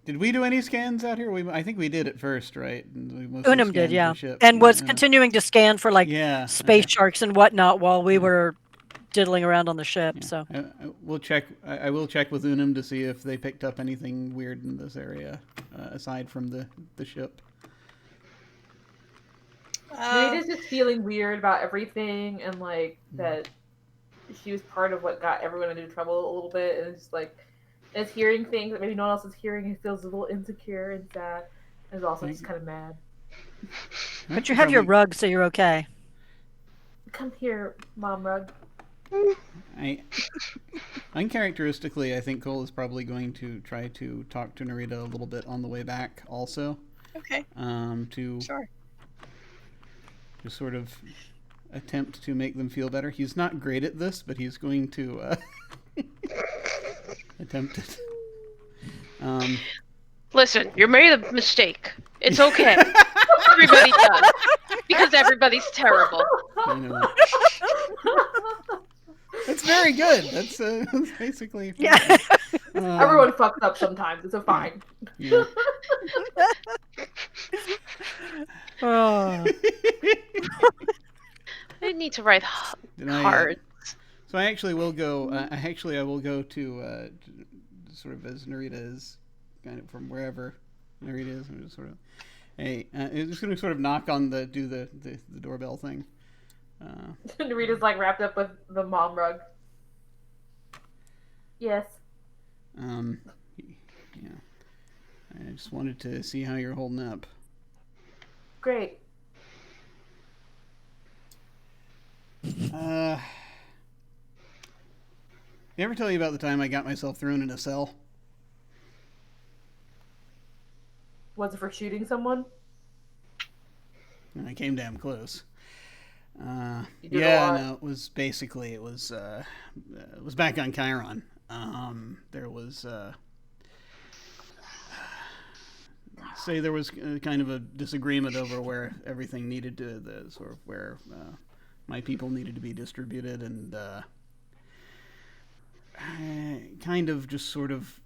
Speaker 2: Did we do any scans out here? I think we did at first, right? And we mostly
Speaker 4: Unum
Speaker 2: scanned
Speaker 4: did,
Speaker 2: the
Speaker 4: yeah.
Speaker 2: ship.
Speaker 4: And was
Speaker 2: Yeah.
Speaker 4: continuing to scan for like
Speaker 2: Yeah,
Speaker 4: space
Speaker 2: okay.
Speaker 4: sharks and whatnot while we were diddling around on the ship.
Speaker 2: Yeah.
Speaker 4: So
Speaker 2: We'll check. I will check with Unum to see if they picked up anything weird in this area, aside from the ship.
Speaker 6: Nita's just feeling weird about everything, and like that she was part of what got everyone into trouble a little bit, and it's just like is hearing things that maybe no one else is hearing and feels a little insecure and sad, and is also just kind of mad.
Speaker 4: but you have your rug, so you're okay.
Speaker 6: Come here, Mom Rug.
Speaker 2: Uncharacteristically, I think Cole is probably going to try to talk to Narita a little bit on the way back, also.
Speaker 7: Okay.
Speaker 2: To
Speaker 7: Sure.
Speaker 2: sort of attempt to make them feel better. He's not great at this, but he's going to attempt it.
Speaker 5: Listen, you made a mistake. It's okay. Everybody does. Because everybody's terrible.
Speaker 2: I know. That's very good. That's basically.
Speaker 4: Yeah.
Speaker 6: Everyone fucks up sometimes. It's a fine.
Speaker 2: Yeah.
Speaker 4: Oh.
Speaker 5: I need to write
Speaker 2: Did I,
Speaker 5: cards.
Speaker 2: So I actually will go. I will go to sort of as Narita is, kind of from wherever Narita is. I'm just sort of, hey, I'm just going to sort of knock on the doorbell thing.
Speaker 6: Narita's like wrapped up with the Mom Rug. Yes.
Speaker 2: Yeah. I just wanted to see how you're holding up.
Speaker 6: Great.
Speaker 2: Did I ever tell you about the time I got myself thrown in a cell?
Speaker 6: Was it for shooting someone?
Speaker 2: And I came damn close.
Speaker 6: You did a
Speaker 2: Yeah,
Speaker 6: lot.
Speaker 2: no, it was back on Chiron. There was say there was kind of a disagreement over where everything needed to the sort of where my people needed to be distributed, and I kind of just sort of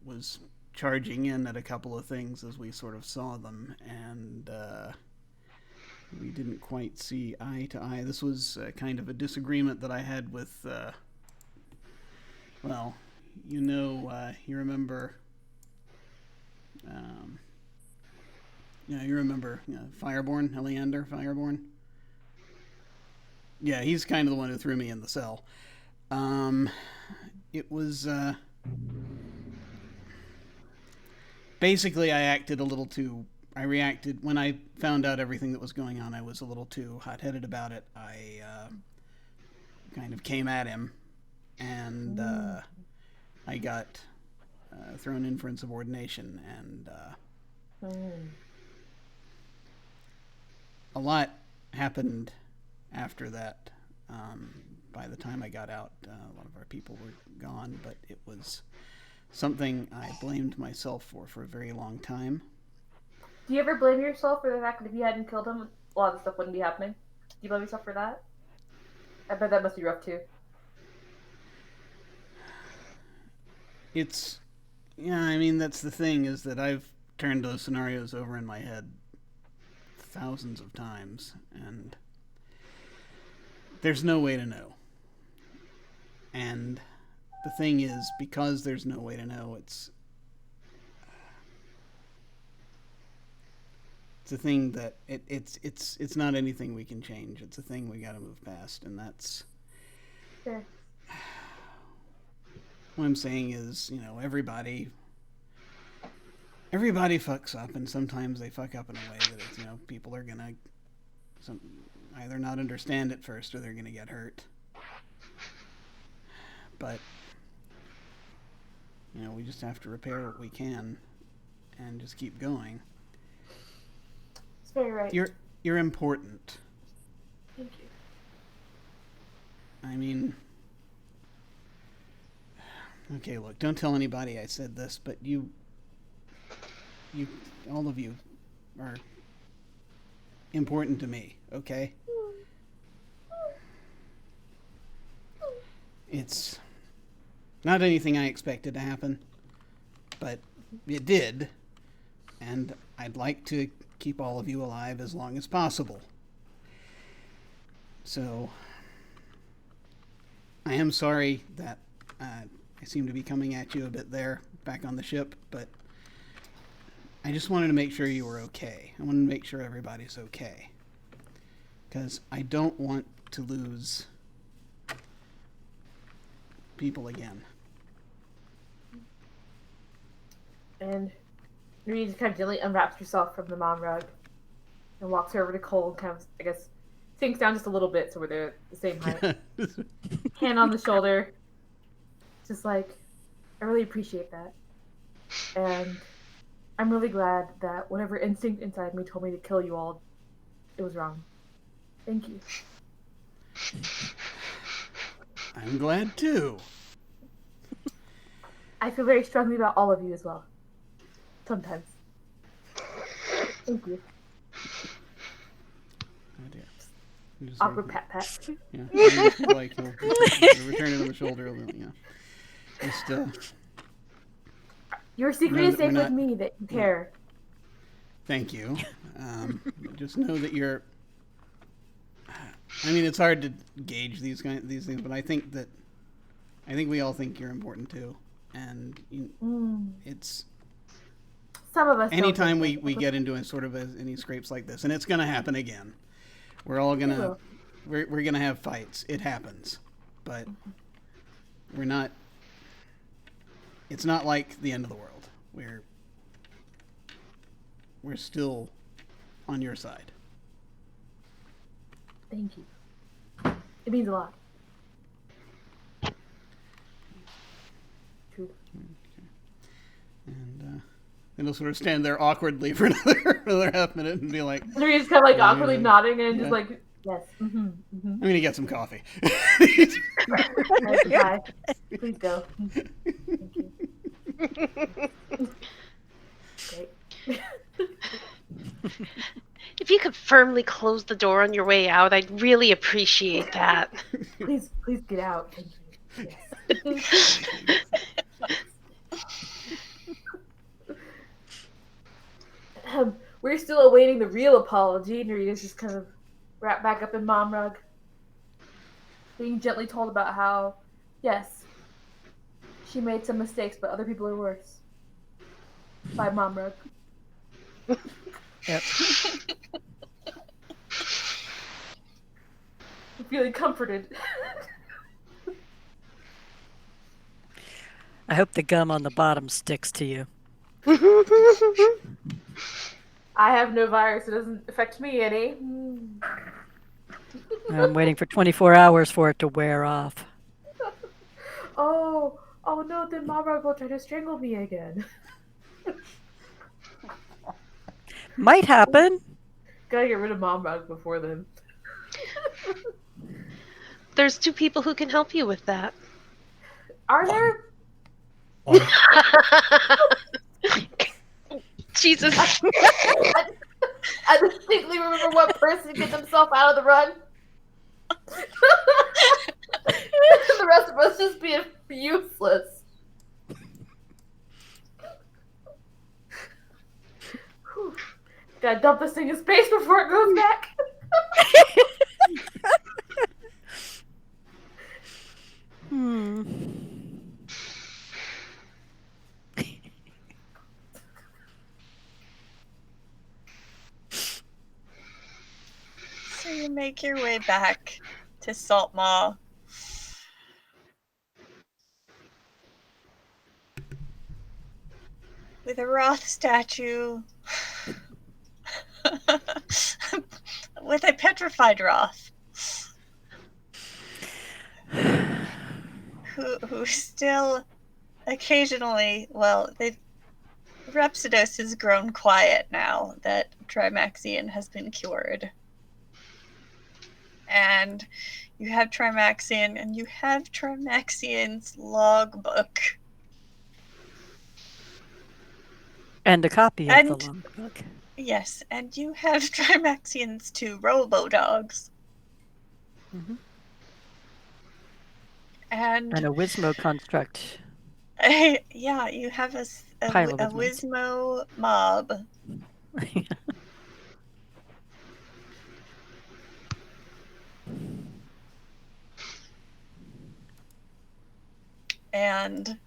Speaker 2: was charging in at a couple of things as we sort of saw them, and we didn't quite see eye to eye. This was kind of a disagreement that I had with, well, you remember, you remember Fireborn, Eleander Fireborn? Yeah, he's kind of the one who threw me in the cell. It was, basically I acted a little too reacted when I found out everything that was going on. I was a little too hot-headed about it. I kind of came at him, and I got thrown in for insubordination, and a lot happened after that. By the time I got out, a lot of our people were gone, but it was something I blamed myself for a very long time.
Speaker 6: Do you ever blame yourself for the fact that if you hadn't killed him, a lot of stuff wouldn't be happening? Do you blame yourself for that? I bet that must be rough too.
Speaker 2: It's, yeah, I mean, that's the thing, is that I've turned those scenarios over in my head thousands of times, and there's no way to know. And the thing is, because there's no way to know, it's a thing that it's not anything we can change. It's a thing we got to move past, and that's
Speaker 6: Sure.
Speaker 2: what I'm saying is, you know, everybody fucks up, and sometimes they fuck up in a way that it's, you know, people are gonna either not understand at first or they're gonna get hurt. But you know, we just have to repair what we can and just keep going.
Speaker 6: It's very right.
Speaker 2: You're important.
Speaker 6: Thank you.
Speaker 2: I mean, okay, look, don't tell anybody I said this, but you all of you are important to me, okay? It's not anything I expected to happen, but it did, and I'd like to keep all of you alive as long as possible. So, I am sorry that I seem to be coming at you a bit there, back on the ship, but I just wanted to make sure you were okay. I wanted to make sure everybody's okay. Because I don't want to lose people again.
Speaker 6: And Marie just kind of gently unwraps herself from the mom rug and walks over to Cole and kind of, I guess, sinks down just a little bit so we're there at the same height. Hand on the shoulder. Just like, I really appreciate that. And I'm really glad that whatever instinct inside me told me to kill you all, it was wrong. Thank you.
Speaker 2: I'm glad too.
Speaker 6: I feel very strongly about all of you as well. Sometimes. Thank you.
Speaker 2: Oh dear. You just
Speaker 6: Awkward
Speaker 2: like,
Speaker 6: pat.
Speaker 2: yeah. You just like you'll return it on the shoulder. Yeah. Just
Speaker 6: Your secret
Speaker 2: know
Speaker 6: is
Speaker 2: that we're
Speaker 6: safe with
Speaker 2: not-
Speaker 6: me that you care.
Speaker 2: thank you. Just know that you're. I mean, it's hard to gauge these things, but I think we all think you're important too, and it's.
Speaker 6: Some of us. don't
Speaker 2: Anytime
Speaker 6: think
Speaker 2: we
Speaker 6: that.
Speaker 2: get into any scrapes like this, and it's going to happen again. We're all gonna we're gonna have fights. It happens, but we're not. It's not like the end of the world. We're still on your side.
Speaker 6: Thank you. It means a lot. True.
Speaker 2: And then he'll sort of stand there awkwardly for another half minute and be like,
Speaker 6: Marie just kind of like
Speaker 2: Yeah,
Speaker 6: awkwardly
Speaker 2: yeah.
Speaker 6: nodding and
Speaker 2: Yeah.
Speaker 6: just like, yes. Mm-hmm. Mm-hmm.
Speaker 2: I'm gonna get some coffee.
Speaker 6: Hi. Please go. Thank you. Great.
Speaker 5: If you could firmly close the door on your way out, I'd really appreciate that.
Speaker 6: Please get out. Thank you. Yes. We're still awaiting the real apology. Narita's just kind of wrapped back up in mom rug, being gently told about how, yes, she made some mistakes, but other people are worse. By mom rug.
Speaker 2: Yep.
Speaker 6: I'm feeling comforted.
Speaker 4: I hope the gum on the bottom sticks to you.
Speaker 6: I have no virus. It doesn't affect me any.
Speaker 4: I'm waiting for 24 hours for it to wear off.
Speaker 6: Oh no, then Mara will try to strangle me again.
Speaker 4: Might happen.
Speaker 6: Gotta get rid of Mom Rug before then.
Speaker 5: There's 2 people who can help you with that.
Speaker 6: Are there?
Speaker 3: One.
Speaker 5: Jesus.
Speaker 6: I distinctly remember one person get themselves out of the run. The rest of us just being useless. Whew. Gotta dump this thing in space before it goes back.
Speaker 7: So you make your way back to Saltmaw. With a Roth statue. With a petrified Roth. Who still occasionally, Rhapsodus has grown quiet now that Trimaxian has been cured. And you have Trimaxian, and you have Trimaxian's logbook.
Speaker 4: And a copy of the logbook.
Speaker 7: Yes, and you have Trimaxian's 2 robo-dogs.
Speaker 4: Mm-hmm.
Speaker 7: And
Speaker 4: a Wizmo construct.
Speaker 7: Yeah, you have a
Speaker 4: Pile of
Speaker 7: Wizmo mob. And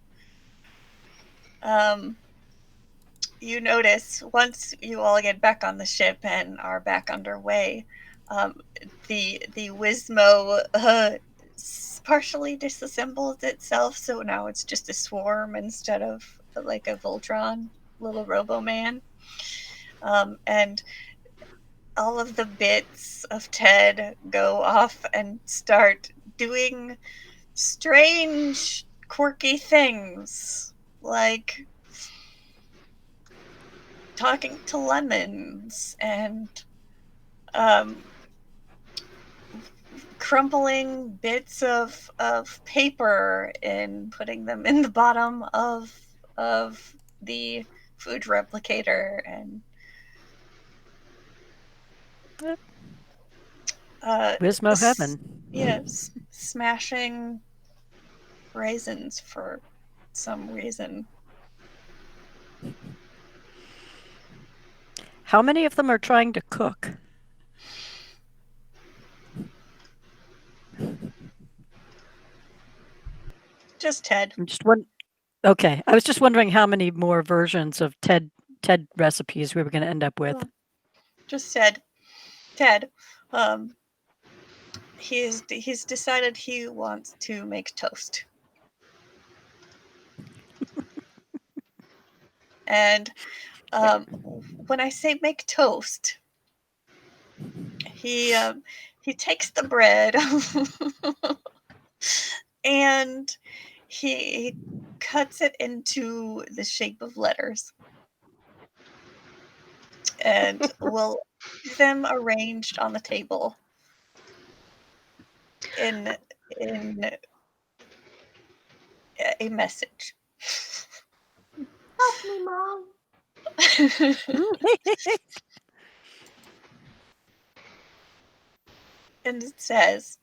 Speaker 7: you notice once you all get back on the ship and are back underway, the Wizmo partially disassembles itself, so now it's just a swarm instead of like a Voltron little Robo-Man. And all of the bits of Ted go off and start doing strange, quirky things, like talking to lemons and crumpling bits of paper and putting them in the bottom of the food replicator, and
Speaker 4: Wizmo heaven.
Speaker 7: Yes, smashing raisins for some reason.
Speaker 4: How many of them are trying to cook?
Speaker 7: Just Ted.
Speaker 4: Okay, I was just wondering how many more versions of Ted recipes we were going to end up with.
Speaker 7: Just Ted. Ted. He's decided he wants to make toast. And when I say make toast, he takes the bread and he cuts it into the shape of letters and will have them arranged on the table in a message.
Speaker 6: Help me, Mom.
Speaker 7: And it says,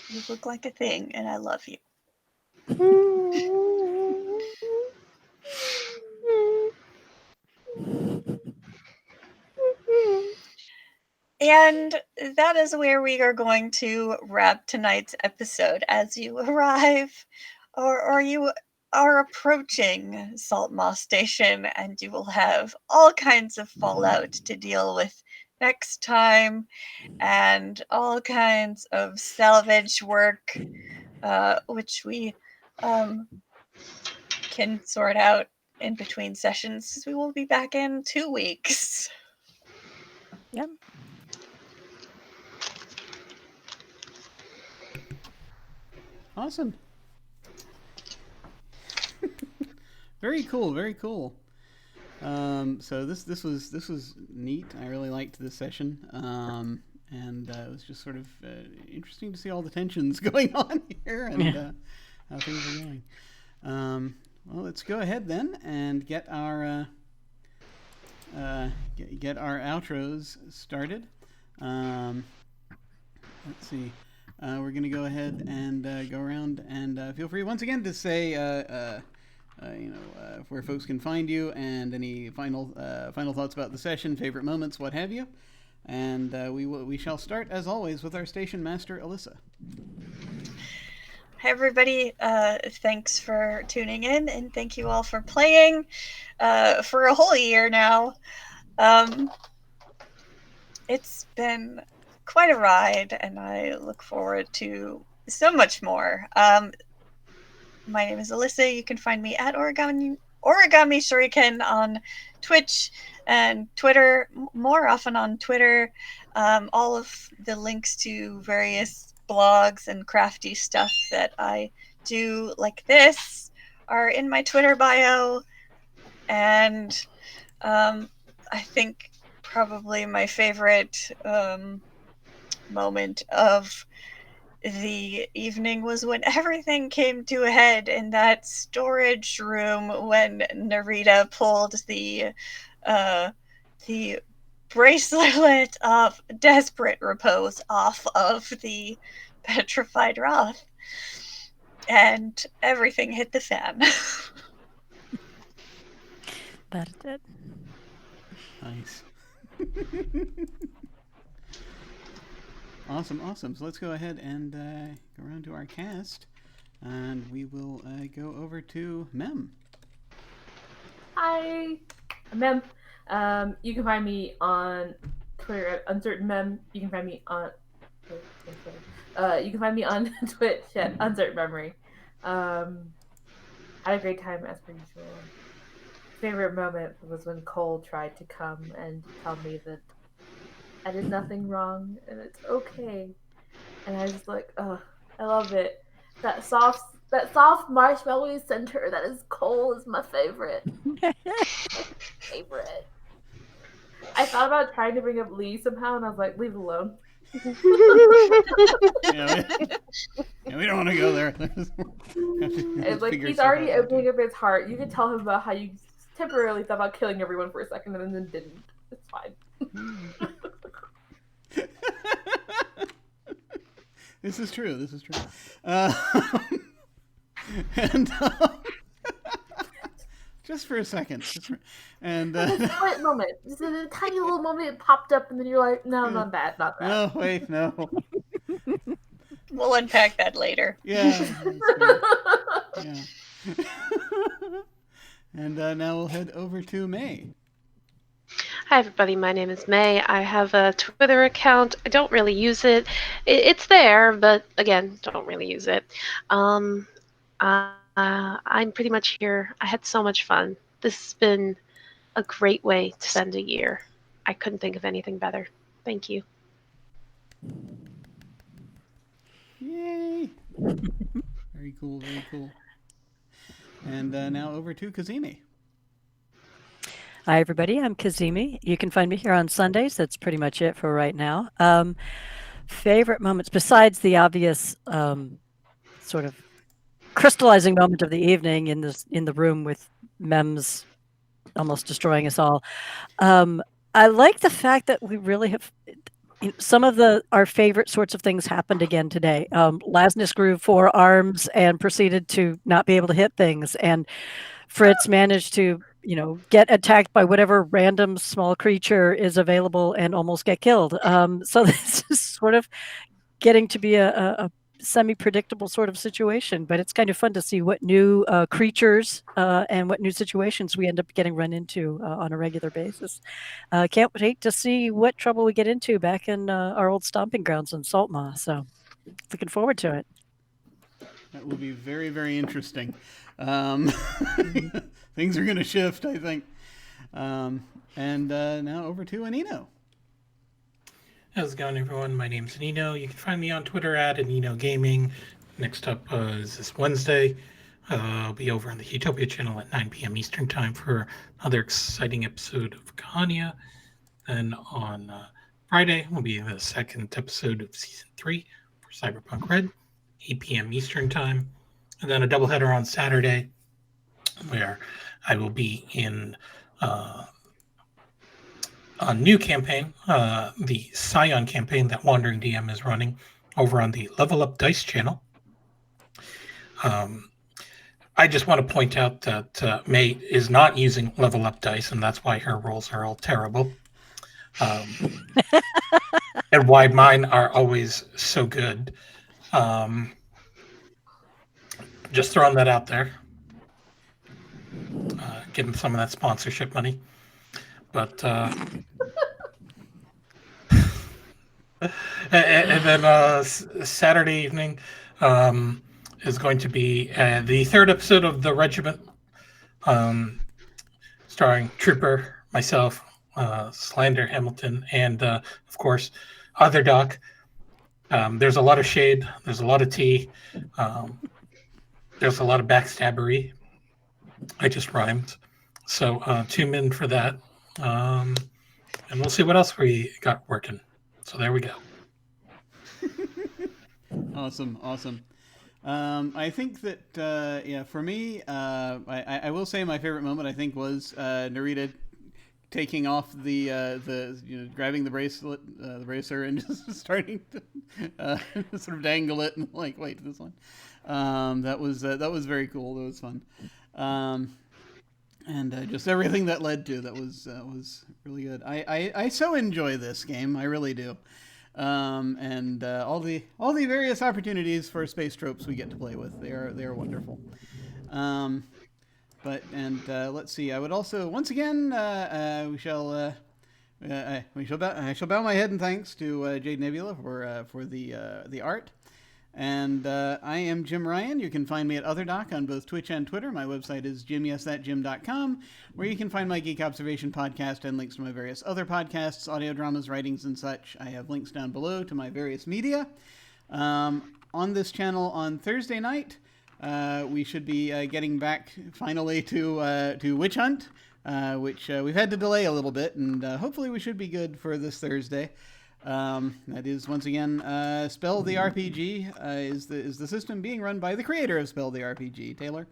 Speaker 7: "You look like a thing, and I love you." And that is where we are going to wrap tonight's episode. As you arrive, or you are approaching Saltmaw Station, and you will have all kinds of fallout to deal with next time, and all kinds of salvage work, which we can sort out in between sessions. We will be back in 2 weeks.
Speaker 4: Yep.
Speaker 2: Awesome. Very cool. Very cool. So this was neat. I really liked this session, and it was just sort of interesting to see all the tensions going on here and how things are going. Well, let's go ahead then and get our get our outros started. Let's see. We're going to go ahead and go around and feel free once again to say where folks can find you and any final thoughts about the session, favorite moments, what have you. And we shall start as always with our station master, Alyssa.
Speaker 7: Hi everybody, thanks for tuning in, and thank you all for playing for a whole year now. It's been quite a ride, and I look forward to so much more. My name is Alyssa. You can find me at Origami Shuriken on Twitch and Twitter, more often on Twitter. All of the links to various blogs and crafty stuff that I do like this are in my Twitter bio. And I think probably my favorite moment of the evening was when everything came to a head in that storage room when Narita pulled the bracelet of desperate repose off of the petrified Roth, and everything hit the fan.
Speaker 4: That is it.
Speaker 2: Nice. Awesome. So let's go ahead and go around to our cast, and we will go over to Mem.
Speaker 6: Hi, I'm Mem. You can find me on Twitter at UncertainMem. You can find me on Twitch at UncertainMemory. Had a great time as per usual. Favorite moment was when Cole tried to come and tell me that I did nothing wrong and it's okay. And I was like, oh, I love it. That soft marshmallowy center that is Cole is my favorite. Favorite. I thought about trying to bring up Lee somehow, and I was like, leave it alone.
Speaker 2: We don't want to go there.
Speaker 6: It's like he's already opening up his heart. You can tell him about how you temporarily thought about killing everyone for a second and then didn't. It's fine.
Speaker 2: This is true. Just for a second. And
Speaker 6: a slight moment. Just a tiny little moment it popped up, and then you're like, no, not that.
Speaker 2: No, wait, no.
Speaker 7: We'll unpack that later.
Speaker 2: Yeah. And now we'll head over to May.
Speaker 5: Hi everybody, my name is May. I have a Twitter account. I don't really use it. It's there, but again, don't really use it. I'm pretty much here. I had so much fun. This has been a great way to spend a year. I couldn't think of anything better. Thank you.
Speaker 2: Yay! Very cool. And now over to Cazimi.
Speaker 4: Hi, everybody. I'm Cazimi. You can find me here on Sundays. That's pretty much it for right now. Favorite moments, besides the obvious sort of crystallizing moment of the evening in the room with Mems almost destroying us all. I like the fact that we really have some of our favorite sorts of things happened again today. Lasnus grew 4 arms and proceeded to not be able to hit things, and Fritz managed to get attacked by whatever random small creature is available and almost get killed. So this is sort of getting to be a semi-predictable sort of situation, but it's kind of fun to see what new creatures and what new situations we end up getting run into on a regular basis. Can't wait to see what trouble we get into back in our old stomping grounds in Saltmaw. So looking forward to it.
Speaker 2: That will be very, very interesting. things are going to shift, I think. And now over to Anino.
Speaker 3: How's it going, everyone? My name's Anino. You can find me on Twitter at Anino Gaming. Next up is this Wednesday. I'll be over on the Utopia channel at 9 p.m. Eastern Time for another exciting episode of Kahania. And on Friday will be the second episode of Season 3 for Cyberpunk Red, 8 p.m. Eastern Time. And then a doubleheader on Saturday where I will be in a new campaign, the Scion campaign that Wandering DM is running over on the Level Up Dice channel. I just want to point out that May is not using Level Up Dice, and that's why her rolls are all terrible. And why mine are always so good. Just throwing that out there. Getting some of that sponsorship money. But and then Saturday evening is going to be the third episode of The Regiment, starring Trooper, myself, Slander Hamilton, and of course, Other Doc. There's a lot of shade. There's a lot of tea. There's a lot of backstabbery. I just rhymed. So tune in for that. And we'll see what else we got working. So there we go.
Speaker 2: Awesome. I think that for me, I will say my favorite moment I think was Narita taking off the grabbing the bracelet, the bracer, and just starting to sort of dangle it and like wait this one. That was very cool. That was fun. And just everything that led to that was really good. I so enjoy this game. I really do. And all the various opportunities for space tropes we get to play with, they are wonderful. Let's see. I would also once again I shall bow my head in thanks to Jade Nebula for the art. And I am Jim Ryan. You can find me at OtherDoc on both Twitch and Twitter. My website is jimyesthatjim.com, where you can find my Geek Observation podcast and links to my various other podcasts, audio dramas, writings, and such. I have links down below to my various media. On this channel on Thursday night, we should be getting back finally to Witch Hunt, which we've had to delay a little bit, and hopefully we should be good for this Thursday. That is once again Spell the RPG is the system being run by the creator of Spell the RPG, Taylor.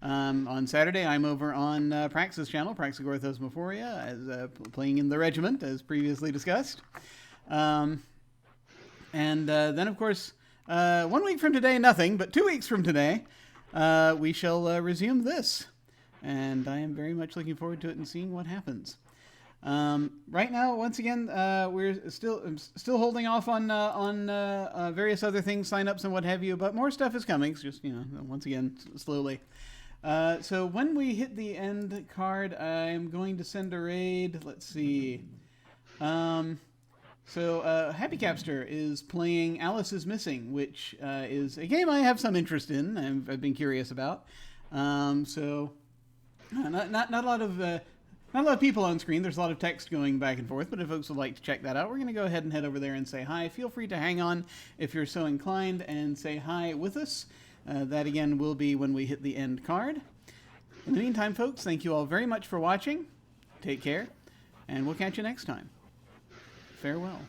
Speaker 2: On Saturday, I'm over on Praxis channel, Praxagorthosmophoria, as playing in the regiment, as previously discussed. And then, of course, 1 week from today, nothing, but 2 weeks from today, we shall resume this. And I am very much looking forward to it and seeing what happens. Right now, once again, we're still holding off on various other things, signups and what have you, but more stuff is coming. It's just, once again, slowly. So when we hit the end card, I'm going to send a raid. Let's see. Happy Capster is playing Alice is Missing, which is a game I have some interest in. I've been curious about. Not a lot of people on screen. There's a lot of text going back and forth, but if folks would like to check that out, we're going to go ahead and head over there and say hi. Feel free to hang on if you're so inclined and say hi with us. That, again, will be when we hit the end card. In the meantime, folks, thank you all very much for watching. Take care, and we'll catch you next time. Farewell.